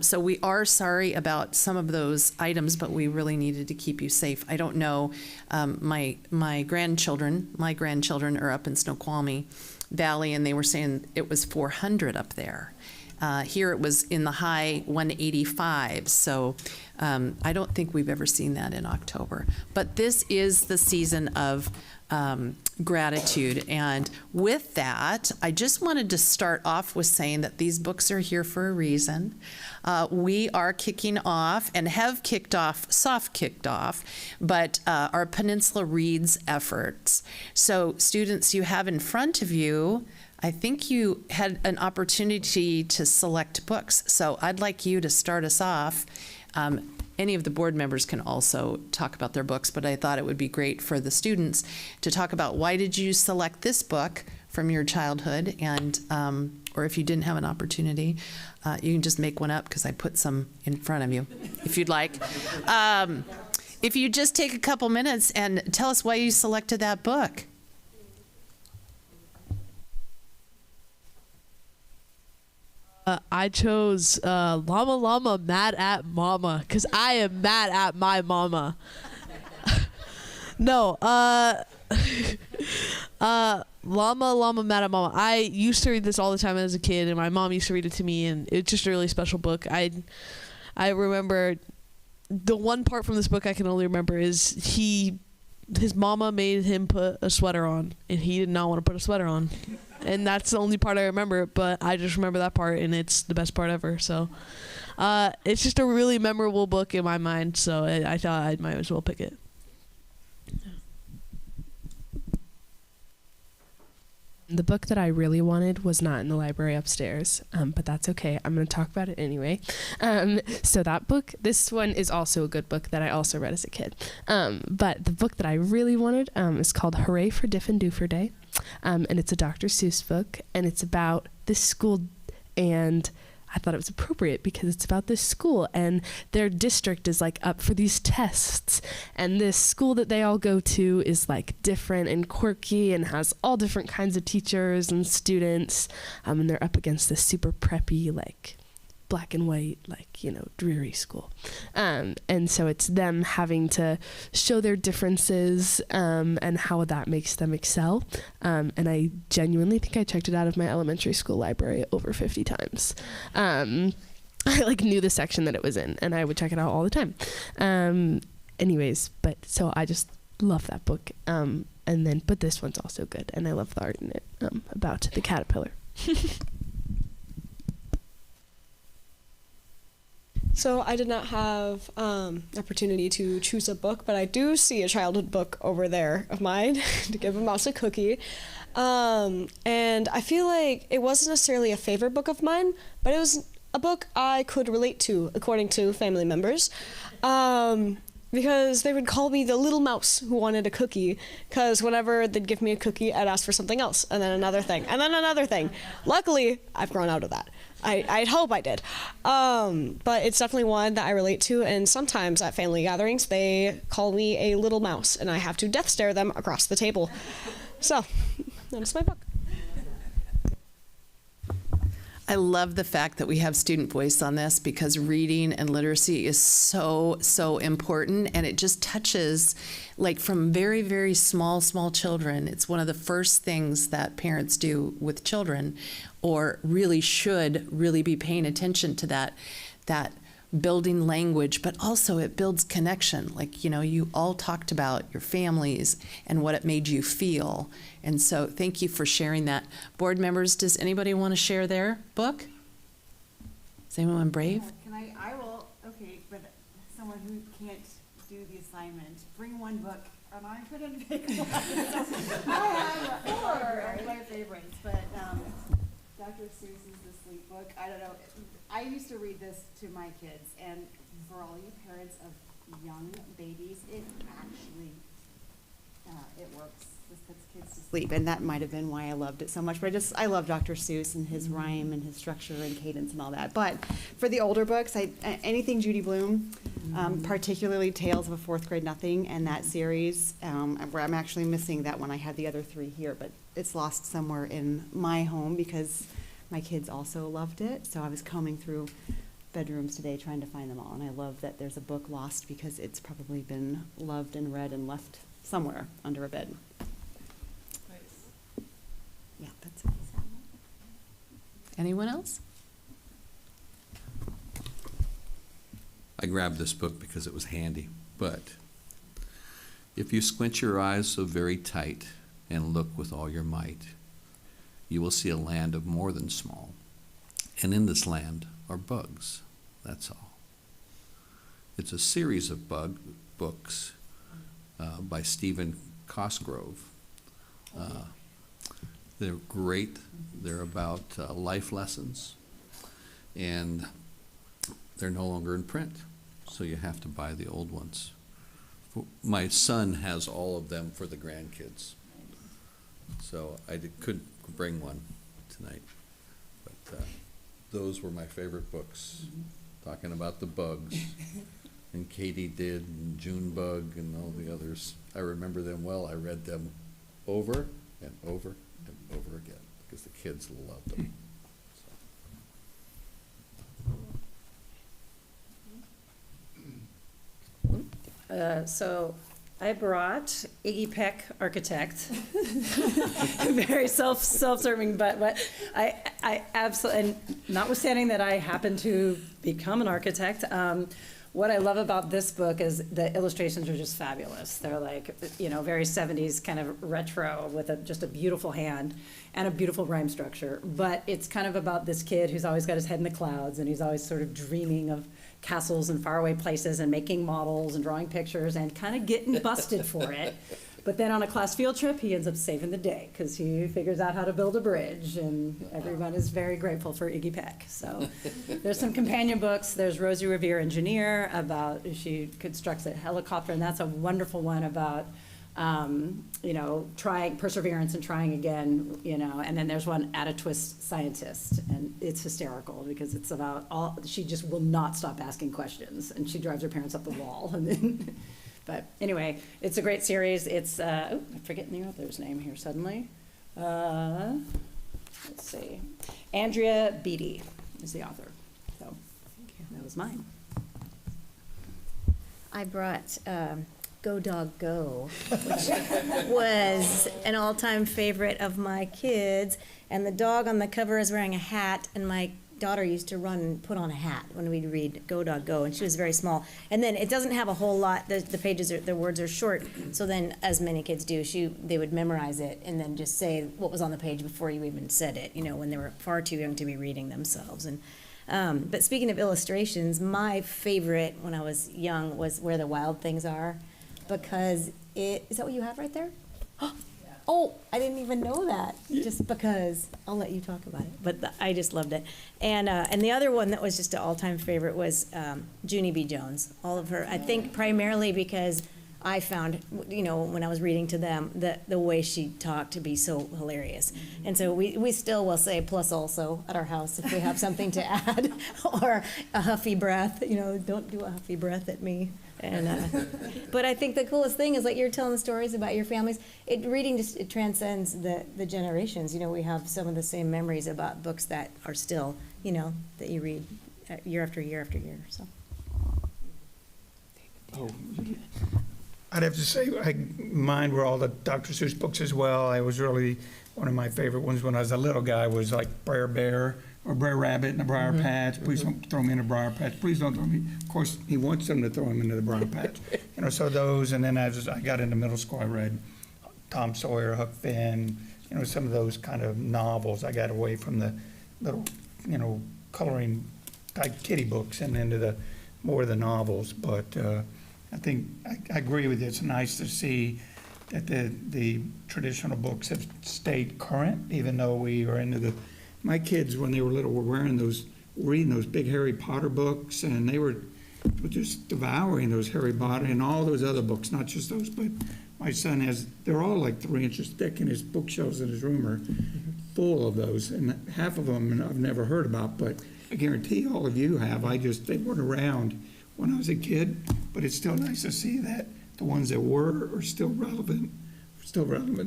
So we are sorry about some of those items, but we really needed to keep you safe. I don't know, my grandchildren are up in Snoqualmie Valley, and they were saying it was 400 up there. Here it was in the high 185, so I don't think we've ever seen that in October. But this is the season of gratitude, and with that, I just wanted to start off with saying that these books are here for a reason. We are kicking off, and have kicked off, soft kicked off, but our Peninsula Reads efforts. So students, you have in front of you, I think you had an opportunity to select books. So I'd like you to start us off. And any of the board members can also talk about their books, but I thought it would be great for the students to talk about why did you select this book from your childhood, and or if you didn't have an opportunity, you can just make one up because I put some in front of you if you'd like. If you just take a couple minutes and tell us why you selected that book. I chose Llama Llama Mad at Mama because I am mad at my mama. No, Llama Llama Mad at Mama. I used to read this all the time as a kid, and my mom used to read it to me, and it's just a really special book. I remember the one part from this book I can only remember is his mama made him put a sweater on, and he did not want to put a sweater on. And that's the only part I remember, but I just remember that part, and it's the best part ever. So it's just a really memorable book in my mind, so I thought I might as well pick it. The book that I really wanted was not in the library upstairs, but that's okay. I'm going to talk about it anyway. So that book, this one is also a good book that I also read as a kid. But the book that I really wanted is called Hooray for Diff and Doofer Day. And it's a Dr. Seuss book, and it's about this school, and I thought it was appropriate because it's about this school, and their district is like up for these tests, and this school that they all go to is like different and quirky and has all different kinds of teachers and students, and they're up against this super preppy, like black and white, like, you know, dreary school. And so it's them having to show their differences and how that makes them excel. And I genuinely think I checked it out of my elementary school library over 50 times. I like knew the section that it was in, and I would check it out all the time. Anyways, but so I just love that book. But this one's also good, and I love the art in it about the caterpillar. So I did not have opportunity to choose a book, but I do see a childhood book over there of mine to give a mouse a cookie. And I feel like it wasn't necessarily a favorite book of mine, but it was a book I could relate to, according to family members. Because they would call me the little mouse who wanted a cookie, because whenever they'd give me a cookie, I'd ask for something else, and then another thing, and then another thing. Luckily, I've grown out of that. I'd hope I did. But it's definitely one that I relate to, and sometimes at family gatherings, they call me a little mouse, and I have to death stare them across the table. So, that's my book. I love the fact that we have student voice on this, because reading and literacy is so, so important, and it just touches, like, from very, very small children. It's one of the first things that parents do with children, or really should really be paying attention to that building language, but also it builds connection. Like, you know, you all talked about your families and what it made you feel. And so thank you for sharing that. Board members, does anybody want to share their book? Is anyone brave? I will, okay, but someone who can't do the assignment, bring one book, and I couldn't pick one. I have four of my favorites, but Dr. Seuss's The Sleep Book, I don't know. I used to read this to my kids, and for all you parents of young babies, it actually, it works. This puts kids to sleep, and that might have been why I loved it so much. But I love Dr. Seuss and his rhyme and his structure and cadence and all that. But for the older books, anything Judy Blume, particularly Tales of a Fourth Grade Nothing and that series, where I'm actually missing that one. I had the other three here, but it's lost somewhere in my home because my kids also loved it. So I was combing through bedrooms today trying to find them all. And I love that there's a book lost because it's probably been loved and read and left somewhere under a bed. Yeah, that's it. Anyone else? I grabbed this book because it was handy, but if you squint your eyes so very tight and look with all your might, you will see a land of more than small, and in this land are bugs, that's all. It's a series of books by Stephen Cosgrove. They're great. They're about life lessons, and they're no longer in print. so you have to buy the old ones. My son has all of them for the grandkids, so couldn't bring one tonight. But those were my favorite books, talking about the bugs. And Katie did, and Junebug, and all the others. I remember them well. I read them over and over and over again because the kids loved them. So I brought Iggy Peck, architect. Very self-serving, but what I absolutely, and notwithstanding that I happen to become an architect, what I love about this book is the illustrations are just fabulous. They're like, very 70s kind of retro with just a beautiful hand and a beautiful rhyme structure. But it's kind of about this kid who's always got his head in the clouds and he's always sort of dreaming of castles and faraway places and making models and drawing pictures and kind of getting busted for it. But then on a class field trip, he ends up saving the day because he figures out how to build a bridge, and everyone is very grateful for Iggy Peck. So there's some companion books. There's Rosie Revere, Engineer, about she constructs a helicopter, and that's a wonderful one about trying perseverance and trying again, and then there's one At a Twist, Scientist, and it's hysterical because it's about she just will not stop asking questions, and she drives her parents up the wall, and then. But anyway, it's a great series. It's, I'm forgetting the author's name here suddenly. Let's see. Andrea Beatty is the author. So that was mine. I brought Go Dog Go, which was an all-time favorite of my kids. And the dog on the cover is wearing a hat, and my daughter used to run and put on a hat when we'd read Go Dog Go, and she was very small. And then it doesn't have a whole lot, the pages, the words are short, so then, as many kids do, they would memorize it and then just say what was on the page before you even said it, when they were far too young to be reading themselves. And but speaking of illustrations, my favorite when I was young was Where the Wild Things Are, because is that what you have right there? Oh, I didn't even know that, just because. I'll let you talk about it, but I just loved it. And the other one that was just an all-time favorite was Junie B. Jones. All of her, I think primarily because I found, when I was reading to them, the way she talked to be so hilarious. And so we still will say plus also at our house if we have something to add, or a huffy breath, don't do a huffy breath at me. And but I think the coolest thing is, like, you're telling stories about your families. Reading it transcends the generations. We have some of the same memories about books that are still, that you read year after year after year. So. Oh, I'd have to say mine were all the Dr. Seuss books as well. I was really, one of my favorite ones when I was a little guy was like Brer Bear or Brer Rabbit in the Briar Patch. Please don't throw me in the Briar Patch. Please don't throw me. Of course, he wants them to throw him into the Briar Patch. So those, and then as I got into middle school, I read Tom Sawyer, Huck Finn, some of those kind of novels. I got away from the little, coloring type kitty books and into more of the novels. But I think I agree with you. It's nice to see that the traditional books have stayed current, even though we are into my kids, when they were little, were reading those big Harry Potter books, and they were just devouring those Harry Potter and all those other books, not just those, but my son they're all like 3 inches thick, and his bookshelves in his room are full of those, and half of them I've never heard about, but I guarantee all of you have. They weren't around when I was a kid, but it's still nice to see that the ones that are still relevant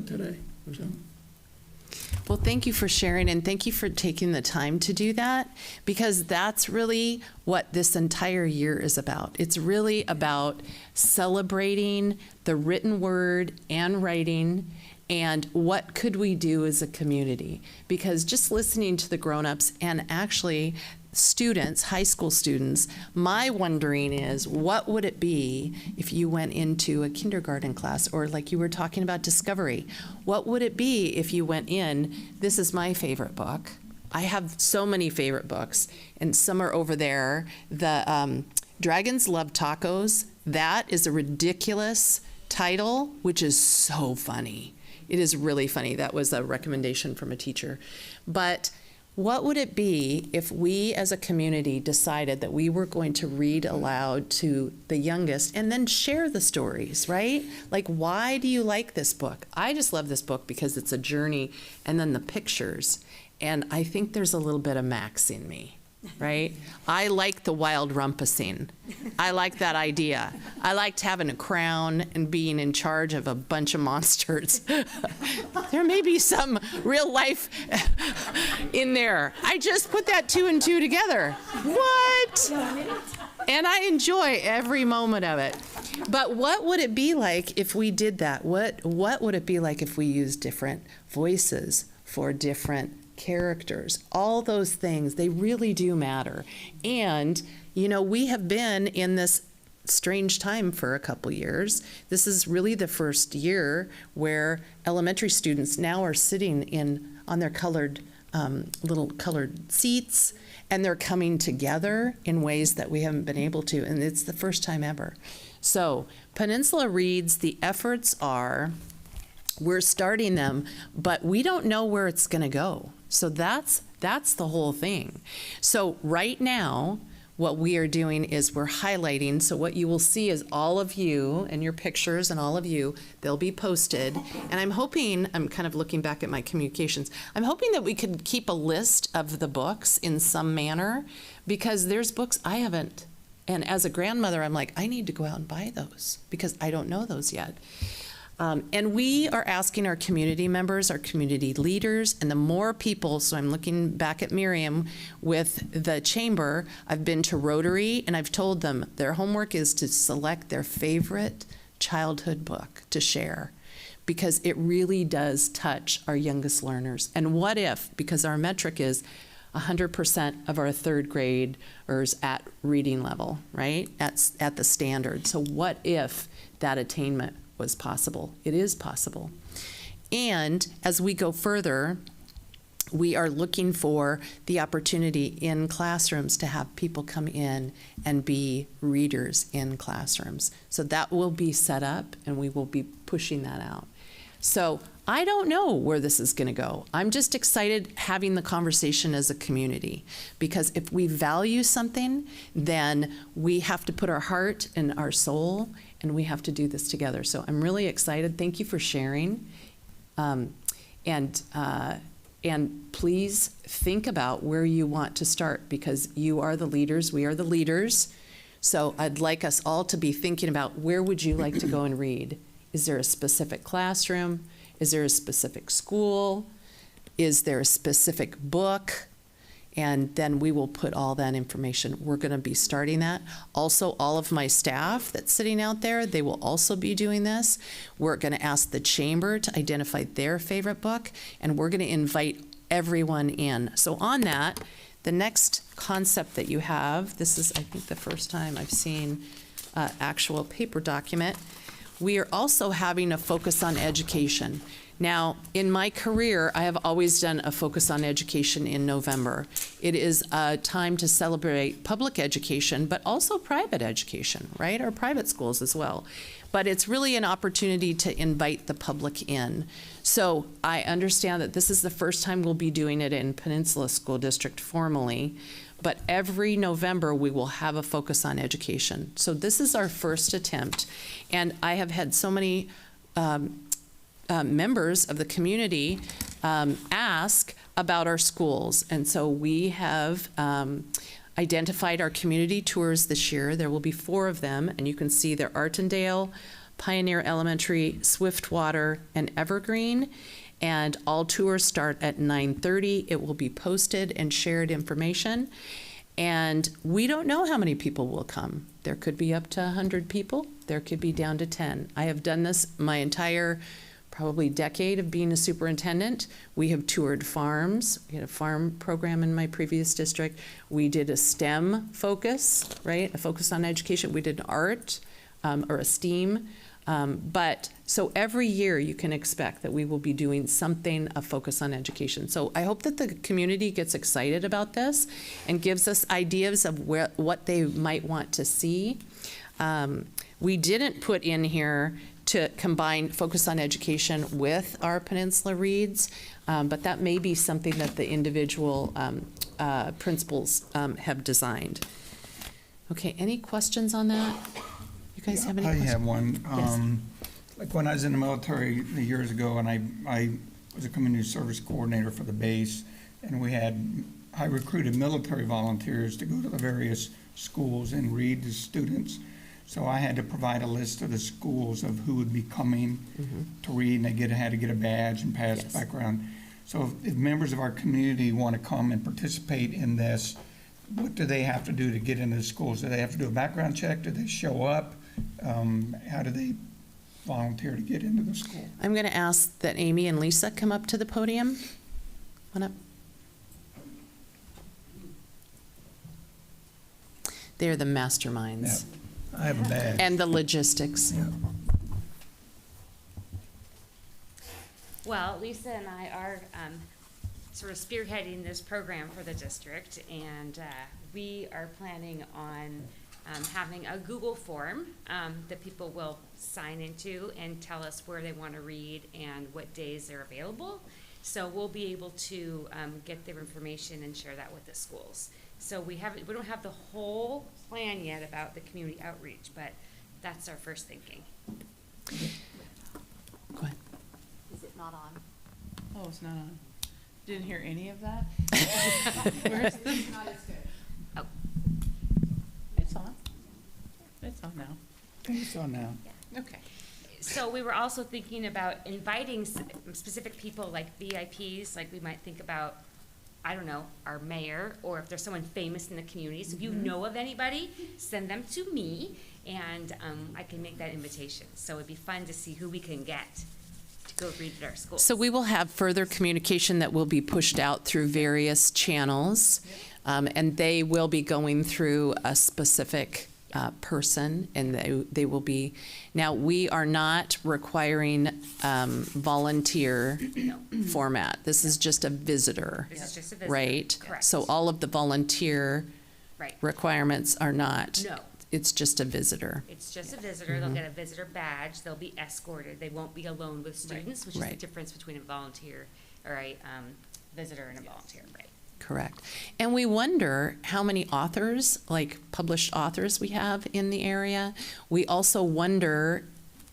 today. So. Well, thank you for sharing, and thank you for taking the time to do that, because that's really what this entire year is about. It's really about celebrating the written word and writing, and what could we do as a community? Because just listening to the grown-ups and actually students, high school students, my wondering is, what would it be if you went into a kindergarten class, or like you were talking about Discovery? What would it be if you went in, this is my favorite book. I have so many favorite books, and some are over there. The Dragons Love Tacos, that is a ridiculous title, which is so funny. It is really funny. That was a recommendation from a teacher. But What would it be if we as a community decided that we were going to read aloud to the youngest and then share the stories, right? Like, why do you like this book? I just love this book because it's a journey, and then the pictures. And I think there's a little bit of Max in me, right? I like the wild rumpusing. I like that idea. I liked having a crown and being in charge of a bunch of monsters. There may be some real life in there. I just put that 2 and 2 together. What? And I enjoy every moment of it. But what would it be like if we did that? What would it be like if we used different voices for different characters? All those things, they really do matter. And, you know, we have been in this strange time for a couple years. This is really the first year where elementary students now are sitting on their colored little colored seats, and they're coming together in ways that we haven't been able to, and it's the first time ever. So Peninsula Reads, the efforts are, we're starting them, but we don't know where it's going to go. So that's the whole thing. So right now, what we are doing is we're highlighting. So what you will see is all of you and your pictures and all of you, they'll be posted. And I'm hoping, I'm kind of looking back at my communications, I'm hoping that we could keep a list of the books in some manner, because there's books I haven't. And as a grandmother, I'm like, I need to go out and buy those because I don't know those yet. And we are asking our community members, our community leaders, and the more people, so I'm looking back at Miriam with the chamber, I've been to Rotary, and I've told them their homework is to select their favorite childhood book to share, because it really does touch our youngest learners. And what if, because our metric is 100% of our third graders at reading level, right? At the standard. So what if that attainment was possible? It is possible. And as we go further, we are looking for the opportunity in classrooms to have people come in and be readers in classrooms. So that will be set up, and we will be pushing that out. So I don't know where this is going to go. I'm just excited having the conversation as a community, because if we value something, then we have to put our heart and our soul, and we have to do this together. So I'm really excited. Thank you for sharing. And please think about where you want to start, because you are the leaders, we are the leaders. So I'd like us all to be thinking about, where would you like to go and read? Is there a specific classroom? Is there a specific school? Is there a specific book? And then we will put all that information. We're going to be starting that. Also, all of my staff that's sitting out there, they will also be doing this. We're going to ask the chamber to identify their favorite book, and we're going to invite everyone in. So on that, the next concept that you have, this is, I think, the first time I've seen actual paper document. We are also having a focus on education. Now, in my career, I have always done a focus on education in November. It is a time to celebrate public education, but also private education, right? Or private schools as well. But it's really an opportunity to invite the public in. So I understand that this is the first time we'll be doing it in Peninsula School District formally, but every November we will have a focus on education. So this is our first attempt. And I have had so many members of the community ask about our schools. And so we have identified our community tours this year. There will be 4 of them, and you can see they're Artondale, Pioneer Elementary, Swiftwater, and Evergreen. And all tours start at 9:30. It will be posted and shared information. And we don't know how many people will come. There could be up to 100 people. There could be down to 10. I have done this my entire probably decade of being a superintendent. We have toured farms. We had a farm program in my previous district. We did a STEM focus, right? A focus on education. We did art or a STEAM. But so every year you can expect that we will be doing something, a focus on education. So I hope that the community gets excited about this and gives us ideas of what they might want to see. We didn't put in here to combine Focus on Education with our Peninsula Reads, but that may be something that the individual principals have designed. Okay, any questions on that? You guys have any I questions? have one. Yes. Like when I was in the military years ago, and I was a community service coordinator for the base, and I recruited military volunteers to go to the various schools and read to students. So I had to provide a list of the schools of who would be coming to read, and they had to get a badge and pass Yes. background. So if members of our community want to come and participate in this, what do they have to do to get into the schools? Do they have to do a background check? Do they show up? How do they volunteer to get into the school? I'm going to ask that Amy and Lisa come up to the podium. Come on up. They're the masterminds. Yeah, I have a badge. And the logistics. Yeah. Well, Lisa and I are sort of spearheading this program for the district, and we are planning on having a Google form that people will sign into and tell us where they want to read and what days they're available. So we'll be able to get their information and share that with the schools. So we don't have the whole plan yet about the community outreach, but that's our first thinking. Go ahead. Is it not on? Oh, it's not on. Didn't hear any of that. Where's this? Not as good. Oh. It's on. It's on now. I think it's on now. Okay. So we were also thinking about inviting specific people like VIPs, like we might think about, I don't know, our mayor, or if there's someone famous in the community. So if you know of anybody, send them to me, and I can make that invitation. So it'd be fun to see who we can get to go read at our school. So we will have further communication that will be pushed out through various channels, and they will be going through a specific person, and they will be. Now, we are not requiring volunteer format. This is just a visitor. This is just a visitor. Right? Correct. So all of the volunteer Right. requirements are not. No. It's just a visitor. It's just a visitor. They'll get a visitor badge. They'll be escorted. They won't be alone with students, which is the Right. difference between a volunteer or a visitor and a volunteer, right? Correct. And we wonder how many authors, like published authors, we have in the area. We also wonder,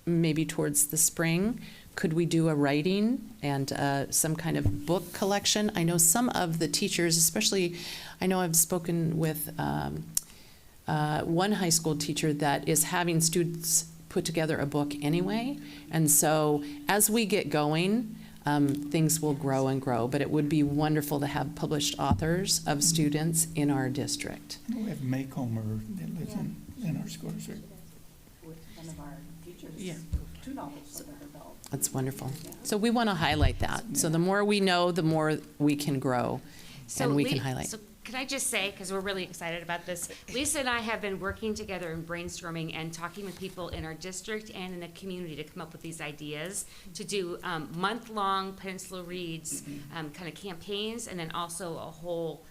maybe towards the spring, could we do a writing and some kind of book collection? I know some of the teachers, especially, I know I've spoken with one high school teacher that is having students put together a book anyway. And so as we get going, things will grow and grow, but it would be wonderful to have published authors of students in our district. We have Maycomer that lives in our school district. One of our teachers. Yeah. 2 novels under her belt. That's wonderful. So we want to highlight that. So the more we know, the more we can grow and we can highlight. So can I just say, because we're really excited about this, Lisa and I have been working together and brainstorming and talking with people in our district and in the community to come up with these ideas to do month-long Peninsula Reads kind of campaigns, and then also a whole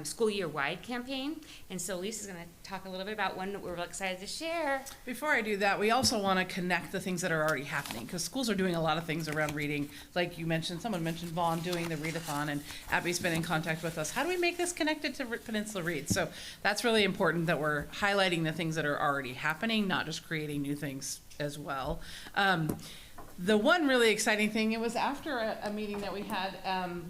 school year-wide campaign. And so Lisa's going to talk a little bit about one that we're really excited to share. Before I do that, we also want to connect the things that are already happening, because schools are doing a lot of things around reading. Like you mentioned, someone mentioned Vaughn doing the readathon, and Abby's been in contact with us. How do we make this connected to Peninsula Reads? So that's really important that we're highlighting the things that are already happening, not just creating new things as well. The one really exciting thing, it was after a meeting that we had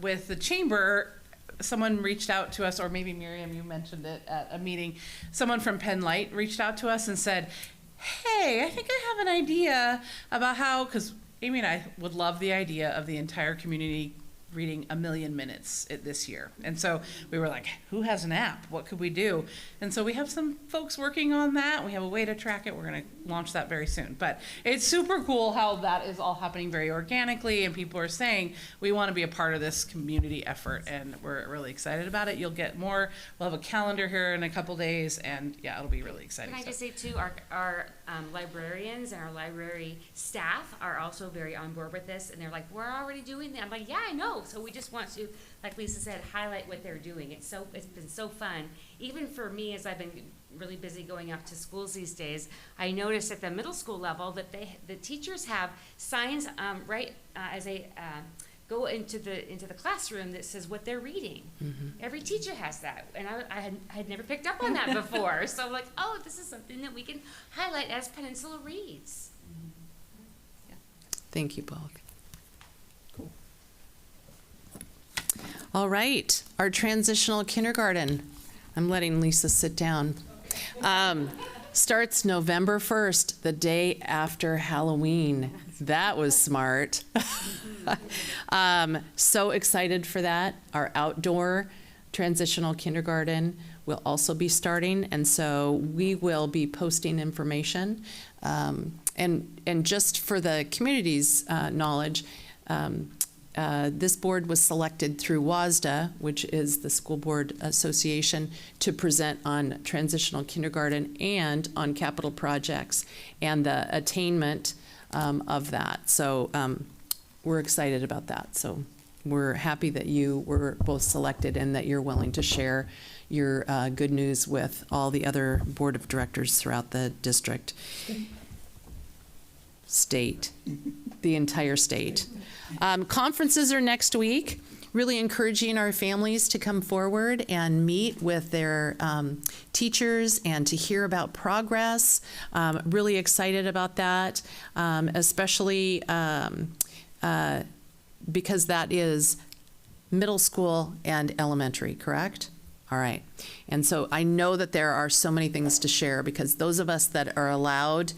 with the chamber. Someone reached out to us, or maybe Miriam, you mentioned it at a meeting. Someone from Penn Light reached out to us and said, hey, I think I have an idea about how, because Amy and I would love the idea of the entire community reading 1 million minutes this year. And so we were like, who has an app? What could we do? And so we have some folks working on that. We have a way to track it. We're going to launch that very soon. But it's super cool how that is all happening very organically, and people are saying, we want to be a part of this community effort, and we're really excited about it. You'll get more. We'll have a calendar here in a couple days, and yeah, it'll be really exciting. Can I just say too, our librarians and our library staff are also very on board with this, and they're like, we're already doing that. I'm like, yeah, I know. So we just want to, like Lisa said, highlight what they're doing. It's been so fun, even for me as I've been really busy going out to schools these days, I noticed at the middle school level that the teachers have signs right as they go into the classroom that says what they're reading. Every teacher has that, and I had never picked up on that before. So I'm like, oh, this is something that we can highlight as Peninsula Reads. Thank you both. All right, our transitional kindergarten. I'm letting Lisa sit down. Starts November 1st, the day after Halloween. That was smart. So excited for that. Our outdoor transitional kindergarten will also be starting, and so we will be posting information. And just for the community's knowledge, this board was selected through WASDA, which is the School Board Association, to present on transitional kindergarten and on capital projects and the attainment of that. So we're excited about that. So we're happy that you were both selected and that you're willing to share your good news with all the other board of directors throughout the district. State, the entire state. Conferences are next week. Really encouraging our families to come forward and meet with their teachers and to hear about progress. Really excited about that, especially because that is middle school and elementary, correct? All right. And so I know that there are so many things to share, because those of us that are allowed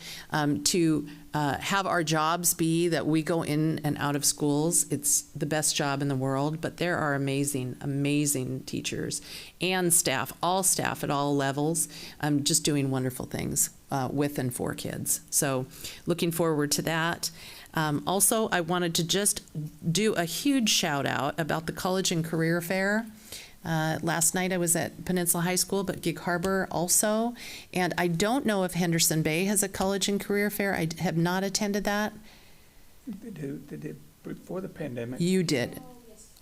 to have our jobs be that we go in and out of schools, it's the best job in the world, but there are amazing, amazing teachers and staff, all staff at all levels, just doing wonderful things with and for kids. So looking forward to that. Also, I wanted to just do a huge shout out about the College and Career Fair. Last night I was at Peninsula High School, but Gig Harbor also. And I don't know if Henderson Bay has a College and Career Fair. I have not attended that. They did before the pandemic. You did.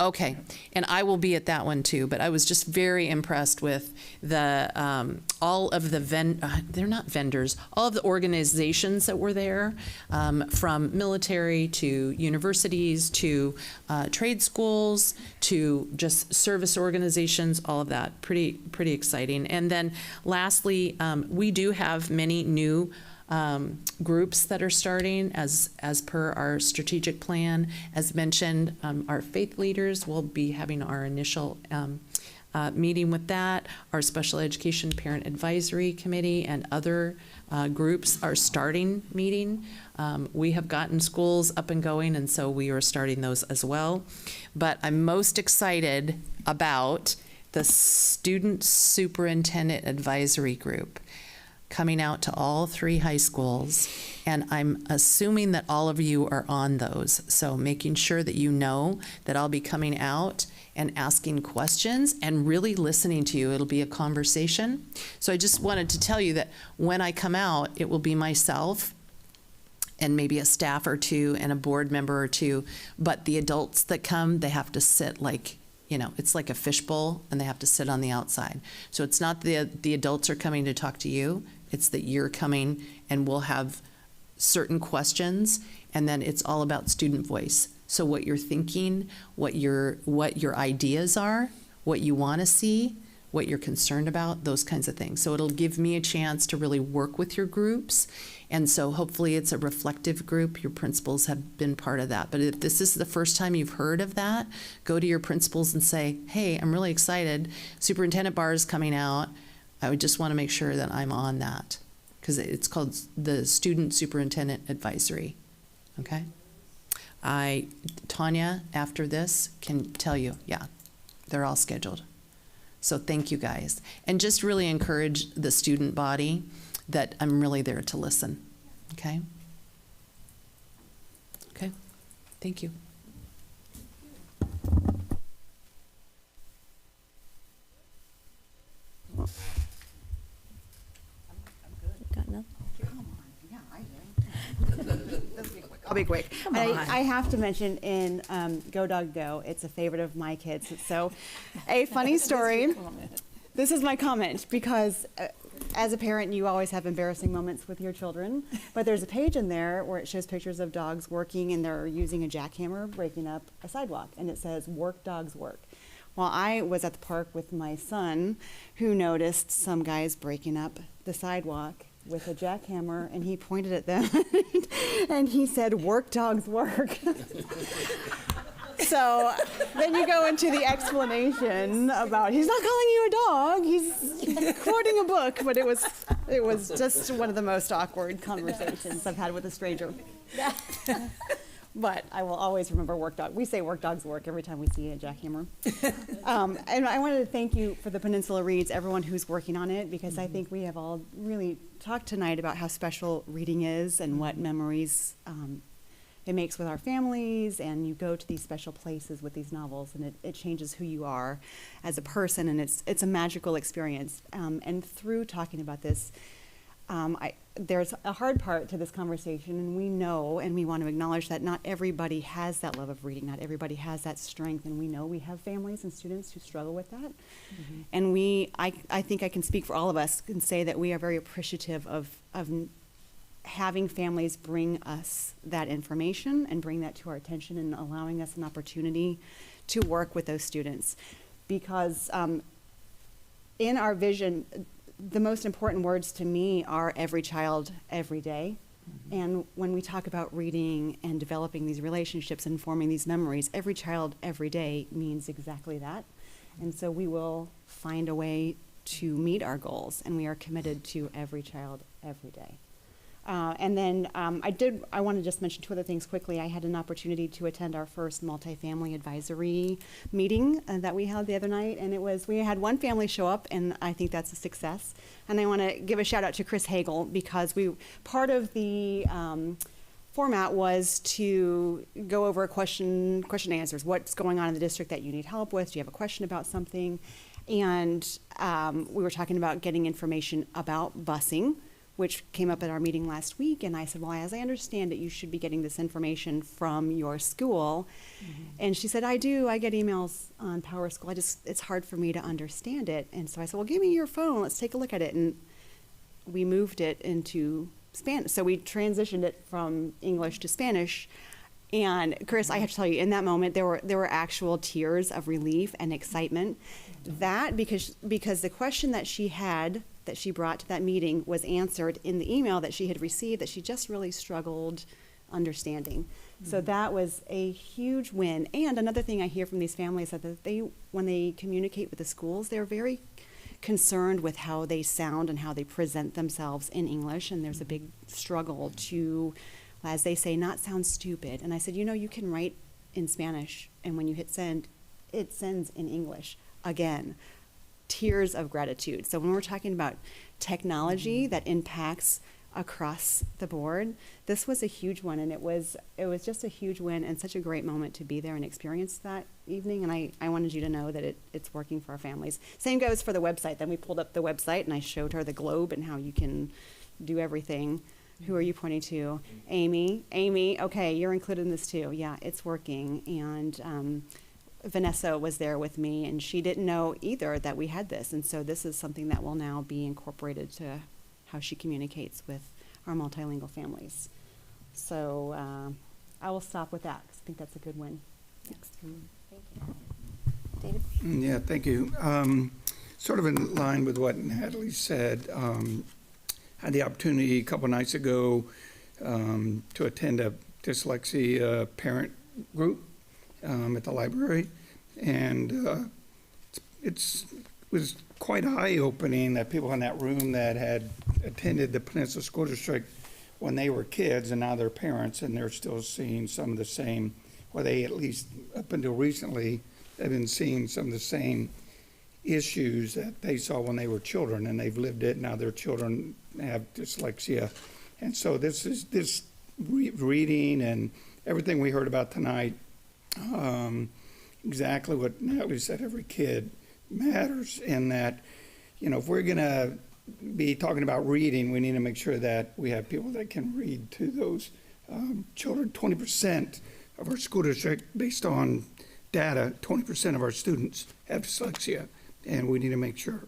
Okay, and I will be at that one too, but I was just very impressed with the, all of the they're not vendors, all of the organizations that were there, from military to universities to trade schools to just service organizations, all of that, pretty exciting. And then lastly, we do have many new groups that are starting as per our strategic plan. As mentioned, our faith leaders will be having our initial meeting with that. Our special education parent advisory committee and other groups are starting meeting. We have gotten schools up and going, and so we are starting those as well. But I'm most excited about the Student Superintendent Advisory Group coming out to all 3 high schools, and I'm assuming that all of you are on those. So making sure that you know that I'll be coming out and asking questions and really listening to you. It'll be a conversation. So I just wanted to tell you that when I come out, it will be myself and maybe a staff or 2 and a board member or 2, but the adults that come, they have to sit like, you know, it's like a fishbowl, and they have to sit on the outside. So it's not the adults are coming to talk to you, it's that you're coming, and we'll have certain questions, and then it's all about student voice. So what you're thinking, what your ideas are, what you want to see, what you're concerned about, those kinds of things. So it'll give me a chance to really work with your groups. And so hopefully it's a reflective group. Your principals have been part of that. But if this is the first time you've heard of that, go to your principals and say, hey, I'm really excited. Superintendent Barr is coming out. I would just want to make sure that I'm on that, because it's called the Student Superintendent Advisory. Okay? Tanya, after this, can tell you, yeah, they're all scheduled. So thank you guys. And just really encourage the student body that I'm really there to listen. Okay? Okay. Thank you. Got nothing? I'll be quick. I have to mention in Go Dog Go, it's a favorite of my kids. So a funny story. This is my comment, because as a parent, you always have embarrassing moments with your children, but there's a page in there where it shows pictures of dogs working, and they're using a jackhammer breaking up a sidewalk, and it says, "Work dogs work." Well, I was at the park with my son, who noticed some guys breaking up the sidewalk with a jackhammer, and he pointed at them, and he said, "Work dogs work." So then you go into the explanation about he's not calling you a dog, he's quoting a book, but it was just one of the most awkward conversations I've had with a stranger. But I will always remember work dog. We say work dogs work every time we see a jackhammer. And I wanted to thank you for the Peninsula Reads, everyone who's working on it, because I think we have all really talked tonight about how special reading is and what memories it makes with our families, and you go to these special places with these novels, and it changes who you are as a person, and it's a magical experience. And through talking about this, there's a hard part to this conversation, and we know and we want to acknowledge that not everybody has that love of reading, not everybody has that strength, and we know we have families and students who struggle with that. And I think I can speak for all of us and say that we are very appreciative of having families bring us that information and bring that to our attention and allowing us an opportunity to work with those students. Because in our vision, the most important words to me are every child, every day. And when we talk about reading and developing these relationships and forming these memories, every child, every day means exactly that. And so we will find a way to meet our goals, and we are committed to every child, every day. And then I want to just mention two other things quickly. I had an opportunity to attend our first multifamily advisory meeting that we held the other night, and we had one family show up, and I think that's a success. And I want to give a shout out to Chris Hagel, because part of the format was to go over question and answers. What's going on in the district that you need help with? Do you have a question about something? And we were talking about getting information about busing, which came up at our meeting last week, and I said, well, as I understand it, you should be getting this information from your school. And she said, I do, I get emails on Power School, it's hard for me to understand it. And so I said, well, give me your phone, let's take a look at it. And we moved it into Spanish, so we transitioned it from English to Spanish. And Chris, I have to tell you, in that moment, there were actual tears of relief and excitement. That, because the question that she had, that she brought to that meeting, was answered in the email that she had received that she just really struggled understanding. So that was a huge win. And another thing I hear from these families is that when they communicate with the schools, they're very concerned with how they sound and how they present themselves in English, and there's a big struggle to, as they say, not sound stupid. And I said, you can write in Spanish, and when you hit send, it sends in English again. Tears of gratitude. So when we're talking about technology that impacts across the board, this was a huge one, and it was just a huge win and such a great moment to be there and experience that evening. And I wanted you to know that it's working for our families. Same goes for the website. Then we pulled up the website, and I showed her the globe and how you can do everything. Who are you pointing to? Amy, okay, you're included in this too. Yeah, it's working. And Vanessa was there with me, and she didn't know either that we had this. And so this is something that will now be incorporated to how she communicates with our multilingual families. So I will stop with that, because I think that's a good win. Next. Thank you. David? Yeah, thank you. Sort of in line with what Natalie said, had the opportunity a couple nights ago to attend a dyslexia parent group at the library, and it was quite eye-opening that people in that room that had attended the Peninsula School District when they were kids, and now they're parents, and they're still seeing some of the same, or they at least up until recently have been seeing some of the same issues that they saw when they were children, and they've lived it. Now their children have dyslexia, and so this reading and everything we heard about tonight, exactly what Natalie said, every kid matters, and that, if we're going to be talking about reading, we need to make sure that we have people that can read to those children. 20% of our school district, based on data, 20% of our students have dyslexia, and we need to make sure.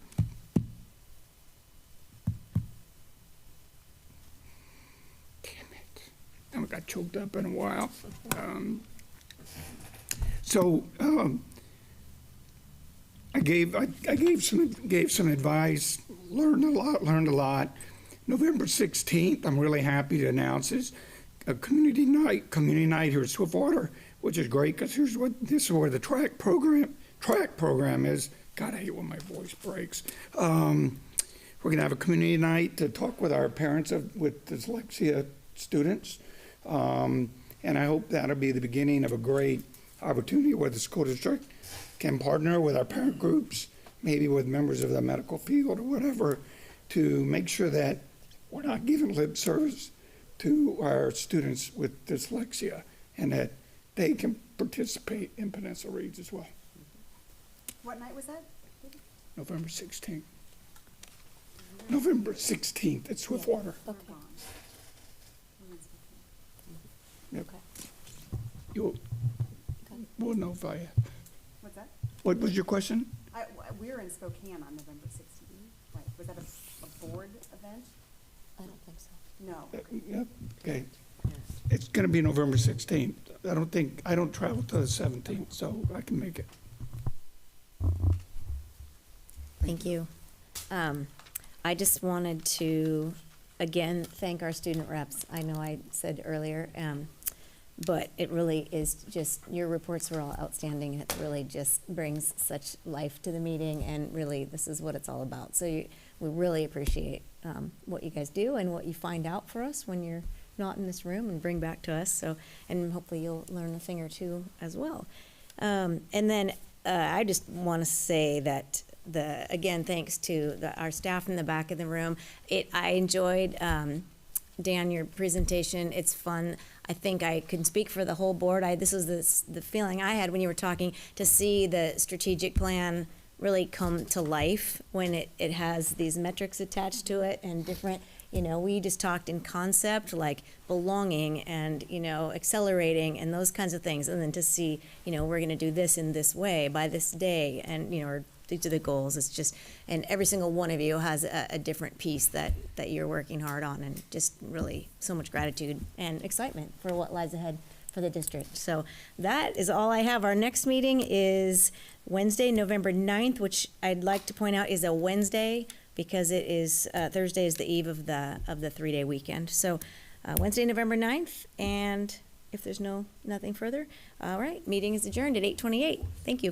choked up in a while. So I gave some advice, learned a lot. November 16th, I'm really happy to announce, is a community night here at Swiftwater, which is great because this is where the track program is. God, I hate when my voice breaks. We're gonna have a community night to talk with our parents with dyslexia students, and I hope that'll be the beginning of a great opportunity where the school district can partner with our parent groups, maybe with members of the medical field or whatever, to make sure that we're not giving lip service to our students with dyslexia and that they can participate in Peninsula Reads as well. What night was that? November 16th. November 16th at Swiftwater. Okay. Yep. We'll know if I. What's that? What was your question? We were in Spokane on November 16th. Right. Was that a board event? I don't think so. No. Yep, okay. It's gonna be November 16th. I don't travel till the 17th, so I can make it. Thank you. I just wanted to, again, thank our student reps. I know I said earlier, but it really is just, your reports were all outstanding. It really just brings such life to the meeting, and really, this is what it's all about. So we really appreciate what you guys do and what you find out for us when you're not in this room and bring back to us. So, and hopefully you'll learn a thing or two as well. And then I just want to say that again, thanks to our staff in the back of the room. I enjoyed, Dan, your presentation. It's fun. I think I can speak for the whole board. This was the feeling I had when you were talking, to see the strategic plan really come to life when it has these metrics attached to it and different, we just talked in concept, like belonging and, accelerating and those kinds of things. And then to see, we're going to do this in this way by this day, and, or these are the goals. It's just, and every single one of you has a different piece that you're working hard on, and just really so much gratitude and excitement for what lies ahead for the district. So that is all I have. Our next meeting is Wednesday, November 9th, which I'd like to point out is a Wednesday, because it is, Thursday is the eve of the 3-day weekend. So Wednesday, November 9th, and if there's nothing further, all right, meeting is adjourned at 8:28. Thank you.